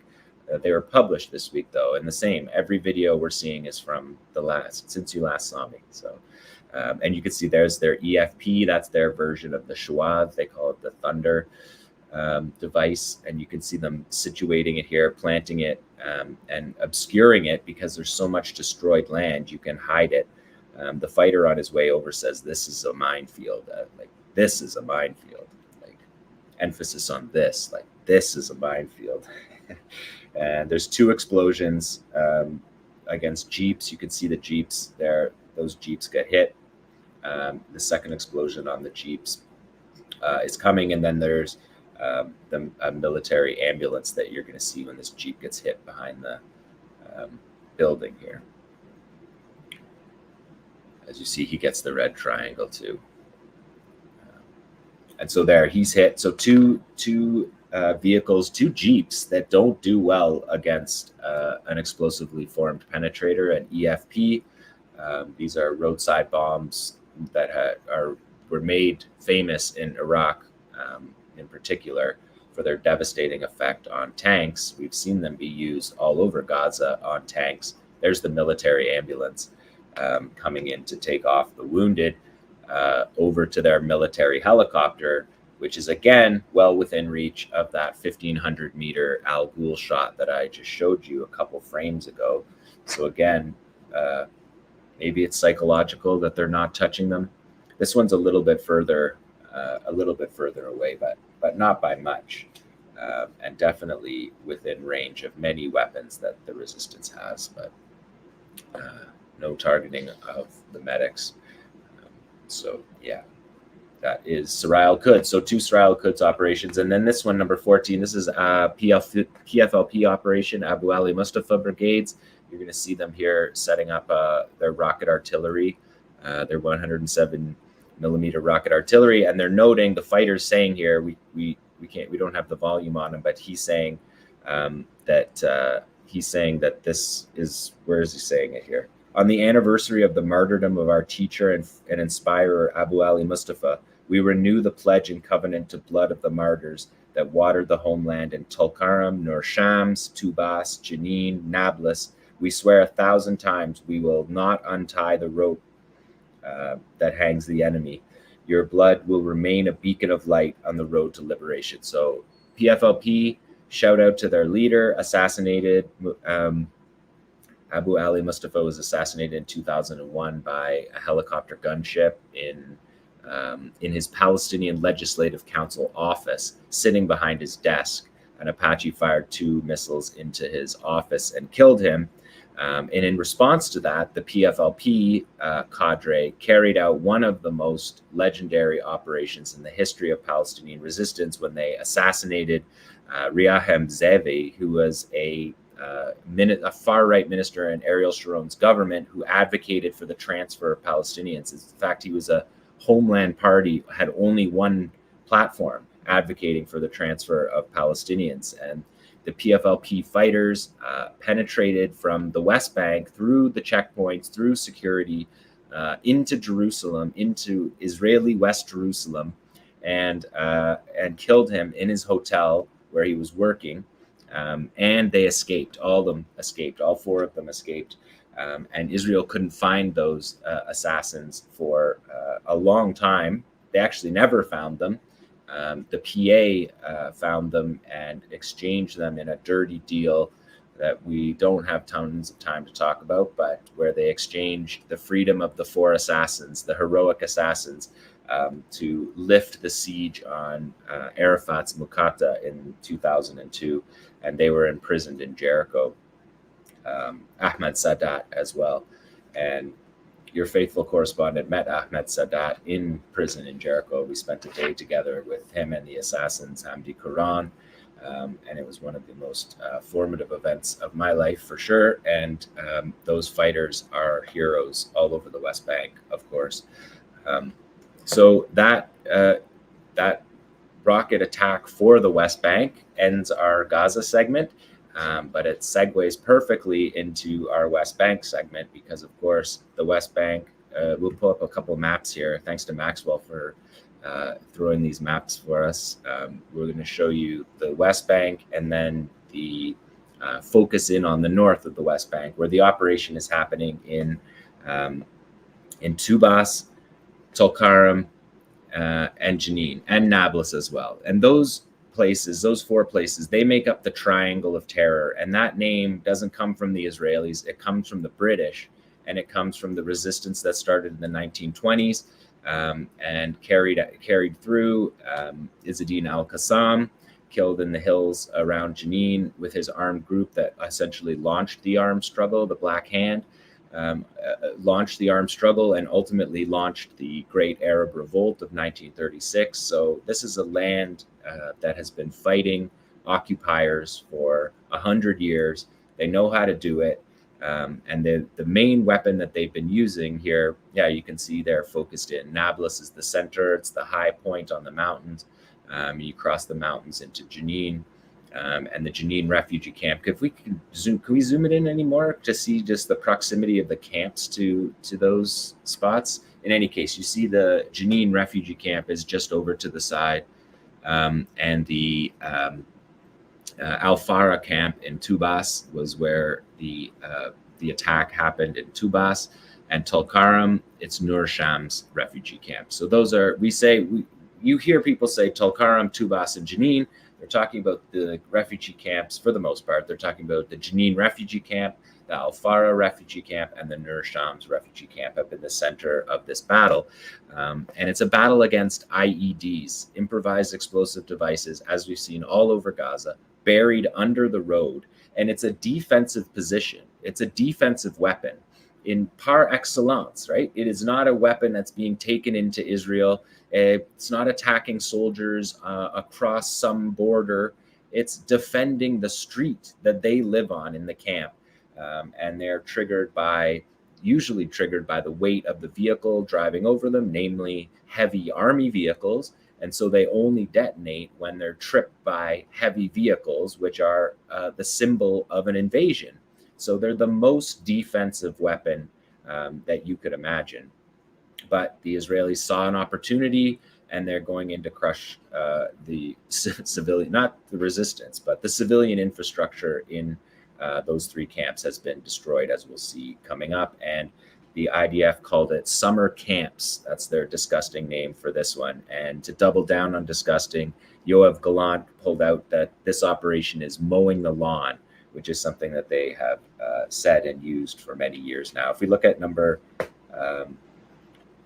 They were published this week, though. And the same, every video we're seeing is from since you last saw me. So, and you can see there's their EFP. That's their version of the Shuav. They call it the Thunder device. And you can see them situating it here, planting it, and obscuring it because there's so much destroyed land. You can hide it. The fighter on his way over says, "This is a minefield." Like, this is a minefield. Like, emphasis on this. Like, this is a minefield. And there's 2 explosions against Jeeps. You can see the Jeeps there. Those Jeeps get hit. The second explosion on the Jeeps is coming. And then there's a military ambulance that you're going to see when this Jeep gets hit behind the building here. As you see, he gets the red triangle too. And so there, he's hit. So two vehicles, 2 Jeeps that don't do well against an explosively formed penetrator, an EFP. These are roadside bombs that were made famous in Iraq, in particular, for their devastating effect on tanks. We've seen them be used all over Gaza on tanks. There's the military ambulance coming in to take off the wounded over to their military helicopter, which is, again, well within reach of that 1,500-meter Al-Ghul shot that I just showed you a couple frames ago. So again, maybe it's psychological that they're not touching them. This one's a little bit further away, but not by much, and definitely within range of many weapons that the resistance has, but no targeting of the medics. So yeah, that is Soraya Al-Quds. So 2 Soraya Al-Quds operations, and then this one, number 14. This is PFLP operation, Abu Ali Mustafa brigades. You're going to see them here setting up their rocket artillery, their 107-millimeter rocket artillery, and they're noting, the fighter's saying here, we don't have the volume on him, but he's saying that this is, where is he saying it here? On the anniversary of the martyrdom of our teacher and inspirer Abu Ali Mustafa, we renew the pledge and covenant to blood of the martyrs that watered the homeland in Tulkarm, Nur Shams, Tubas, Jenin, Nablus. We swear 1,000 times we will not untie the rope that hangs the enemy. Your blood will remain a beacon of light on the road to liberation. So PFLP, shout out to their leader, assassinated. Abu Ali Mustafa was assassinated in 2001 by a helicopter gunship in his Palestinian Legislative Council office, sitting behind his desk. An Apache fired 2 missiles into his office and killed him. And in response to that, the PFLP cadre carried out one of the most legendary operations in the history of Palestinian resistance when they assassinated Hatem Zevi, who was a far-right minister in Ariel Sharon's government who advocated for the transfer of Palestinians. In fact, he was a Homeland Party, had only one platform advocating for the transfer of Palestinians. And the PFLP fighters penetrated from the West Bank through the checkpoints, through security, into Jerusalem, into Israeli West Jerusalem, and killed him in his hotel where he was working. And they escaped. All of them escaped. All 4 of them escaped. And Israel couldn't find those assassins for a long time. They actually never found them. The PA found them and exchanged them in a dirty deal that we don't have tons of time to talk about, but where they exchanged the freedom of the 4 assassins, the heroic assassins, to lift the siege on Arafat's Muqatta in 2002, and they were imprisoned in Jericho. Ahmed Sadat as well, and your faithful correspondent met Ahmed Sadat in prison in Jericho. We spent a day together with him and the assassins, Hamdi Quran, and it was one of the most formative events of my life for sure. And those fighters are heroes all over the West Bank, of course. So that rocket attack for the West Bank ends our Gaza segment, but it segues perfectly into our West Bank segment because, of course, the West Bank, we'll pull up a couple maps here. Thanks to Maxwell for throwing these maps for us. We're going to show you the West Bank and then the focus in on the north of the West Bank, where the operation is happening in Tubas, Tulkarm, and Jenin, and Nablus as well. And those places, those 4 places, they make up the Triangle of Terror. And that name doesn't come from the Israelis. It comes from the British, and it comes from the resistance that started in the 1920s and carried through. Izzeddin al-Qassam, killed in the hills around Jenin with his armed group that essentially launched the armed struggle, the Black Hand. Launched the armed struggle and ultimately launched the Great Arab Revolt of 1936. So this is a land that has been fighting occupiers for 100 years. They know how to do it. And the main weapon that they've been using here, you can see they're focused in. Nablus is the center. It's the high point on the mountains. You cross the mountains into Jenin. And the Jenin refugee camp. Can we zoom it in anymore to see just the proximity of the camps to those spots? In any case, you see the Jenin refugee camp is just over to the side, and the Al-Farah camp in Tubas was where the attack happened in Tubas, and Tulkarm, it's Nur Sham's refugee camp. So those are, you hear people say Tulkarm, Tubas, and Jenin. They're talking about the refugee camps for the most part. They're talking about the Jenin refugee camp, the Al-Farah refugee camp, and the Nur Shams refugee camp up in the center of this battle. And it's a battle against IEDs, improvised explosive devices, as we've seen all over Gaza, buried under the road. And it's a defensive position. It's a defensive weapon in par excellence, right? It is not a weapon that's being taken into Israel. It's not attacking soldiers across some border. It's defending the street that they live on in the camp. And they're usually triggered by the weight of the vehicle driving over them, namely heavy army vehicles. And so they only detonate when they're tripped by heavy vehicles, which are the symbol of an invasion. So they're the most defensive weapon that you could imagine. But the Israelis saw an opportunity, and they're going in to crush the civilian, not the resistance, but the civilian infrastructure in those 3 camps has been destroyed, as we'll see coming up. And the IDF called it summer camps. That's their disgusting name for this one. And to double down on disgusting, 𝐄𝐥𝐿 𝐄𝐿 pulled out that this operation is mowing the lawn, which is something that they have said and used for many years now. If we look at number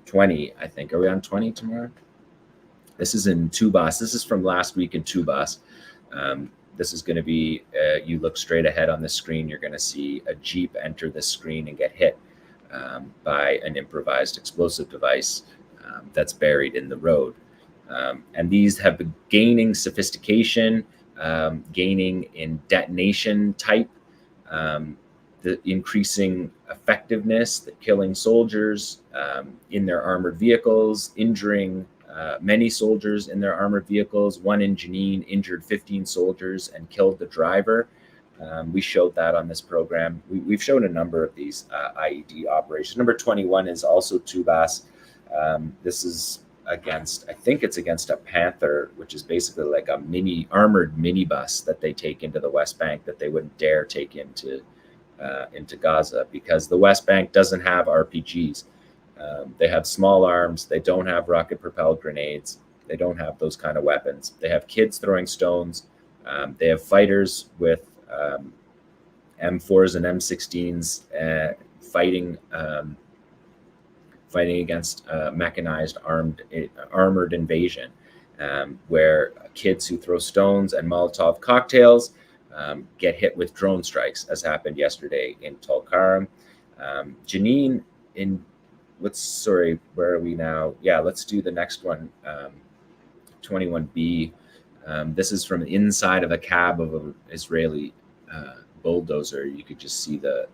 20, I think. Are we on 20 tomorrow? This is in Tubas. This is from last week in Tubas. This is going to be, you look straight ahead on the screen, you're going to see a Jeep enter the screen and get hit by an improvised explosive device that's buried in the road. And these have been gaining sophistication, gaining in detonation type, the increasing effectiveness, the killing soldiers in their armored vehicles, injuring many soldiers in their armored vehicles. One in Jenin injured 15 soldiers and killed the driver. We showed that on this program. We've shown a number of these IED operations. Number 21 is also Tubas. This is against, I think it's against a Panther, which is basically like a armored minibus that they take into the West Bank that they wouldn't dare take into Gaza, because the West Bank doesn't have RPGs. They have small arms. They don't have rocket-propelled grenades. They don't have those kind of weapons. They have kids throwing stones. They have fighters with M4s and M16s fighting against mechanized armored invasion, where kids who throw stones and Molotov cocktails get hit with drone strikes, as happened yesterday in �2𝐐 𝐄𝐥𝐞𝐿. Jenin where are we now? Yeah, let's do the next one. 21B. This is from inside of a cab of an Israeli bulldozer. You could just see the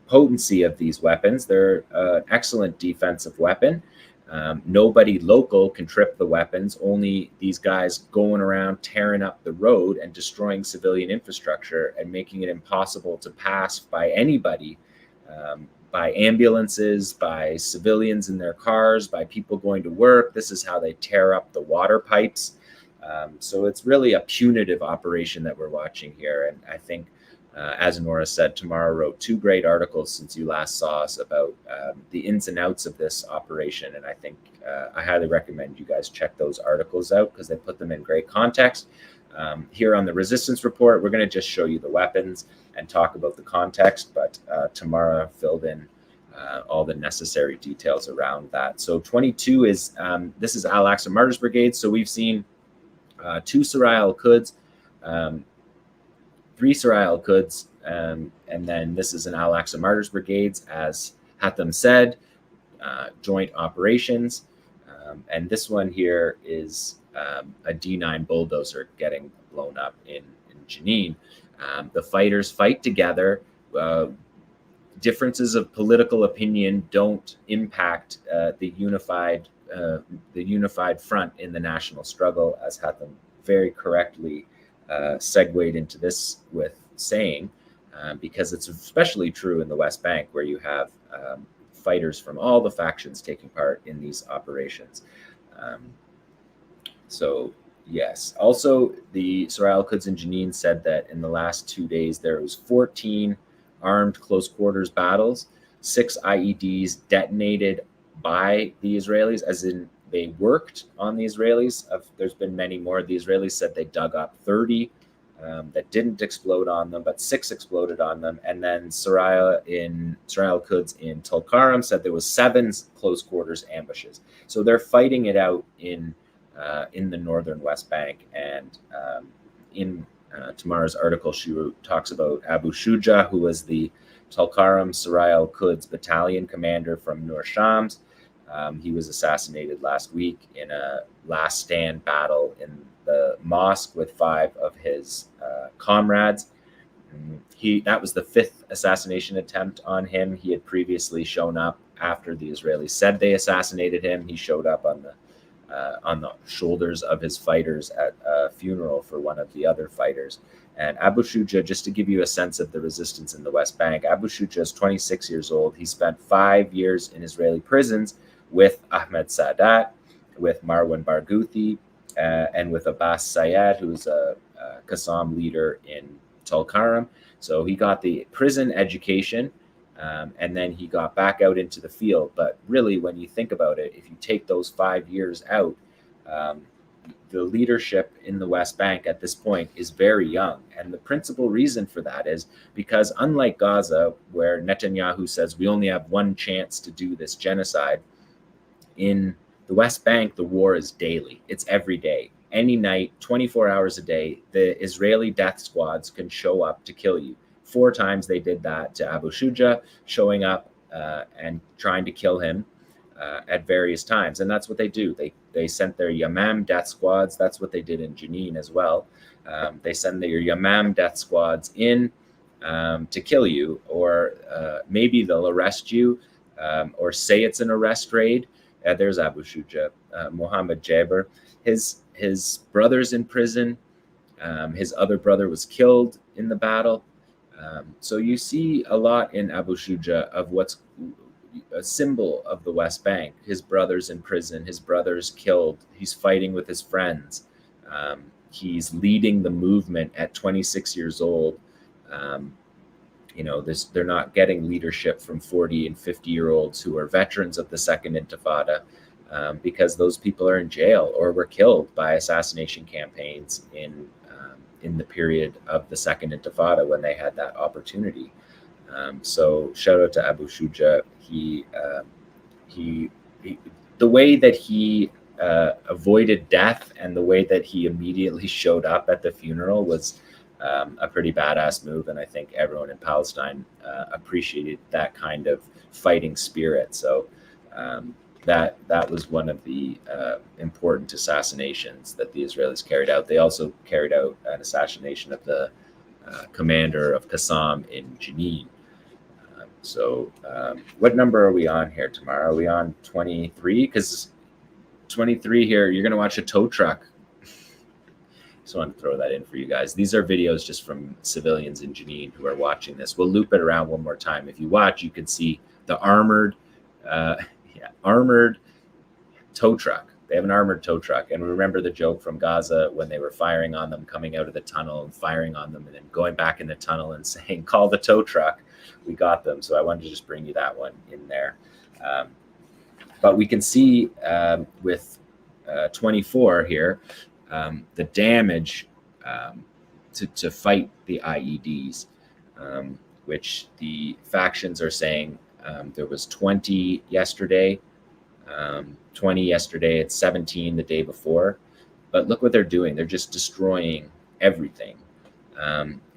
potency of these weapons. They're an excellent defensive weapon. Nobody local can trip the weapons, only these guys going around tearing up the road and destroying civilian infrastructure and making it impossible to pass by anybody, by ambulances, by civilians in their cars, by people going to work. This is how they tear up the water pipes. So it's really a punitive operation that we're watching here. And I think, as Nora said, Tamara wrote 2 great articles since you last saw us about the ins and outs of this operation. And I think I highly recommend you guys check those articles out because they put them in great context. Here on the Resistance Report, we're going to just show you the weapons and talk about the context, but Tamara filled in all the necessary details around that. So 22 is, this is Al-Aqsa Martyrs Brigade. So we've seen 2 Saraya al-Quds, 3 Saraya al-Quds, and then this is an Al-Aqsa Martyrs Brigades, as Hatem said, joint operations. And this one here is a D9 bulldozer getting blown up in Jenin. The fighters fight together. Differences of political opinion don't impact the unified front in the national struggle, as Hatem very correctly segued into this with saying, because it's especially true in the West Bank, where you have fighters from all the factions taking part in these operations. So yes, also the Saraya al-Quds in Jenin said that in the last 2 days there was 14 armed close quarters battles, 6 IEDs detonated by the Israelis, as in they worked on the Israelis. There's been many more. The Israelis said they dug up 30 that didn't explode on them, but 6 exploded on them. And then Saraya al-Quds in �2𝐐 𝐄𝐥𝐞𝐿 said there was 7 close quarters ambushes. So they're fighting it out in the northern West Bank. And in Tamara's article, she talks about Abu Shuja, who was the �2𝐐 𝐄𝐥𝐞𝐿 Saraya al-Quds battalion commander from Nur Shams. He was assassinated last week in a last stand battle in the mosque with 5 of his comrades. That was the 5th assassination attempt on him. He had previously shown up after the Israelis said they assassinated him. He showed up on the shoulders of his fighters at a funeral for one of the other fighters. And Abu Shuja, just to give you a sense of the resistance in the West Bank, Abu Shuja is 26 years old. He spent 5 years in Israeli prisons with Ahmed Sadat, with Marwan Barghouti, and with Abbas Sayed, who's a Qassam leader in �2𝐐 𝐄𝐥𝐞𝐿. So he got the prison education, and then he got back out into the field. But really, when you think about it, if you take those 5 years out, the leadership in the West Bank at this point is very young. And the principal reason for that is because, unlike Gaza, where Netanyahu says we only have one chance to do this genocide, in the West Bank, the war is daily. It's every day. Any night, 24 hours a day, the Israeli death squads can show up to kill you. 4 times they did that to Abu Shuja, showing up and trying to kill him at various times. And that's what they do. They sent their Yamam death squads. That's what they did in Jenin as well. They send their Yamam death squads in to kill you, or maybe they'll arrest you, or say it's an arrest raid. There's Abu Shuja, Mohammed Jaber. His brother's in prison. His other brother was killed in the battle. So you see a lot in Abu Shuja of what's a symbol of the West Bank. His brother's in prison. His brother's killed. He's fighting with his friends. He's leading the movement at 26 years old. They're not getting leadership from 40 and 50-year-olds who are veterans of the Second Intifada, because those people are in jail or were killed by assassination campaigns in the period of the Second Intifada when they had that opportunity. So shout out to Abu Shuja. He the way that he avoided death and the way that he immediately showed up at the funeral was a pretty badass move, and I think everyone in Palestine appreciated that kind of fighting spirit. So that was one of the important assassinations that the Israelis carried out. They also carried out an assassination of the commander of Qassam in Jenin. So what number are we on here tomorrow? Are we on 23? Because 23 here, you're going to watch a tow truck. Just wanted to throw that in for you guys. These are videos just from civilians in Jenin who are watching this. We'll loop it around one more time. If you watch, you can see the armored tow truck. They have an armored tow truck. And remember the joke from Gaza when they were firing on them, coming out of the tunnel and firing on them and then going back in the tunnel and saying, call the tow truck. We got them. So I wanted to just bring you that one in there. But we can see with 24 here, the damage to fight the IEDs, which the factions are saying there was 20 yesterday, 20 yesterday, it's 17 the day before. But look what they're doing. They're just destroying everything.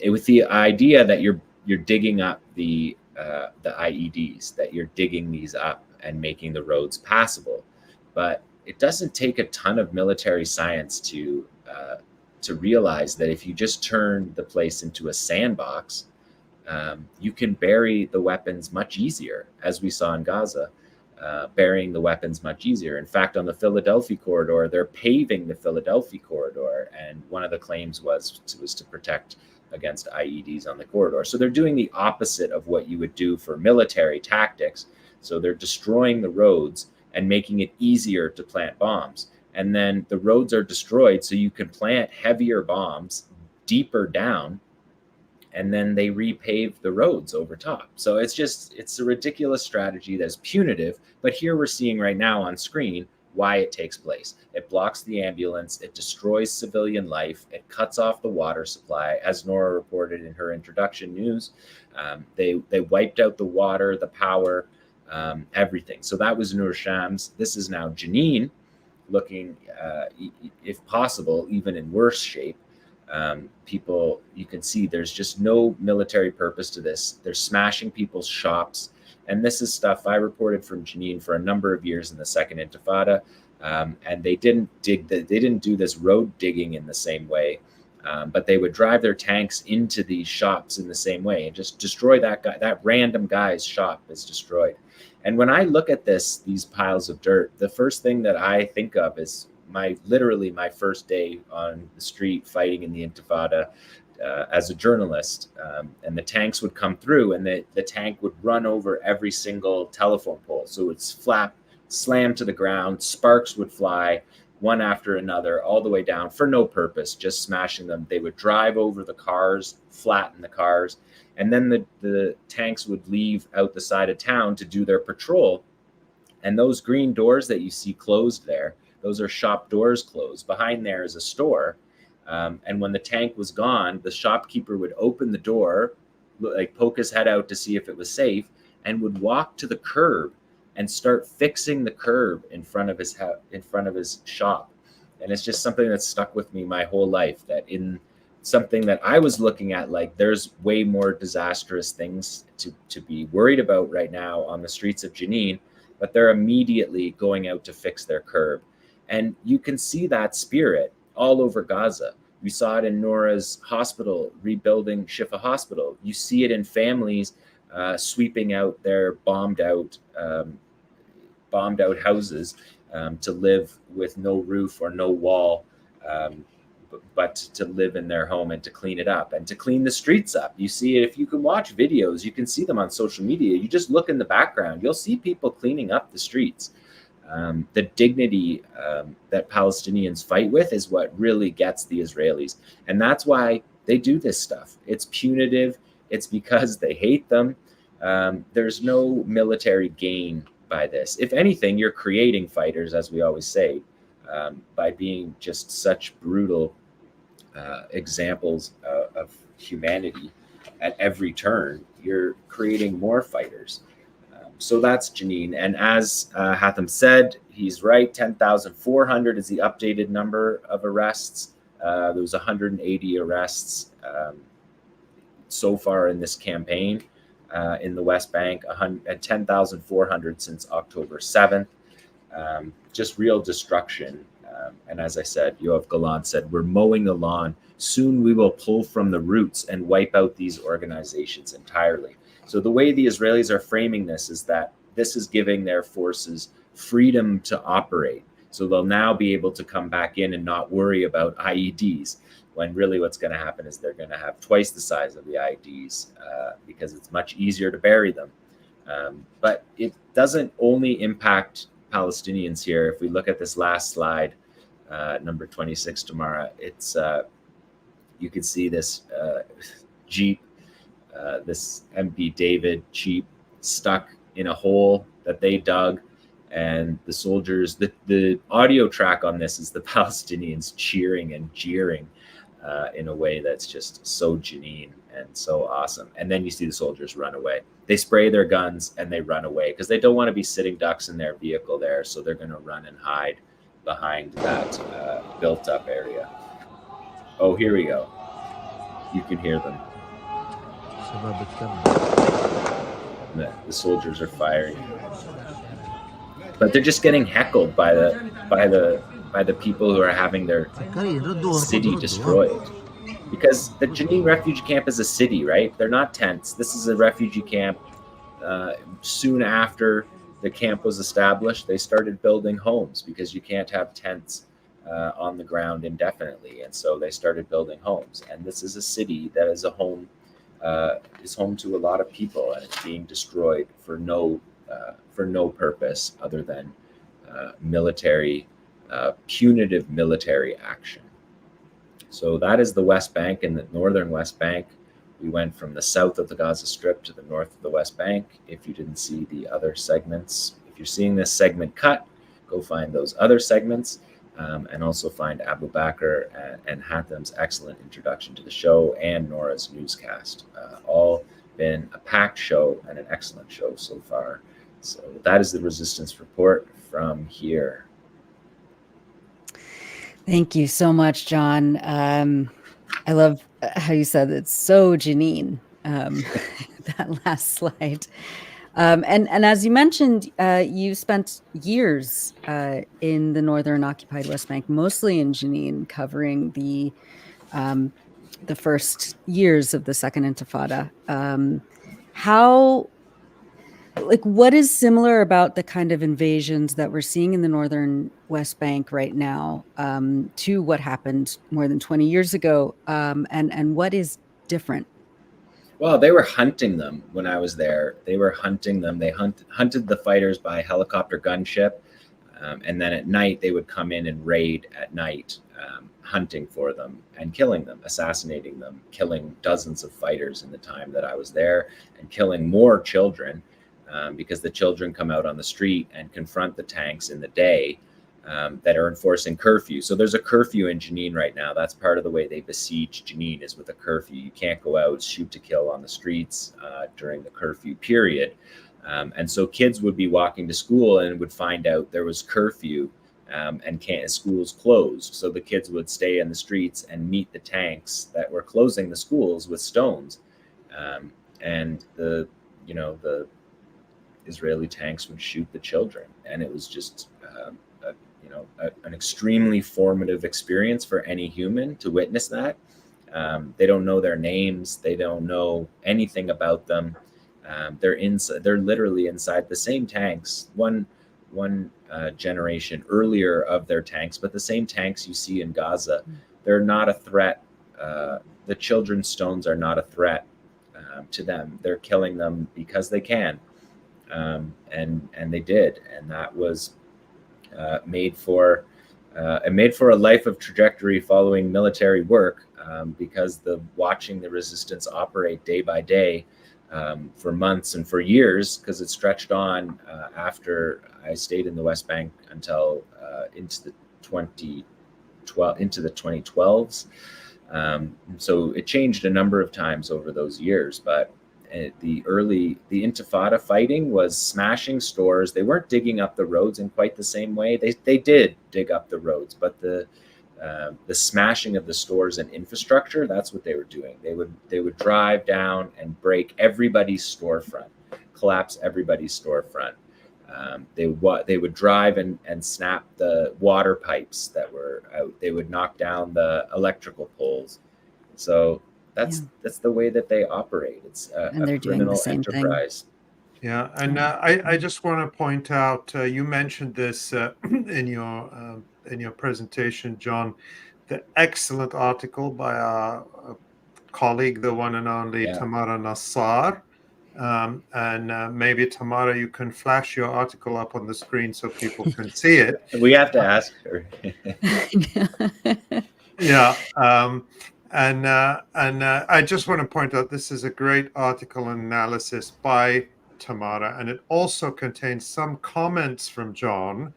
With the idea that you're digging up the IEDs, that you're digging these up and making the roads passable. But it doesn't take a ton of military science to realize that if you just turn the place into a sandbox, you can bury the weapons much easier, as we saw in Gaza, burying the weapons much easier. In fact, on the Philadelphia corridor, they're paving the Philadelphia corridor, and one of the claims was to protect against IEDs on the corridor. So they're doing the opposite of what you would do for military tactics. So they're destroying the roads and making it easier to plant bombs. And then the roads are destroyed so you can plant heavier bombs deeper down, and then they repave the roads over top. So it's a ridiculous strategy that is punitive. But here we're seeing right now on screen why it takes place. It blocks the ambulance, it destroys civilian life, it cuts off the water supply. As Nora reported in her introduction news, they wiped out the water, the power, everything. So that was Nur Shams. This is now Jenin, looking, if possible, even in worse shape. People, you can see there's just no military purpose to this. They're smashing people's shops. And this is stuff I reported from Jenin for a number of years in the Second Intifada. And they didn't do this road digging in the same way. But they would drive their tanks into these shops in the same way and just destroy that guy. That random guy's shop is destroyed. And when I look at these piles of dirt, the first thing that I think of is literally my first day on the street fighting in the Intifada as a journalist. And the tanks would come through, and the tank would run over every single telephone pole. So it's slammed to the ground, sparks would fly one after another all the way down for no purpose, just smashing them. They would drive over the cars, flatten the cars, and then the tanks would leave out the side of town to do their patrol. And those green doors that you see closed there, those are shop doors closed. Behind there is a store. And when the tank was gone, the shopkeeper would open the door, like poke his head out to see if it was safe, and would walk to the curb and start fixing the curb in front of his shop. And it's just something that's stuck with me my whole life, that in something that I was looking at, like there's way more disastrous things to be worried about right now on the streets of Jenin, but they're immediately going out to fix their curb. And you can see that spirit all over Gaza. We saw it in Nora's hospital, rebuilding Shifa Hospital. You see it in families sweeping out their bombed out houses to live with no roof or no wall, but to live in their home and to clean it up and to clean the streets up. You see it, if you can watch videos, you can see them on social media. You just look in the background, you'll see people cleaning up the streets. The dignity that Palestinians fight with is what really gets the Israelis. And that's why they do this stuff. It's punitive. It's because they hate them. There's no military gain by this. If anything, you're creating fighters, as we always say, by being just such brutal examples of humanity at every turn, you're creating more fighters. So that's Jenin. And as Hatem said, he's right. 10,400 is the updated number of arrests. There was 180 arrests so far in this campaign in the West Bank, 10,400 since October 7th. Just real destruction. And as I said, Yoav Gallant said, we're mowing the lawn. Soon we will pull from the roots and wipe out these organizations entirely. So the way the Israelis are framing this is that this is giving their forces freedom to operate. So they'll now be able to come back in and not worry about IEDs, when really what's going to happen is they're going to have twice the size of the IEDs because it's much easier to bury them. But it doesn't only impact Palestinians here. If we look at this last slide, number 26, Tamara, it's you can see this Jeep, this MP David Jeep stuck in a hole that they dug, and the soldiers, the audio track on this is the Palestinians cheering and jeering in a way that's just so Jenin and so awesome. And then you see the soldiers run away. They spray their guns and they run away because they don't want to be sitting ducks in their vehicle there. So they're going to run and hide behind that built up area. Oh, here we go. You can hear them. The soldiers are firing, but they're just getting heckled by the people who are having their city destroyed. Because the Jenin refugee camp is a city, right? They're not tents. This is a refugee camp. Soon after the camp was established, they started building homes because you can't have tents on the ground indefinitely. And so they started building homes. And this is a city that is home to a lot of people, and it's being destroyed for no purpose other than punitive military action. So that is the West Bank and the northern West Bank. We went from the south of the Gaza Strip to the north of the West Bank. If you didn't see the other segments, if you're seeing this segment cut, go find those other segments, and also find Abubaker and Hatem's excellent introduction to the show and Nora's newscast. All been a packed show and an excellent show so far. So that is the Resistance Report from here. Thank you so much, Jon. I love how you said it's so Jenin, that last slide. And as you mentioned, you spent years in the northern occupied West Bank, mostly in Jenin, covering the first years of the Second Intifada. What is similar about the kind of invasions that we're seeing in the northern West Bank right now to what happened more than 20 years ago? And what is different? Well, they were hunting them when I was there. They were hunting them. They hunted the fighters by helicopter gunship. And then at night, they would come in and raid at night, hunting for them and killing them, assassinating them, killing dozens of fighters in the time that I was there, and killing more children. Because the children come out on the street and confront the tanks in the day that are enforcing curfew. So there's a curfew in Jenin right now. That's part of the way they besiege Jenin, is with a curfew. You can't go out, shoot to kill on the streets during the curfew period. And so kids would be walking to school and would find out there was curfew and schools closed. So the kids would stay in the streets and meet the tanks that were closing the schools with stones. And the Israeli tanks would shoot the children, and it was just an extremely formative experience for any human to witness that. They don't know their names, they don't know anything about them. They're literally inside the same tanks, one generation earlier of their tanks, but the same tanks you see in Gaza. They're not a threat. The children's stones are not a threat to them. They're killing them because they can. And they did, and that was made for a life of trajectory following military work, because watching the resistance operate day by day for months and for years, because it stretched on after I stayed in the West Bank until into the 2012s. So it changed a number of times over those years, but the Intifada fighting was smashing stores. They weren't digging up the roads in quite the same way. They did dig up the roads, but the smashing of the stores and infrastructure, that's what they were doing. They would drive down and break everybody's storefront, collapse everybody's storefront. They would drive and snap the water pipes that were out. They would knock down the electrical poles. So that's the way that they operate. It's a criminal enterprise. Yeah, and I just want to point out, you mentioned this in your presentation, John, the excellent article by our colleague, the one and only Tamara Nassar. And maybe, Tamara, you can flash your article up on the screen so people can see it. We have to ask her. Yeah. And I just want to point out this is a great article and analysis by Tamara, and it also contains some comments from Jon,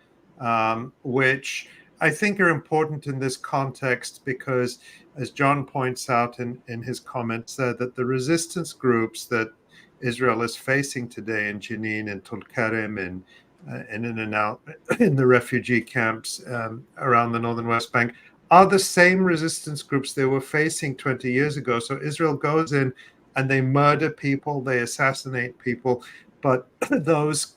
which I think are important in this context because, as Jon points out in his comments, that the resistance groups that Israel is facing today in Jenin and Tulkarem and in and out in the refugee camps around the northern West Bank are the same resistance groups they were facing 20 years ago. So Israel goes in and they murder people, they assassinate people, but those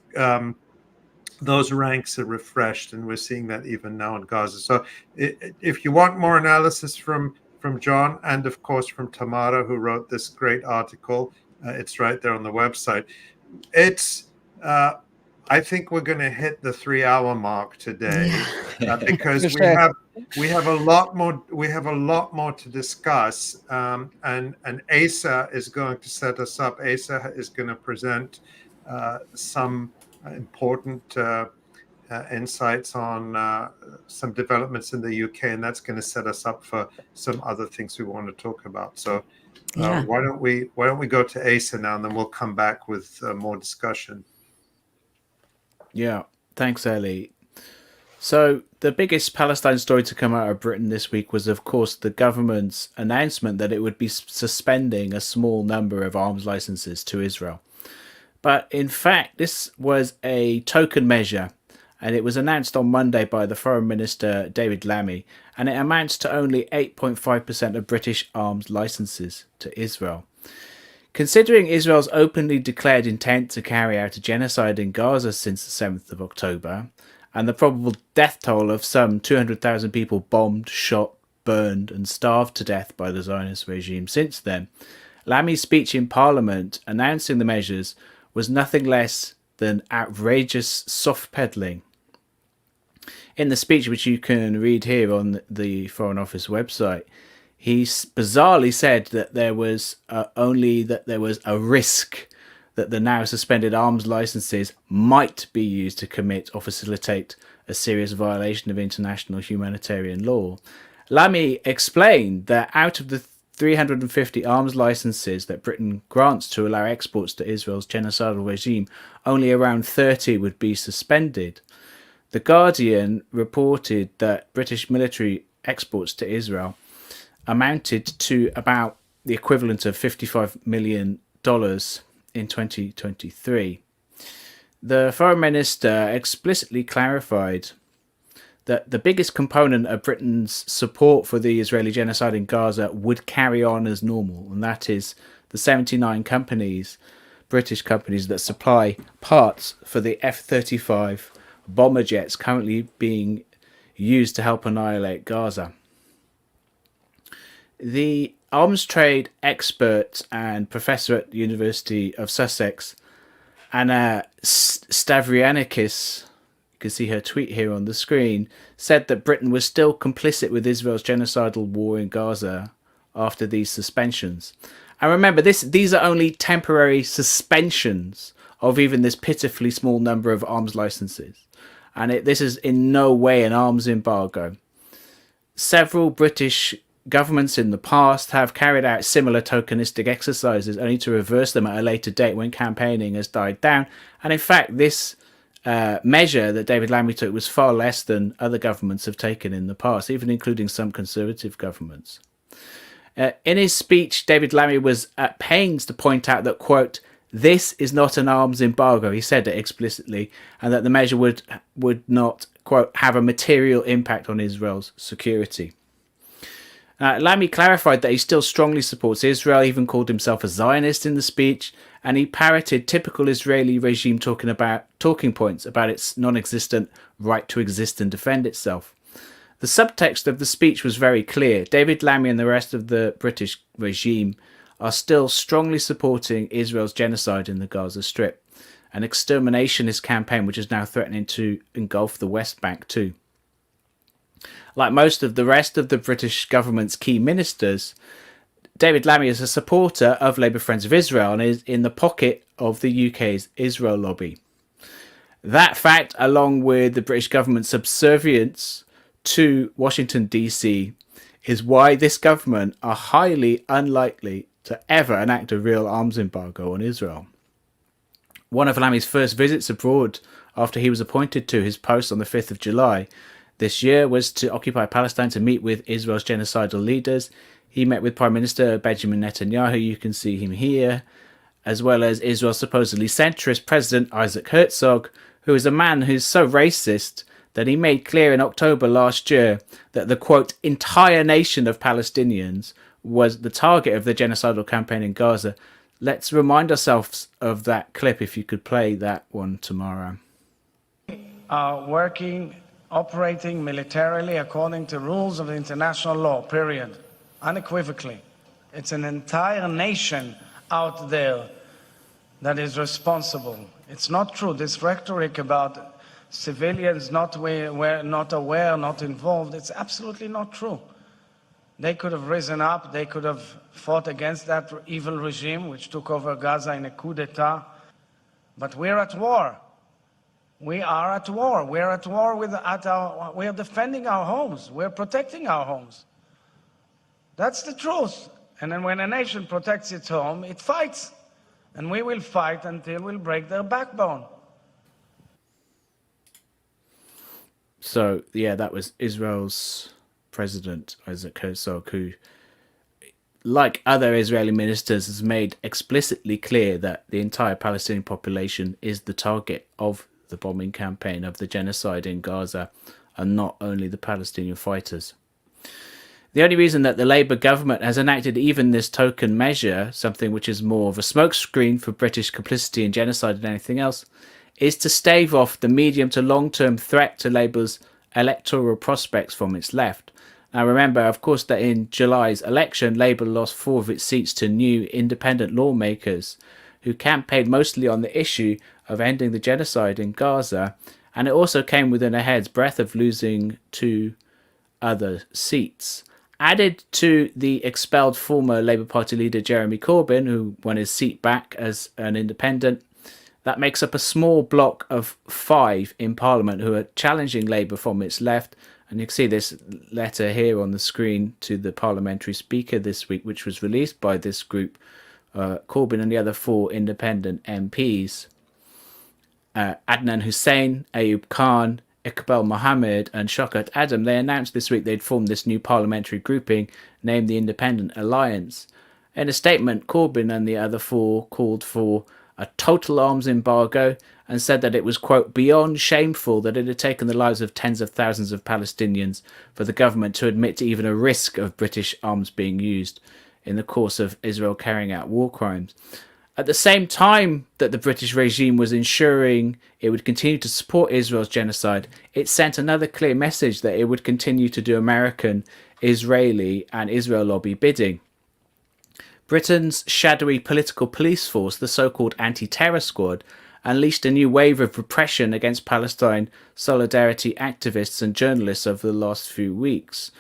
ranks are refreshed, and we're seeing that even now in Gaza. So if you want more analysis from Jon and, of course, from Tamara, who wrote this great article, it's right there on the website. It's I think we're going to hit the 3-hour mark today because we have a lot more to discuss. And Asa is going to set us up. Asa is going to present some important insights on some developments in the UK, and that's going to set us up for some other things we want to talk about. So why don't we go to Asa now, and then we'll come back with more discussion. Yeah, thanks, Ellie. So the biggest Palestine story to come out of Britain this week was, of course, the government's announcement that it would be suspending a small number of arms licenses to Israel. But in fact, this was a token measure, and it was announced on Monday by the Foreign Minister David Lammy, and it amounts to only 8.5% of British arms licenses to Israel. Considering Israel's openly declared intent to carry out a genocide in Gaza since the 7th of October, and the probable death toll of some 200,000 people bombed, shot, burned and starved to death by the Zionist regime since then, Lammy's speech in Parliament announcing the measures was nothing less than outrageous soft-peddling. In the speech, which you can read here on the Foreign Office website, he bizarrely said that there was a risk that the now suspended arms licenses might be used to commit or facilitate a serious violation of international humanitarian law. Lammy explained that out of the 350 arms licenses that Britain grants to allow exports to Israel's genocidal regime, only around 30 would be suspended. The Guardian reported that British military exports to Israel amounted to about the equivalent of $55 million in 2023. The Foreign Minister explicitly clarified that the biggest component of Britain's support for the Israeli genocide in Gaza would carry on as normal, and that is the 79 British companies that supply parts for the F-35 bomber jets currently being used to help annihilate Gaza. The arms trade expert and professor at the University of Sussex, Anna Stavrianakis, you can see her tweet here on the screen, said that Britain was still complicit with Israel's genocidal war in Gaza after these suspensions. And remember, these are only temporary suspensions of even this pitifully small number of arms licenses. And this is in no way an arms embargo. Several British governments in the past have carried out similar tokenistic exercises, only to reverse them at a later date when campaigning has died down. And in fact, this measure that David Lammy took was far less than other governments have taken in the past, even including some conservative governments. In his speech, David Lammy was at pains to point out that, quote, "This is not an arms embargo," he said it explicitly, and that the measure would not, quote, "have a material impact on Israel's security." Lammy clarified that he still strongly supports Israel, even called himself a Zionist in the speech, and he parroted typical Israeli regime talking points about its non-existent right to exist and defend itself. The subtext of the speech was very clear. David Lammy and the rest of the British regime are still strongly supporting Israel's genocide in the Gaza Strip, an exterminationist campaign which is now threatening to engulf the West Bank too. Like most of the rest of the British government's key ministers, David Lammy is a supporter of Labour Friends of Israel and is in the pocket of the UK's Israel lobby. That fact, along with the British government's subservience to Washington DC, is why this government are highly unlikely to ever enact a real arms embargo on Israel. One of Lammy's first visits abroad after he was appointed to his post on the 5th of July this year was to occupy Palestine to meet with Israel's genocidal leaders. He met with Prime Minister Benjamin Netanyahu, you can see him here, as well as Israel's supposedly centrist President Isaac Herzog, who is a man who's so racist that he made clear in October last year that the, quote, "entire nation of Palestinians" was the target of the genocidal campaign in Gaza. Let's remind ourselves of that clip, if you could play that one tomorrow. Operating militarily according to rules of international law, period. Unequivocally. It's an entire nation out there that is responsible. It's not true. This rhetoric about civilians not aware, not involved, it's absolutely not true. They could have risen up, they could have fought against that evil regime which took over Gaza in a coup d'etat. But we're at war. We are at war. We're at war we are defending our homes. We're protecting our homes. That's the truth. And then when a nation protects its home, it fights. And we will fight until we'll break their backbone. So, yeah, that was Israel's President Isaac Herzog, who, like other Israeli ministers, has made explicitly clear that the entire Palestinian population is the target of the bombing campaign, of the genocide in Gaza, and not only the Palestinian fighters. The only reason that the Labour government has enacted even this token measure, something which is more of a smokescreen for British complicity in genocide than anything else, is to stave off the medium to long-term threat to Labour's electoral prospects from its left. Now remember, of course, that in July's election, Labour lost 4 of its seats to new independent lawmakers who campaigned mostly on the issue of ending the genocide in Gaza, and it also came within a hair's breadth of losing 2 other seats. Added to the expelled former Labour Party leader Jeremy Corbyn, who won his seat back as an independent, that makes up a small block of 5 in Parliament who are challenging Labour from its left. And you can see this letter here on the screen to the parliamentary speaker this week, which was released by this group, Corbyn and the other 4 independent MPs. Adnan Hussein, Ayub Khan, Iqbal Mohammed and Shaukat Adam, they announced this week they'd formed this new parliamentary grouping named the Independent Alliance. In a statement, Corbyn and the other 4 called for a total arms embargo and said that it was, quote, beyond shameful that it had taken the lives of tens of thousands of Palestinians for the government to admit to even a risk of British arms being used in the course of Israel carrying out war crimes. At the same time that the British regime was ensuring it would continue to support Israel's genocide, it sent another clear message that it would continue to do American, Israeli and Israel lobby bidding. Britain's shadowy political police force, the so-called anti-terror squad, unleashed a new wave of repression against Palestine solidarity activists and journalists over the last few weeks.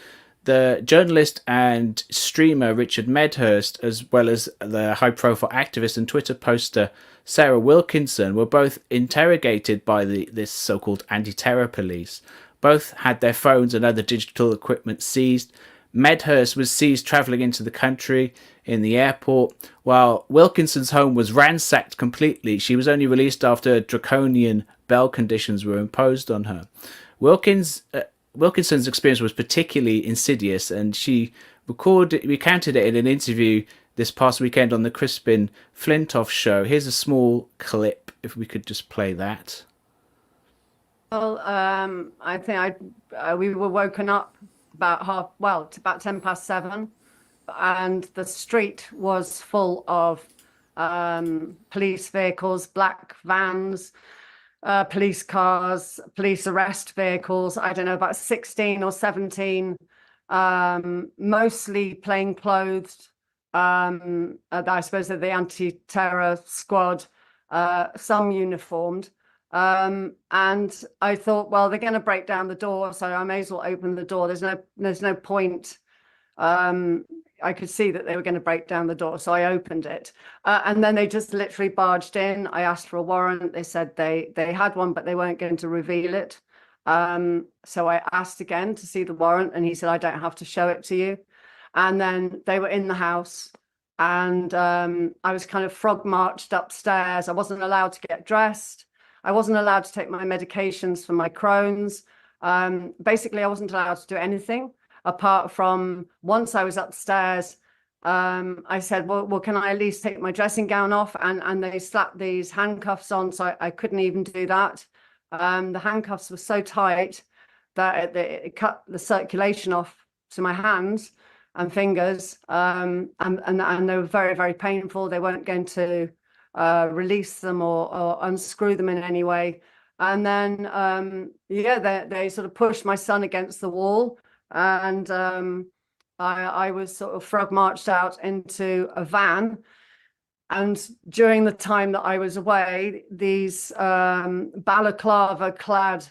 The journalist and streamer Richard Medhurst, as well as the high-profile activist and Twitter poster Sarah Wilkinson, were both interrogated by this so-called anti-terror police. Both had their phones and other digital equipment seized. Medhurst was seized travelling into the country in the airport, while Wilkinson's home was ransacked completely. She was only released after draconian bail conditions were imposed on her. Wilkinson's experience was particularly insidious, and she recounted it in an interview this past weekend on the Crispin Flintoff show. Here's a small clip, if we could just play that. Well, I think we were woken up about about 7:10, and the street was full of police vehicles, black vans, police cars, police arrest vehicles. I don't know, about 16 or 17, mostly plainclothed. I suppose they're the anti-terror squad, some uniformed. And I thought, well, they're going to break down the door, so I may as well open the door. There's no point. I could see that they were going to break down the door, so I opened it. And then they just literally barged in. I asked for a warrant. They said they had one, but they weren't going to reveal it. So I asked again to see the warrant, and he said, I don't have to show it to you. And then they were in the house, and I was kind of frog marched upstairs. I wasn't allowed to get dressed. I wasn't allowed to take my medications for my Crohn's. Basically, I wasn't allowed to do anything apart from, once I was upstairs, I said, well, can I at least take my dressing gown off? And they slapped these handcuffs on, so I couldn't even do that. The handcuffs were so tight that it cut the circulation off to my hands and fingers, and they were very, very painful. They weren't going to release them or unscrew them in any way. And then, they sort of pushed my son against the wall, and I was sort of frog marched out into a van. And during the time that I was away, these balaclava clad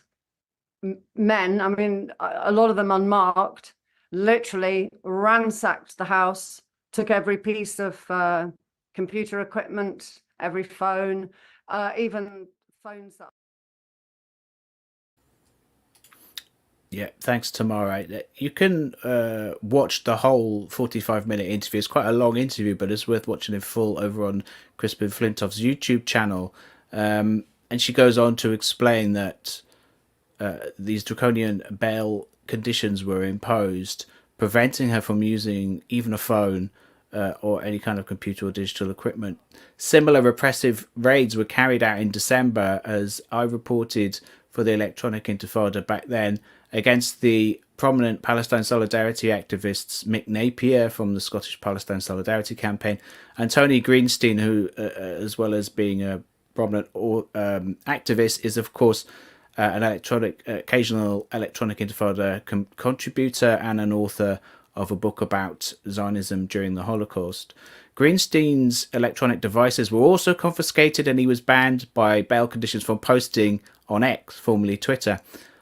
men, I mean, a lot of them unmarked, literally ransacked the house, took every piece of computer equipment, every phone, even phones that. Yeah, thanks, Tamara. You can watch the whole 45-minute interview. It's quite a long interview, but it's worth watching in full over on Crispin Flintoff's YouTube channel. And she goes on to explain that these draconian bail conditions were imposed, preventing her from using even a phone or any kind of computer or digital equipment. Similar repressive raids were carried out in December, as I reported for the Electronic Intifada back then, against the prominent Palestine solidarity activists Mick Napier from the Scottish Palestine Solidarity Campaign and Tony Greenstein, who, as well as being a prominent activist, is of course an occasional Electronic Intifada contributor and an author of a book about Zionism during the Holocaust. Greenstein's electronic devices were also confiscated, and he was banned by bail conditions from posting on X, formerly Twitter.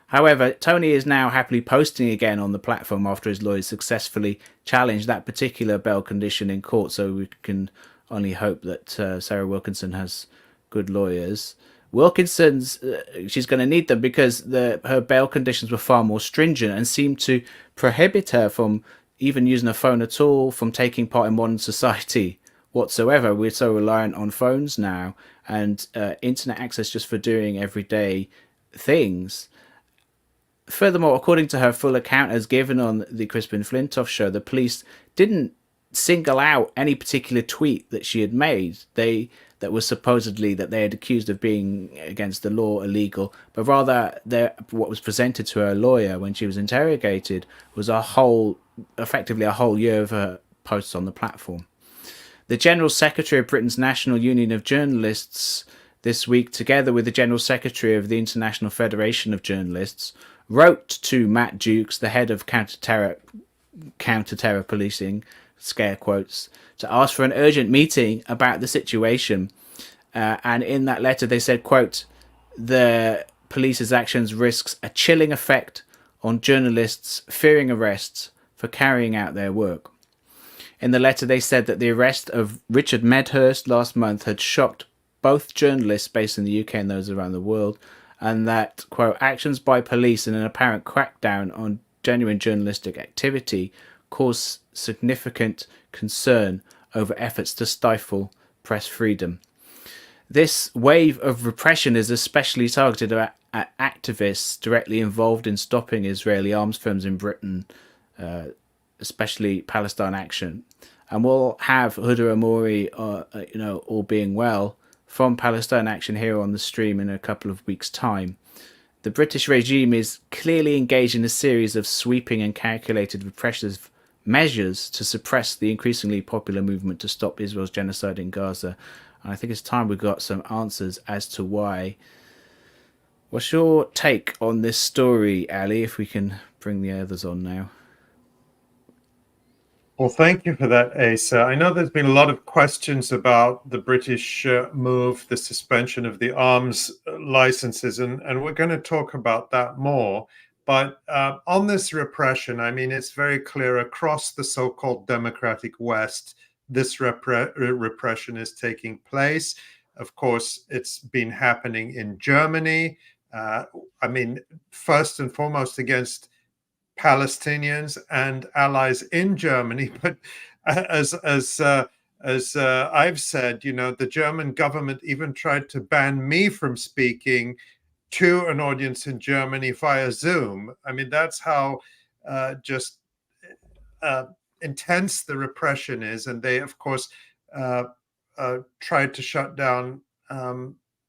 However, Tony is now happily posting again on the platform after his lawyers successfully challenged that particular bail condition in court, so we can only hope that Sarah Wilkinson has good lawyers. Wilkinson's, she's going to need them because her bail conditions were far more stringent and seemed to prohibit her from even using a phone at all, from taking part in modern society whatsoever. We're so reliant on phones now and internet access just for doing everyday things. Furthermore, according to her full account as given on the Crispin Flintoff show, the police didn't single out any particular tweet that she had made that was supposedly that they had accused of being against the law, illegal, but rather what was presented to her lawyer when she was interrogated was effectively a whole year of her posts on the platform. The General Secretary of Britain's National Union of Journalists this week, together with the General Secretary of the International Federation of Journalists, wrote to Matt Jukes, the head of counter-terror policing, scare quotes, to ask for an urgent meeting about the situation. And in that letter they said, quote, the police's actions risks a chilling effect on journalists fearing arrests for carrying out their work. In the letter they said that the arrest of Richard Medhurst last month had shocked both journalists based in the UK and those around the world, and that, quote, actions by police in an apparent crackdown on genuine journalistic activity cause significant concern over efforts to stifle press freedom. This wave of repression is especially targeted at activists directly involved in stopping Israeli arms firms in Britain especially Palestine Action. And we'll have Huda Amori, all being well, from Palestine Action here on the stream in a couple of weeks' time. The British regime is clearly engaged in a series of sweeping and calculated repressive measures to suppress the increasingly popular movement to stop Israel's genocide in Gaza. And I think it's time we got some answers as to why. What's your take on this story, Ali, if we can bring the others on now? Well, thank you for that, Asa. I know there's been a lot of questions about the British move, the suspension of the arms licenses, and we're going to talk about that more. But on this repression, I mean, it's very clear across the so-called democratic West, this repression is taking place. Of course, it's been happening in Germany. I mean, first and foremost against Palestinians and allies in Germany, but as I've said, the German government even tried to ban me from speaking to an audience in Germany via Zoom. I mean, that's how just intense the repression is, and they, of course, tried to shut down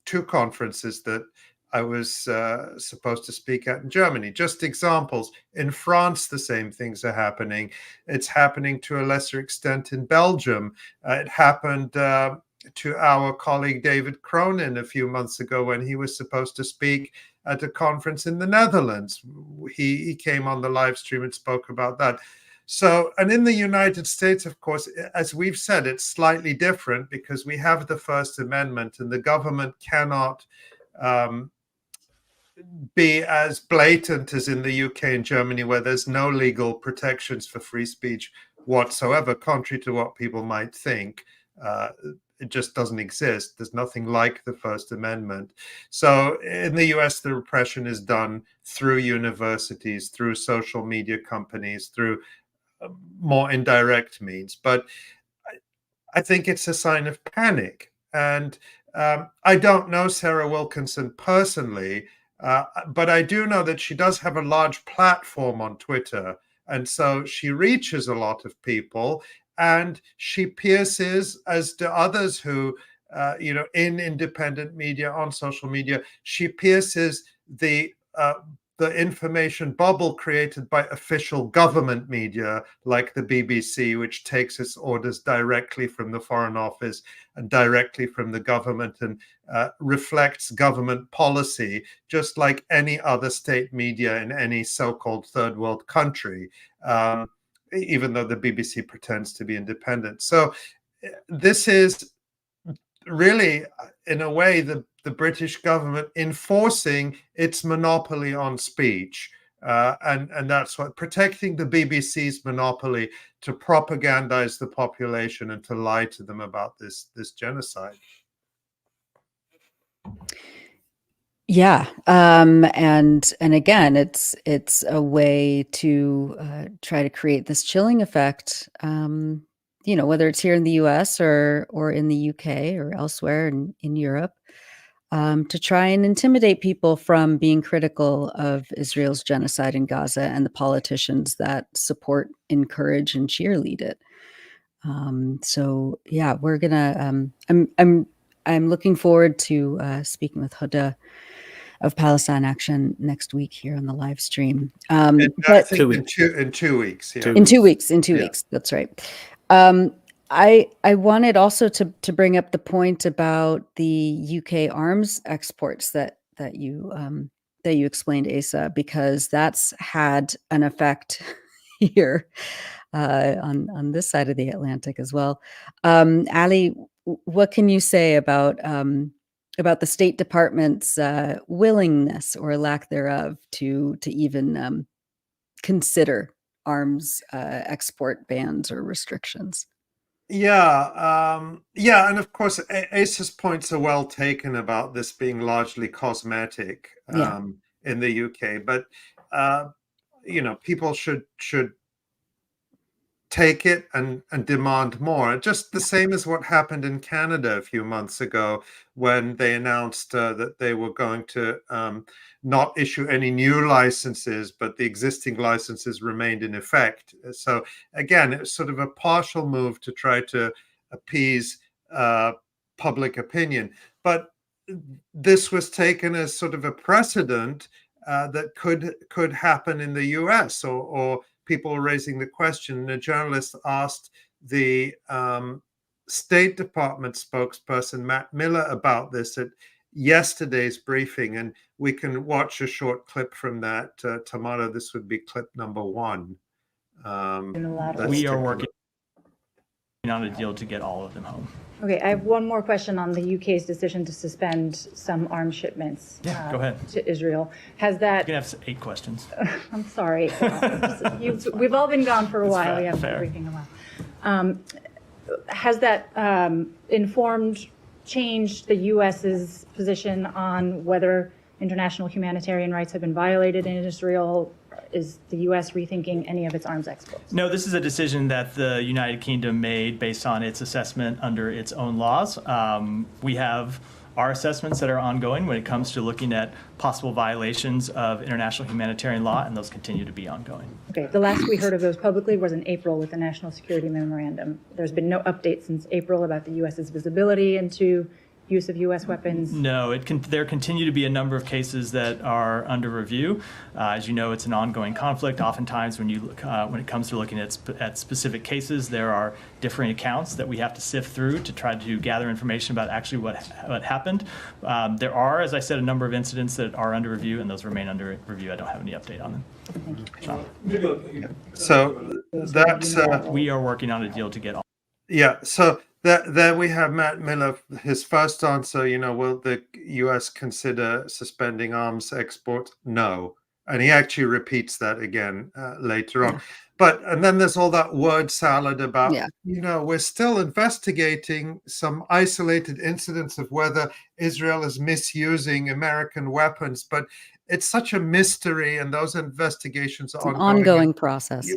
2 conferences that I was supposed to speak at in Germany. Just examples. In France, the same things are happening. It's happening to a lesser extent in Belgium. It happened to our colleague David Cronin a few months ago when he was supposed to speak at a conference in the Netherlands. He came on the live stream and spoke about that. So, and in the United States, of course, as we've said, it's slightly different because we have the First Amendment and the government cannot be as blatant as in the UK and Germany, where there's no legal protections for free speech whatsoever, contrary to what people might think. It just doesn't exist. There's nothing like the First Amendment. So in the US, the repression is done through universities, through social media companies, through more indirect means. But I think it's a sign of panic. And I don't know Sarah Wilkinson personally, but I do know that she does have a large platform on Twitter. And so she reaches a lot of people, and she pierces, as do others who, in independent media, on social media, she pierces the information bubble created by official government media like the BBC, which takes its orders directly from the Foreign Office and directly from the government and reflects government policy, just like any other state media in any so-called third world country, even though the BBC pretends to be independent. So this is really, in a way, the British government enforcing its monopoly on speech. And that's what, protecting the BBC's monopoly to propagandize the population and to lie to them about this genocide. Yeah, and again, it's a way to try to create this chilling effect. Whether it's here in the U.S. or in the U.K. or elsewhere in Europe, to try and intimidate people from being critical of Israel's genocide in Gaza and the politicians that support, encourage, and cheerlead it. So yeah, we're gonna. I'm looking forward to speaking with Huda of Palestine Action next week here on the live stream. But in 2 weeks. Yeah. In 2 weeks. In 2 weeks. That's right. I wanted also to bring up the point about the UK arms exports that you explained, Asa, because that's had an effect here on this side of the Atlantic as well. Ali, what can you say about the State Department's willingness or lack thereof to even consider arms export bans or restrictions? Yeah, and of course, Asa's points are well taken about this being largely cosmetic in the UK. But people should take it and demand more. Just the same as what happened in Canada a few months ago when they announced that they were going to not issue any new licenses, but the existing licenses remained in effect. So again, it was sort of a partial move to try to appease public opinion. But this was taken as sort of a precedent that could happen in the US, or people were raising the question. A journalist asked the State Department spokesperson, Matt Miller, about this at yesterday's briefing, and we can watch a short clip from that tomorrow. This would be clip number 1. We are working on a deal to get all of them home. Okay, I have one more question on the UK's decision to suspend some arms shipments Go ahead. to Israel. Has that... You can have 8 questions. I'm sorry. We've all been gone for a while. fair, We haven't fair. been briefing a while. Has that changed the US's position on whether international humanitarian rights have been violated in Israel? Is the U.S. rethinking any of its arms exports? No, this is a decision that the United Kingdom made based on its assessment under its own laws. We have our assessments that are ongoing when it comes to looking at possible violations of international humanitarian law, and those continue to be ongoing. Okay, the last we heard of those publicly was in April with the National Security Memorandum. There's been no update since April about the U.S.'s visibility into use of U.S. weapons? No, there continue to be a number of cases that are under review. As you know, it's an ongoing conflict. Oftentimes, when you look, when it comes to looking at specific cases, there are differing accounts that we have to sift through to try to gather information about actually what happened. There are, as I said, a number of incidents that are under review, and those remain under review. I don't have any update on them. Thank you. So that's we are working on a deal to get all. Yeah. So there we have Matt Miller. His first answer, will the U.S. consider suspending arms export? No. And he actually repeats that again later on. And then there's all that word salad about, we're still investigating some isolated incidents of whether Israel is misusing American weapons. But it's such a mystery, and those investigations are an ongoing process.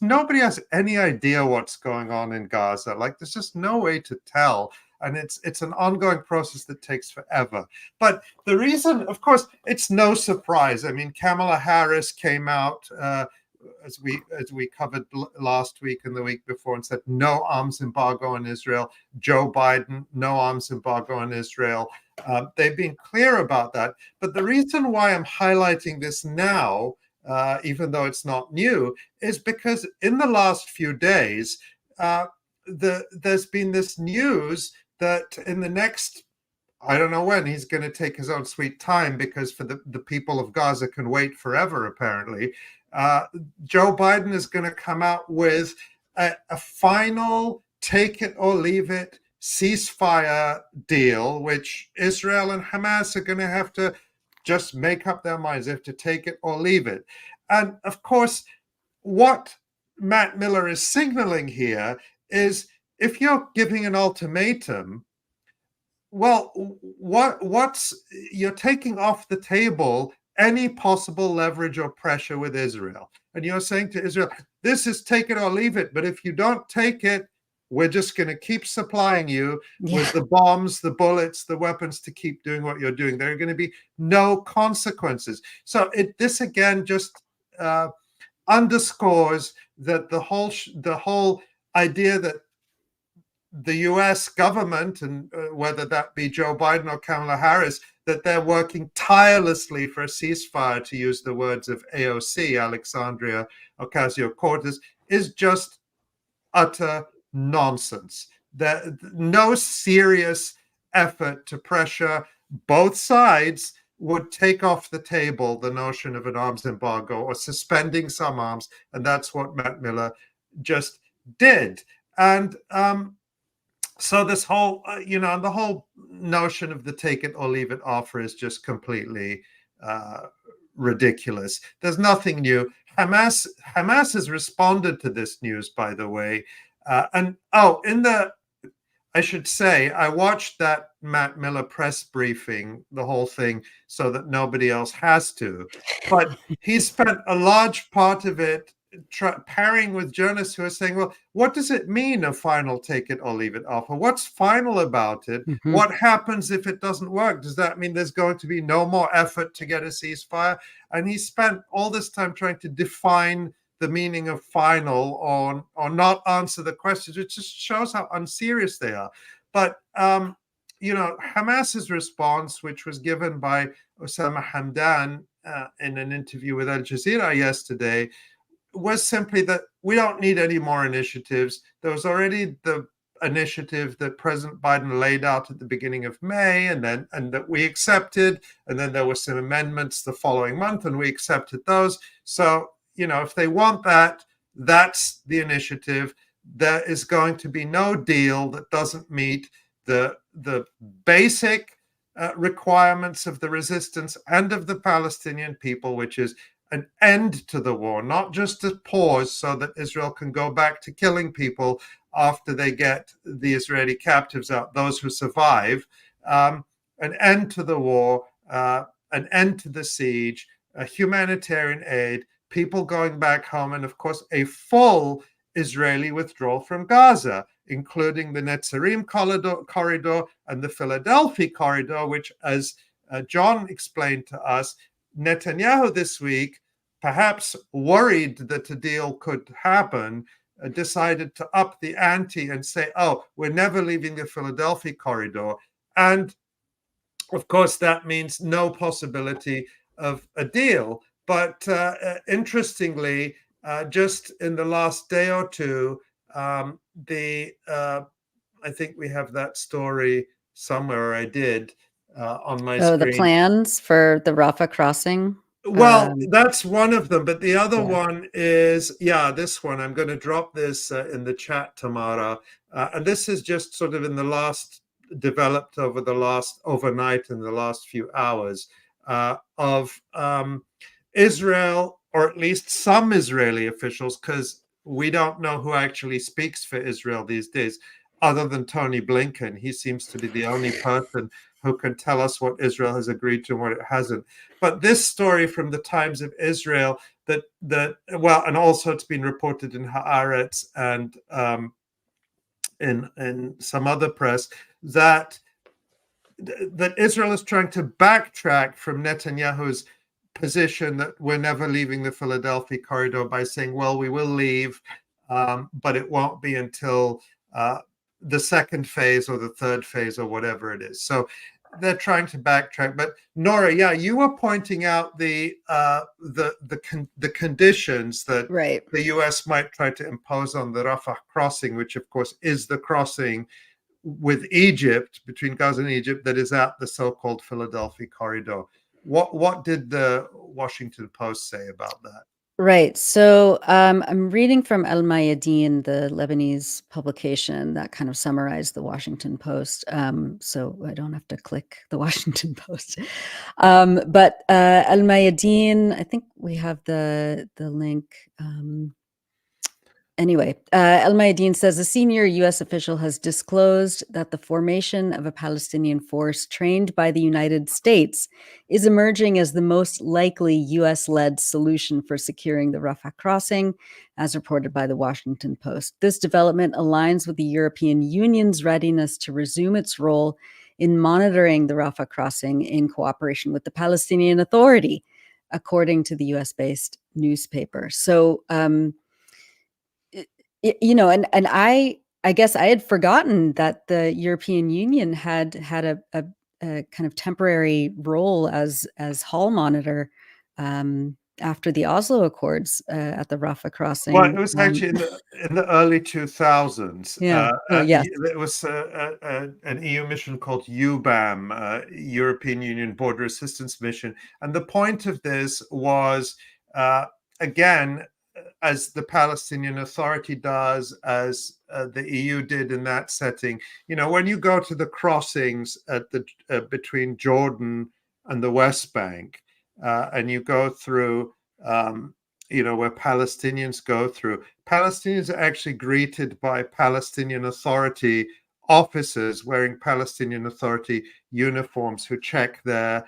Nobody has any idea what's going on in Gaza. Like, there's just no way to tell. And it's an ongoing process that takes forever. But the reason, of course, it's no surprise. I mean, Kamala Harris came out as we covered last week and the week before and said no arms embargo on Israel. Joe Biden, no arms embargo on Israel. They've been clear about that. But the reason why I'm highlighting this now, even though it's not new, is because in the last few days, there's been this news that in the next, I don't know when, he's going to take his own sweet time, because for the people of Gaza can wait forever, apparently. Joe Biden is going to come out with a final take it or leave it ceasefire deal, which Israel and Hamas are going to have to just make up their minds. They have to take it or leave it. And of course, what Matt Miller is signaling here is, if you're giving an ultimatum, well, you're taking off the table any possible leverage or pressure with Israel. And you're saying to Israel, this is take it or leave it. But if you don't take it, we're just going to keep supplying you with the bombs, the bullets, the weapons to keep doing what you're doing. There are going to be no consequences. So this again just underscores that the whole idea that the U.S. government, and whether that be Joe Biden or Kamala Harris, that they're working tirelessly for a ceasefire, to use the words of AOC, Alexandria Ocasio-Cortez, is just utter nonsense. No serious effort to pressure both sides would take off the table the notion of an arms embargo or suspending some arms, and that's what Matt Miller just did. And so this whole, the whole notion of the take it or leave it offer is just completely ridiculous. There's nothing new. Hamas has responded to this news, by the way. I should say, I watched that Matt Miller press briefing, the whole thing, so that nobody else has to. But he spent a large part of it parrying with journalists who are saying, well, what does it mean a final take it or leave it offer? What's final about it? Mhm. What happens if it doesn't work? Does that mean there's going to be no more effort to get a ceasefire? And he spent all this time trying to define the meaning of final or not answer the questions, which just shows how unserious they are. But, Hamas's response, which was given by Osama Hamdan in an interview with Al Jazeera yesterday, was simply that we don't need any more initiatives. There was already the initiative that President Biden laid out at the beginning of May, and that we accepted, and then there were some amendments the following month, and we accepted those. So, if they want that, that's the initiative. There is going to be no deal that doesn't meet the basic requirements of the resistance and of the Palestinian people, which is an end to the war, not just a pause so that Israel can go back to killing people after they get the Israeli captives out, those who survive, an end to the war, an end to the siege, humanitarian aid, people going back home, and of course a full Israeli withdrawal from Gaza, including the Netzarim corridor and the Philadelphia corridor, which, as Jon explained to us, Netanyahu this week, perhaps worried that a deal could happen, decided to up the ante and say, oh, we're never leaving the Philadelphia corridor. And of course, that means no possibility of a deal. But interestingly, just in the last day or two, I think we have that story somewhere. I did on my screen. The plans for the Rafah crossing. Well, that's one of them, but the other one is, this one. I'm going to drop this in the chat, Tamara, and this is just sort of developed over the last overnight in the last few hours of Israel, or at least some Israeli officials, because we don't know who actually speaks for Israel these days, other than Tony Blinken. He seems to be the only person who can tell us what Israel has agreed to and what it hasn't. But this story from the Times of Israel and also it's been reported in Haaretz and in some other press, that Israel is trying to backtrack from Netanyahu's position that we're never leaving the Philadelphia corridor by saying, well, we will leave, but it won't be until the second phase or the third phase or whatever it is. So they're trying to backtrack. But Nora, you were pointing out the conditions that the U.S. might try to impose on the Rafah crossing, which of course is the crossing with Egypt, between Gaza and Egypt, that is at the so-called Philadelphia corridor. What did the Washington Post say about that? Right. So I'm reading from Al Mayadeen, the Lebanese publication that kind of summarized the Washington Post. So I don't have to click the Washington Post. But Al Mayadeen, I think we have the link. Anyway, Al Mayadeen says a senior U.S. official has disclosed that the formation of a Palestinian force trained by the United States is emerging as the most likely U.S.-led solution for securing the Rafah crossing, as reported by the Washington Post. This development aligns with the European Union's readiness to resume its role in monitoring the Rafah crossing in cooperation with the Palestinian Authority, according to the U.S.-based newspaper. So, and I guess I had forgotten that the European Union had a kind of temporary role as hall monitor after the Oslo Accords at the Rafah crossing. Well, it was actually in the early 2000s. Yeah. Yes. It was an EU mission called UBAM, European Union Border Assistance Mission. And the point of this was, again, as the Palestinian Authority does, as the EU did in that setting, when you go to the crossings at the between Jordan and the West Bank, and you go through, where Palestinians go through, Palestinians are actually greeted by Palestinian Authority officers wearing Palestinian Authority uniforms who check their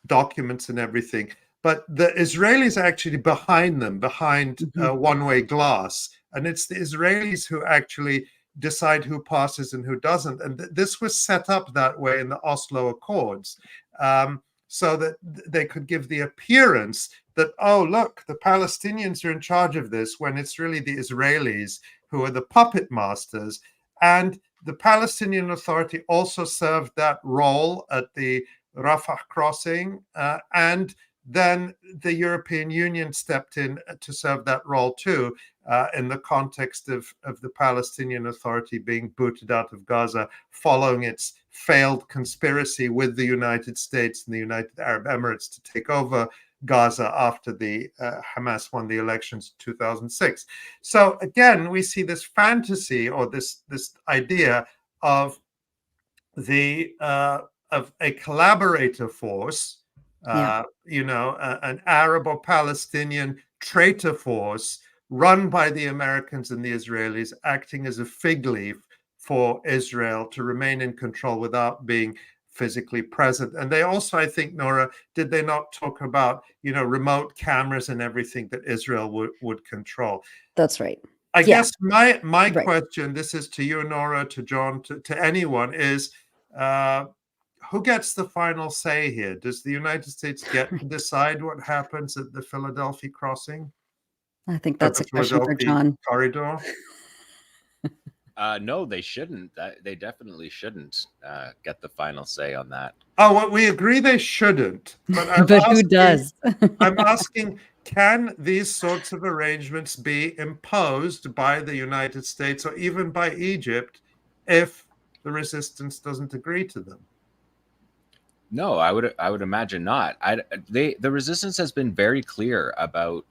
documents and everything. but the Israelis are actually behind them, behind one-way glass. And it's the Israelis who actually decide who passes and who doesn't. And this was set up that way in the Oslo Accords, so that they could give the appearance that, oh, look, the Palestinians are in charge of this, when it's really the Israelis who are the puppet masters. And the Palestinian Authority also served that role at the Rafah crossing, and then the European Union stepped in to serve that role too, in the context of the Palestinian Authority being booted out of Gaza following its failed conspiracy with the United States and the United Arab Emirates to take over Gaza after the Hamas won the elections in 2006. So again, we see this fantasy, or this idea of of a collaborator force, an Arab or Palestinian traitor force run by the Americans and the Israelis, acting as a fig leaf for Israel to remain in control without being physically present. And they also, I think, Nora, did they not talk about, remote cameras and everything that Israel would control? That's right. I guess my question, this is to you, Nora, to John, to anyone, is who gets the final say here? Does the United States get to decide what happens at the Philadelphia crossing? I think that's a question for John. Corridor? No, they shouldn't. They definitely shouldn't get the final say on that. Oh, well, we agree they shouldn't. But, who does? I'm asking, can these sorts of arrangements be imposed by the United States or even by Egypt if the resistance doesn't agree to them? No, I would imagine not. The resistance has been very clear about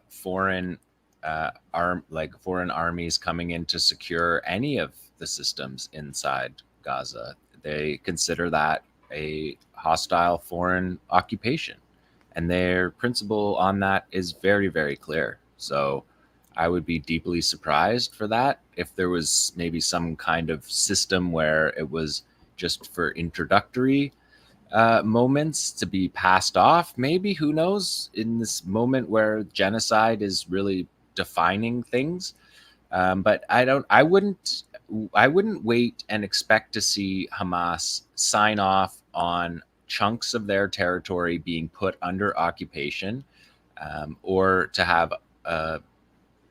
foreign armies coming in to secure any of the systems inside Gaza. They consider that a hostile foreign occupation, and their principle on that is very, very clear. So I would be deeply surprised for that if there was maybe some kind of system where it was just for introductory moments to be passed off. Maybe, who knows, in this moment where genocide is really defining things. But I wouldn't wait and expect to see Hamas sign off on chunks of their territory being put under occupation, or to have a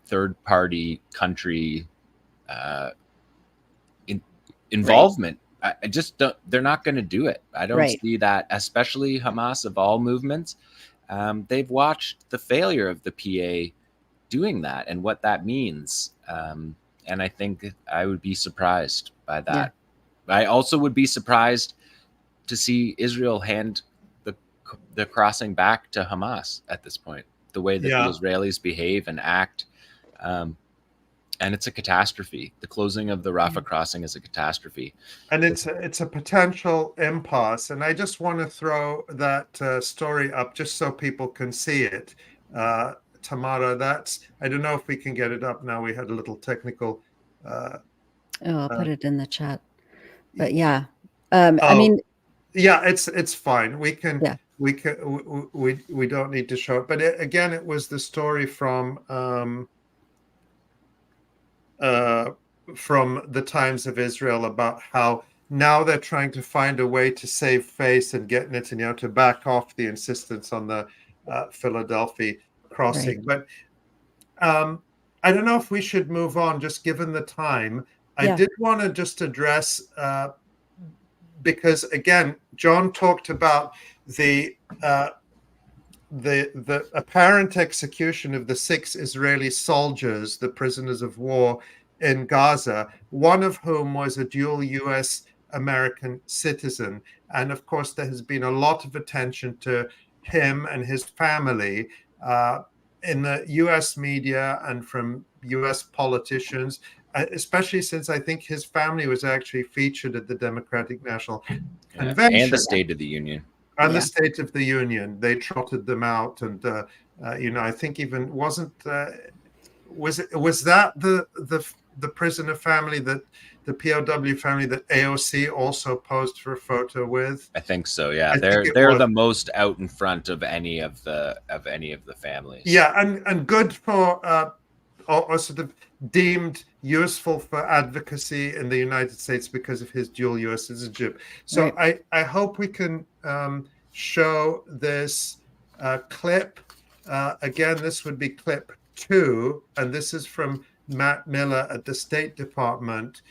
third-party country involvement. Right. I just don't. They're not going to do it. I don't see that, especially Hamas of all movements. They've watched the failure of the PA doing that and what that means. And I think I would be surprised by that. Yeah. I also would be surprised to see Israel hand the crossing back to Hamas at this point, the way that the Israelis behave and act. And it's a catastrophe. The closing of the Rafah crossing is a catastrophe. And it's a potential impasse. And I just want to throw that story up just so people can see it. Tamara, I don't know if we can get it up now. We had a little technical. I'll put it in the chat. But yeah, I mean, yeah, it's fine. We can. Yeah. We don't need to show it. But again, it was the story from the Times of Israel about how now they're trying to find a way to save face and get Netanyahu to back off the insistence on the Philadelphia crossing. Right. But I don't know if we should move on, just given the time. I did want to just address, because again, John talked about the apparent execution of the 6 Israeli soldiers, the prisoners of war in Gaza, one of whom was a dual U.S. American citizen. And of course, there has been a lot of attention to him and his family in the U.S. media and from U.S. politicians, especially since I think his family was actually featured at the Democratic National Convention. And the State of the Union. And the State of the Union. They trotted them out. And, I think even was that the the prisoner family, that the POW family that AOC also posed for a photo with? I think so. Yeah, I think they're was. the most out in front of any of the families. Yeah, and good for or sort of deemed useful for advocacy in the United States because of his dual U.S. citizenship. So Right. I hope we can show this clip. Again, this would be clip 2, and this is from Matt Miller at the State Department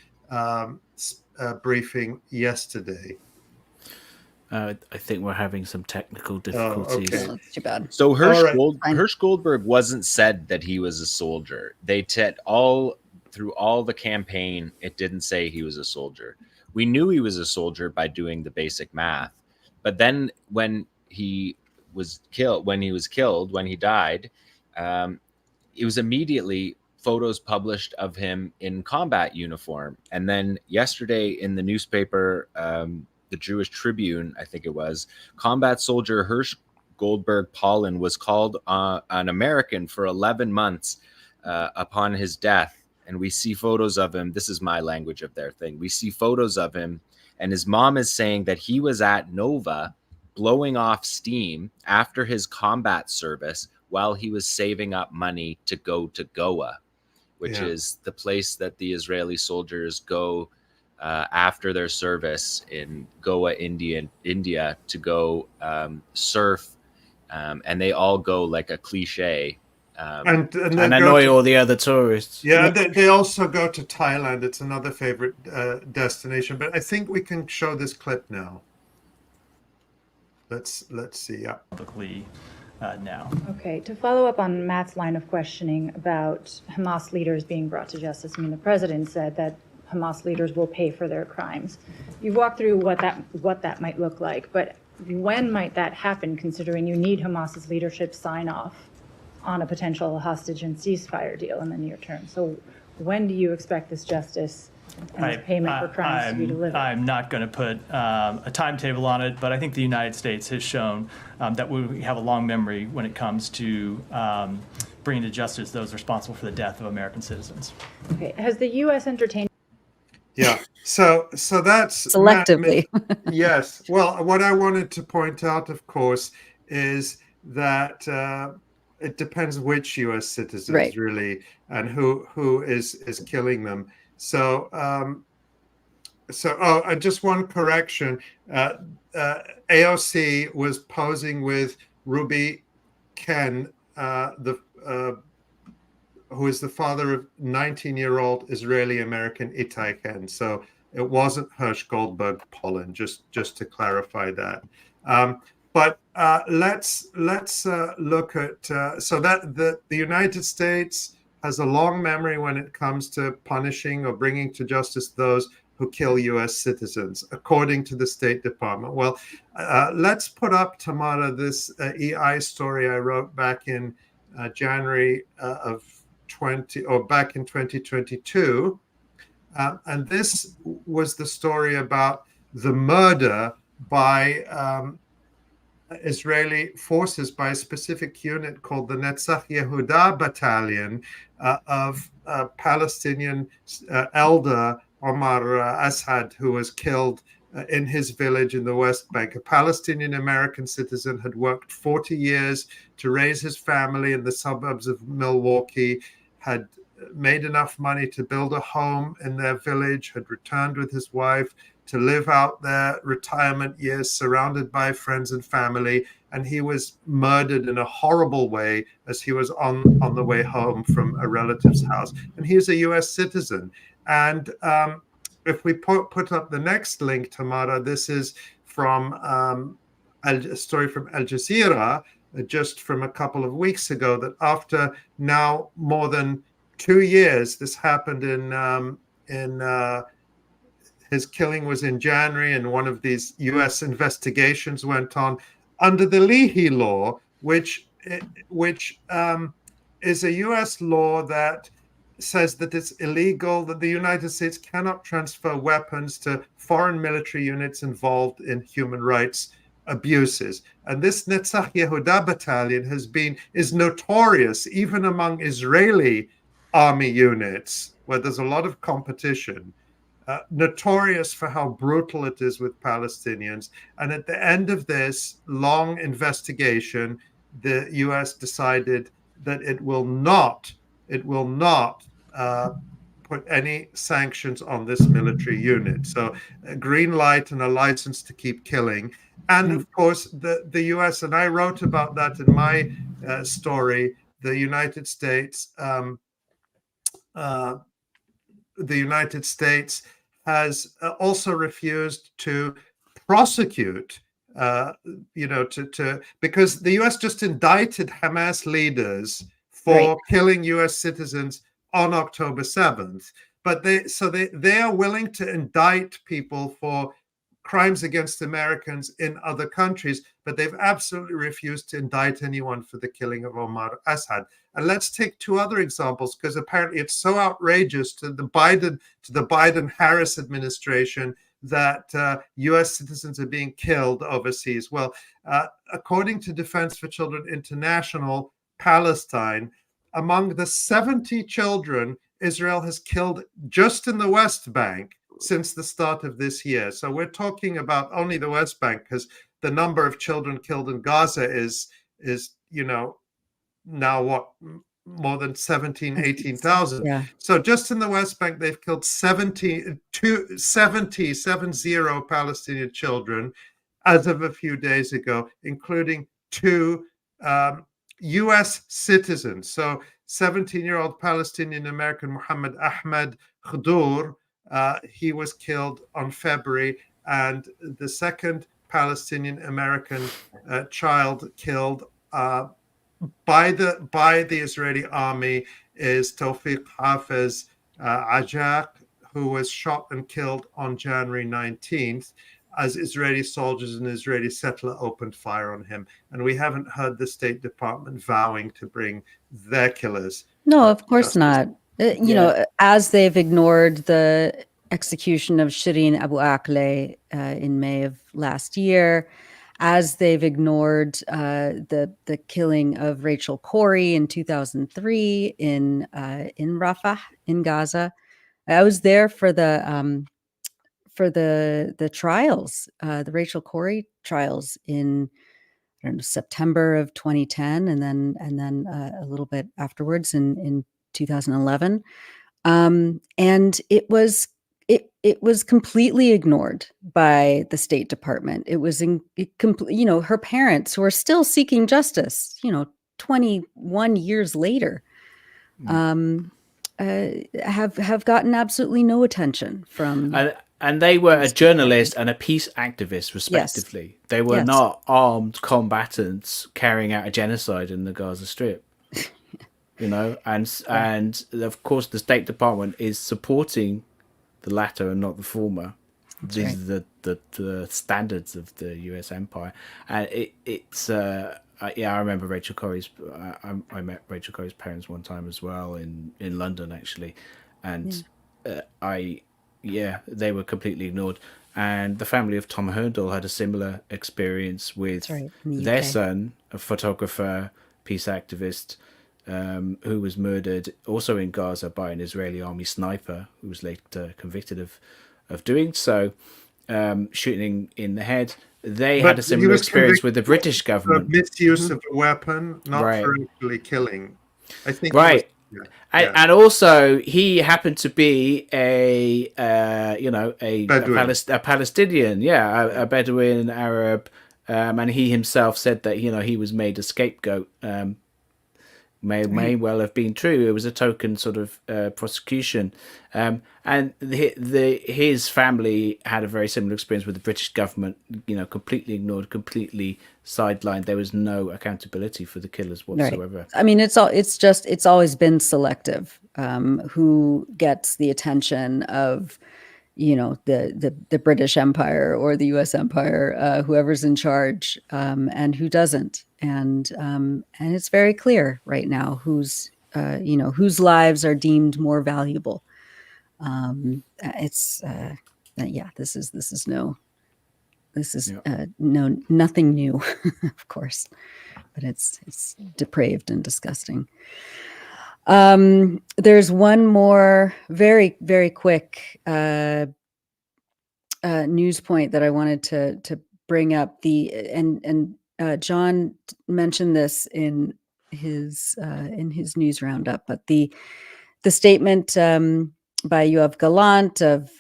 briefing yesterday. I think we're having some technical difficulties. okay. Oh, that's too bad. So All right. Hirsch Goldberg wasn't said that he was a soldier. They through all the campaign, it didn't say he was a soldier. We knew he was a soldier by doing the basic math, but then when he died, it was immediately photos published of him in combat uniform. And then yesterday in the newspaper, the Jewish Tribune, I think it was, combat soldier Hirsch Goldberg Polin was called an American for 11 months upon his death. And we see photos of him. This is my language of their thing. We see photos of him, and his mom is saying that he was at Nova blowing off steam after his combat service while he was saving up money to go to Goa, which is the place that the Israeli soldiers go after their service in Goa, India, to go surf, and they all go like a cliche. And annoy all the other tourists. Yeah, they also go to Thailand. It's another favorite destination. But I think we can show this clip now. Let's see. Yeah. Publicly now. Okay, to follow up on Matt's line of questioning about Hamas leaders being brought to justice, I mean, the president said that Hamas leaders will pay for their crimes. You've walked through what that might look like, but when might that happen, considering you need Hamas's leadership sign off on a potential hostage and ceasefire deal in the near term? So when do you expect this justice and this payment for crimes to be delivered? I'm not going to put a timetable on it, but I think the United States has shown that we have a long memory when it comes to bringing to justice those responsible for the death of American citizens. Okay, has the U.S. entertained? Yeah. So that's Selectively. Yes. Well, what I wanted to point out, of course, is that it depends which U.S. citizens really, and who is killing them. So, just one correction. AOC was posing with Ruby Ken, who is the father of 19-year-old Israeli-American Ittai Ken. So it wasn't Hirsch Goldberg Polin, just to clarify that. But let's look at so that the United States has a long memory when it comes to punishing or bringing to justice those who kill U.S. citizens, according to the State Department. Well, let's put up, Tamara, this EI story I wrote back in January back in 2022. And this was the story about the murder by Israeli forces by a specific unit called the Netzach Yehuda Battalion of Palestinian elder Omar Assad, who was killed in his village in the West Bank. A Palestinian American citizen had worked 40 years to raise his family in the suburbs of Milwaukee, had made enough money to build a home in their village, had returned with his wife to live out their retirement years surrounded by friends and family, and he was murdered in a horrible way as he was on the way home from a relative's house. And he is a U.S. citizen. And if we put up the next link, Tamara, this is from a story from Al Jazeera, just from a couple of weeks ago, that after now more than 2 years, this happened in his killing was in January, and one of these U.S. investigations went on under the Leahy law, which is a U.S. law that says that it's illegal, that the United States cannot transfer weapons to foreign military units involved in human rights abuses. And this Netzach Yehuda Battalion is notorious, even among Israeli army units where there's a lot of competition, notorious for how brutal it is with Palestinians. And at the end of this long investigation, the US decided that it will not put any sanctions on this military unit. So a green light and a license to keep killing. And of course, the US, and I wrote about that in my story, the United States has also refused to prosecute, because the US just indicted Hamas leaders for killing US citizens on October 7th. But they are willing to indict people for crimes against Americans in other countries, but they've absolutely refused to indict anyone for the killing of Omar Assad. And let's take two other examples, because apparently it's so outrageous to the Biden-Harris administration that U.S. citizens are being killed overseas. Well, according to Defense for Children International, Palestine, among the 70 children Israel has killed just in the West Bank since the start of this year. So we're talking about only the West Bank, because the number of children killed in Gaza is now what, more than 18,000. Yeah. So just in the West Bank, they've killed 70 Palestinian children as of a few days ago, including 2 U.S. citizens. So 17-year-old Palestinian American Muhammad Ahmed Khdur, he was killed on February, and the second Palestinian American child killed by the Israeli army is Tawfiq Hafez Ajak, who was shot and killed on January 19th as Israeli soldiers and Israeli settler opened fire on him. And we haven't heard the State Department vowing to bring their killers. No, of course not. You know, as they've ignored the execution of Shireen Abu Akleh in May of last year, as they've ignored the killing of Rachel Corrie in 2003 in Rafah in Gaza. I was there for the trials, the Rachel Corrie trials in September of 2010, and then a little bit afterwards in 2011, and it was completely ignored by the State Department. It was her parents, who are still seeking justice, 21 years later, have gotten absolutely no attention from. And they were a journalist and a peace activist, respectively. Yes. They were not armed combatants carrying out a genocide in the Gaza Strip. And of course the State Department is supporting the latter and not the former. That's These are the standards of the U.S. empire, and I remember Rachel Corrie's. I met Rachel Corrie's parents one time as well in London, actually, and they were completely ignored. And the family of Tom Herndl had a similar experience with their son, a photographer, peace activist, who was murdered also in Gaza by an Israeli army sniper, who was later convicted of doing so, shooting in the head. They had a similar experience with the British government. Misuse of a weapon, not for actually killing. I think And also he happened to be a Palestinian, a Bedouin Arab, and he himself said that he was made a scapegoat. May well have been true. It was a token sort of prosecution, and his family had a very similar experience with the British government. Completely ignored, completely sidelined. There was no accountability for the killers whatsoever. Right. I mean, it's always been selective who gets the attention of the British Empire or the U.S. Empire, whoever's in charge, and who doesn't. And it's very clear right now whose lives are deemed more valuable. This is nothing new, of course, but it's depraved and disgusting. There's one more very, very quick news point that I wanted to bring up. Jon mentioned this in his news roundup, but the statement by 𝐓𝐿 𝐄𝐥𝐞 of,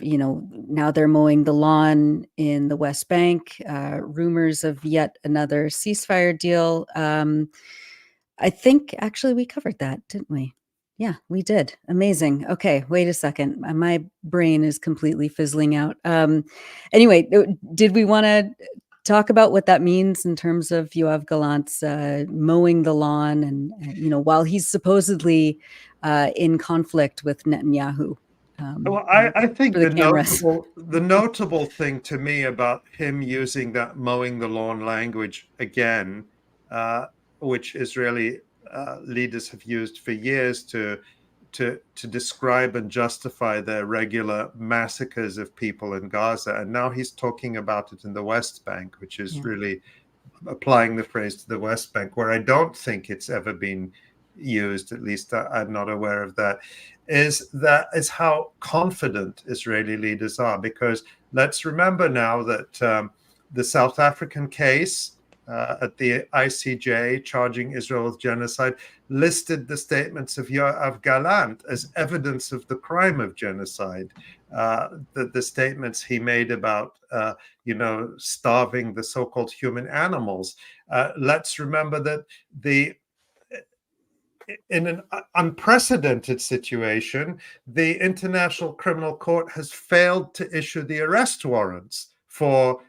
now they're mowing the lawn in the West Bank, rumors of yet another ceasefire deal. I think actually we covered that, didn't we? Yeah, we did. Amazing. Okay, wait a second. My brain is completely fizzling out. Anyway, did we want to talk about what that means in terms of 𝐓𝐿 𝐄𝐥𝐞's mowing the lawn and, while he's supposedly in conflict with Netanyahu? Well, I think for the cameras. the notable thing to me about him using that mowing the lawn language again, which Israeli leaders have used for years to describe and justify their regular massacres of people in Gaza, and now he's talking about it in the West Bank, which is really applying the phrase to the West Bank, where I don't think it's ever been used, at least I'm not aware of that, is how confident Israeli leaders are. Because let's remember now that the South African case at the ICJ charging Israel with genocide listed the statements of 𝐓𝐿 𝐄𝐥𝐞 as evidence of the crime of genocide. The statements he made about, starving the so-called human animals. Let's remember that in an unprecedented situation, the International Criminal Court has failed to issue the arrest warrants for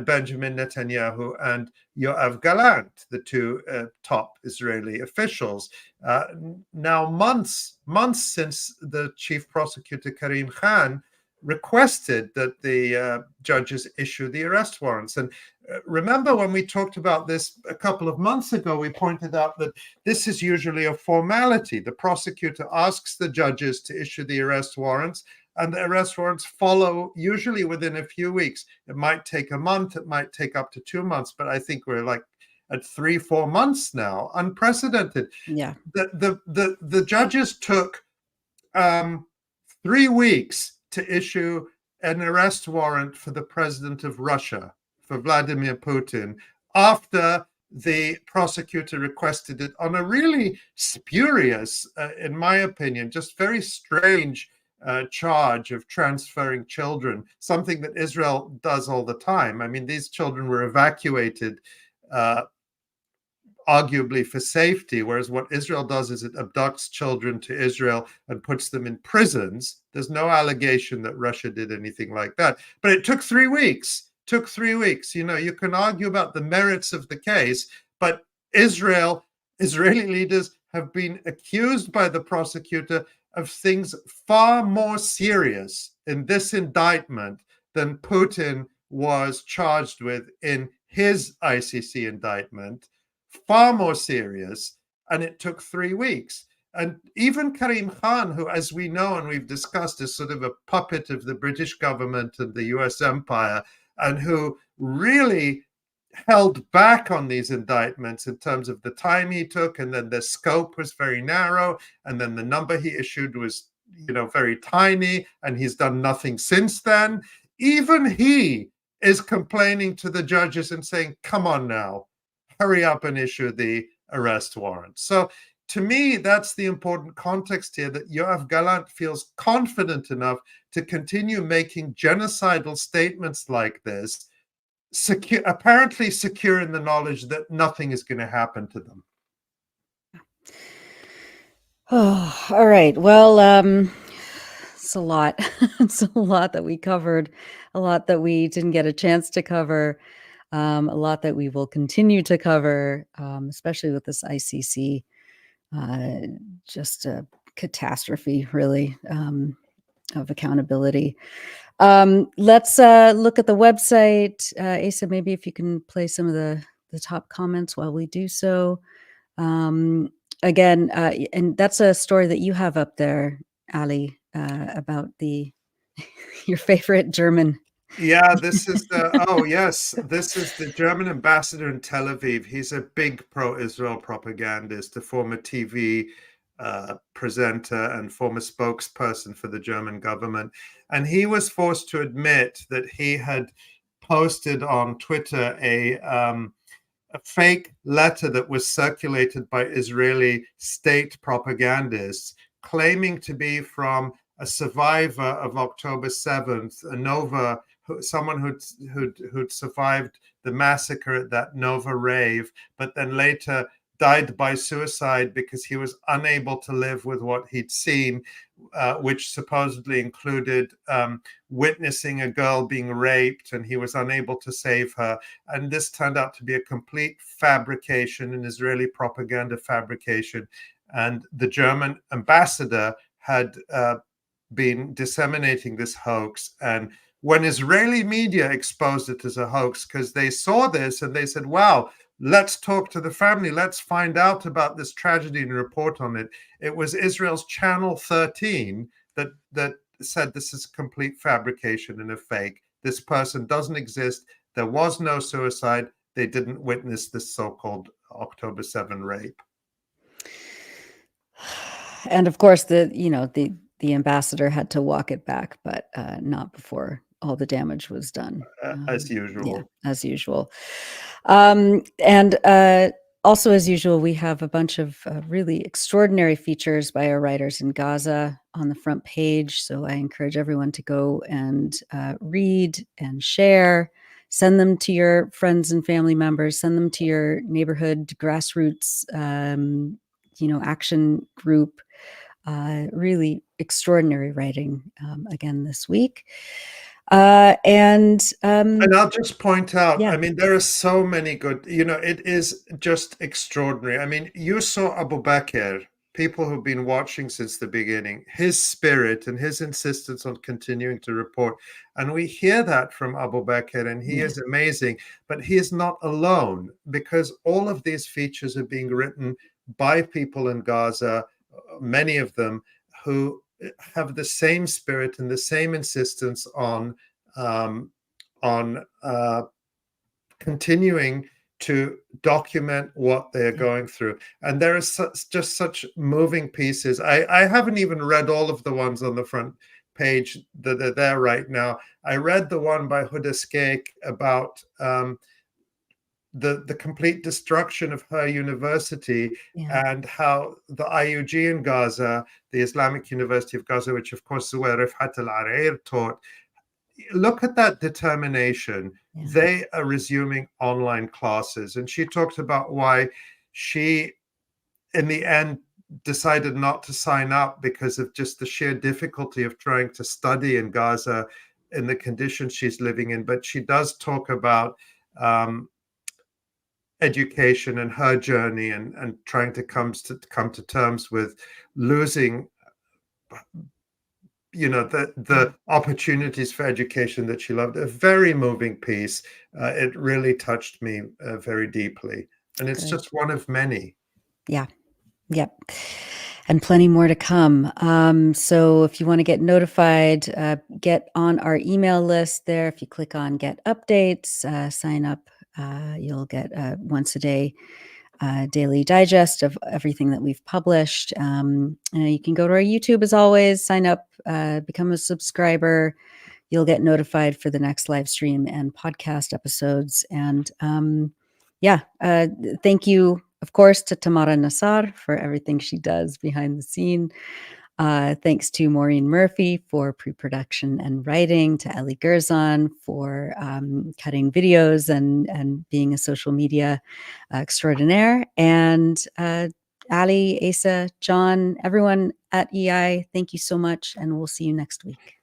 Benjamin Netanyahu and 𝐓𝐿 𝐄𝐥𝐞, the two top Israeli officials. Now, months since the chief prosecutor Karim Khan requested that the judges issue the arrest warrants. And remember when we talked about this a couple of months ago, we pointed out that this is usually a formality. The prosecutor asks the judges to issue the arrest warrants, and the arrest warrants follow usually within a few weeks. It might take a month, it might take up to 2 months, but I think we're like at 3-4 months now, unprecedented. Yeah. The judges took 3 weeks to issue an arrest warrant for the president of Russia, for Vladimir Putin, after the prosecutor requested it on a really spurious, in my opinion, just very strange charge of transferring children, something that Israel does all the time. I mean, these children were evacuated arguably for safety, whereas what Israel does is it abducts children to Israel and puts them in prisons. There's no allegation that Russia did anything like that. But it took 3 weeks. You can argue about the merits of the case, but Israeli leaders have been accused by the prosecutor of things far more serious in this indictment than Putin was charged with in his ICC indictment. Far more serious, and it took 3 weeks. And even Karim Khan, who, as we know and we've discussed, is sort of a puppet of the British government and the US empire, and who really held back on these indictments in terms of the time he took, and then the scope was very narrow, and then the number he issued was, very tiny, and he's done nothing since then. Even he is complaining to the judges and saying, come on now, hurry up and issue the arrest warrant. So to me, that's the important context here, that 𝐓𝐿 𝐄𝐥𝐞 feels confident enough to continue making genocidal statements like this, apparently secure in the knowledge that nothing is going to happen to them. Oh, all right. Well, it's a lot. It's a lot that we covered, a lot that we didn't get a chance to cover. A lot that we will continue to cover, especially with this ICC, just a catastrophe, really, of accountability. Let's look at the website. Asa, maybe if you can play some of the top comments while we do so. Again, and that's a story that you have up there, Ali, about your favorite German. Yeah, this is this is the German ambassador in Tel Aviv. He's a big pro-Israel propagandist, a former TV presenter and former spokesperson for the German government. And he was forced to admit that he had posted on Twitter a fake letter that was circulated by Israeli state propagandists, claiming to be from a survivor of October 7th, a Nova, someone who'd survived the massacre at that Nova rave, but then later died by suicide because he was unable to live with what he'd seen, which supposedly included witnessing a girl being raped, and he was unable to save her. And this turned out to be a complete fabrication, an Israeli propaganda fabrication. And the German ambassador had been disseminating this hoax. And when Israeli media exposed it as a hoax, because they saw this and they said, wow, let's talk to the family. Let's find out about this tragedy and report on it. It was Israel's Channel 13 that said this is complete fabrication and a fake. This person doesn't exist. There was no suicide. They didn't witness this so-called October 7 rape. And of course, the ambassador had to walk it back, but not before all the damage was done. As usual. Yeah, as usual. And also, as usual, we have a bunch of really extraordinary features by our writers in Gaza on the front page. So I encourage everyone to go and read and share. Send them to your friends and family members. Send them to your neighborhood grassroots, action group. Really extraordinary writing again this week. And I'll just point out, yeah. I mean, there are so many good, it is just extraordinary. I mean, you saw Abubaker, people who've been watching since the beginning, his spirit and his insistence on continuing to report. And we hear that from Abubaker, and he is amazing, but he is not alone, because all of these features are being written by people in Gaza, many of them who have the same spirit and the same insistence on continuing to document what they're going through. And there are just such moving pieces. I haven't even read all of the ones on the front page that are there right now. I read the one by 𝐓𝐡𝐞 about the complete destruction of her university, and how the IUG in Gaza, the Islamic University of Gaza, which of course is where 𝐓𝐡𝐞 𝐄𝐥𝐿 taught, look at that determination. They are resuming online classes. And she talked about why she, in the end, decided not to sign up because of just the sheer difficulty of trying to study in Gaza in the conditions she's living in. But she does talk about education and her journey, and trying to come to terms with losing the opportunities for education that she loved. A very moving piece. It really touched me very deeply, and it's just one of many. Yep. And plenty more to come. So if you want to get notified, get on our email list there. If you click on Get Updates, sign up. You'll get once a day daily digest of everything that we've published. You can go to our YouTube as always, sign up, become a subscriber. You'll get notified for the next live stream and podcast episodes. And thank you, of course, to Tamara Nassar for everything she does behind the scene. Thanks to Maureen Murphy for pre-production and writing, to Eli Gerzon for cutting videos and being a social media extraordinaire, and Ali, Asa, John, everyone at EI, thank you so much, and we'll see you next week.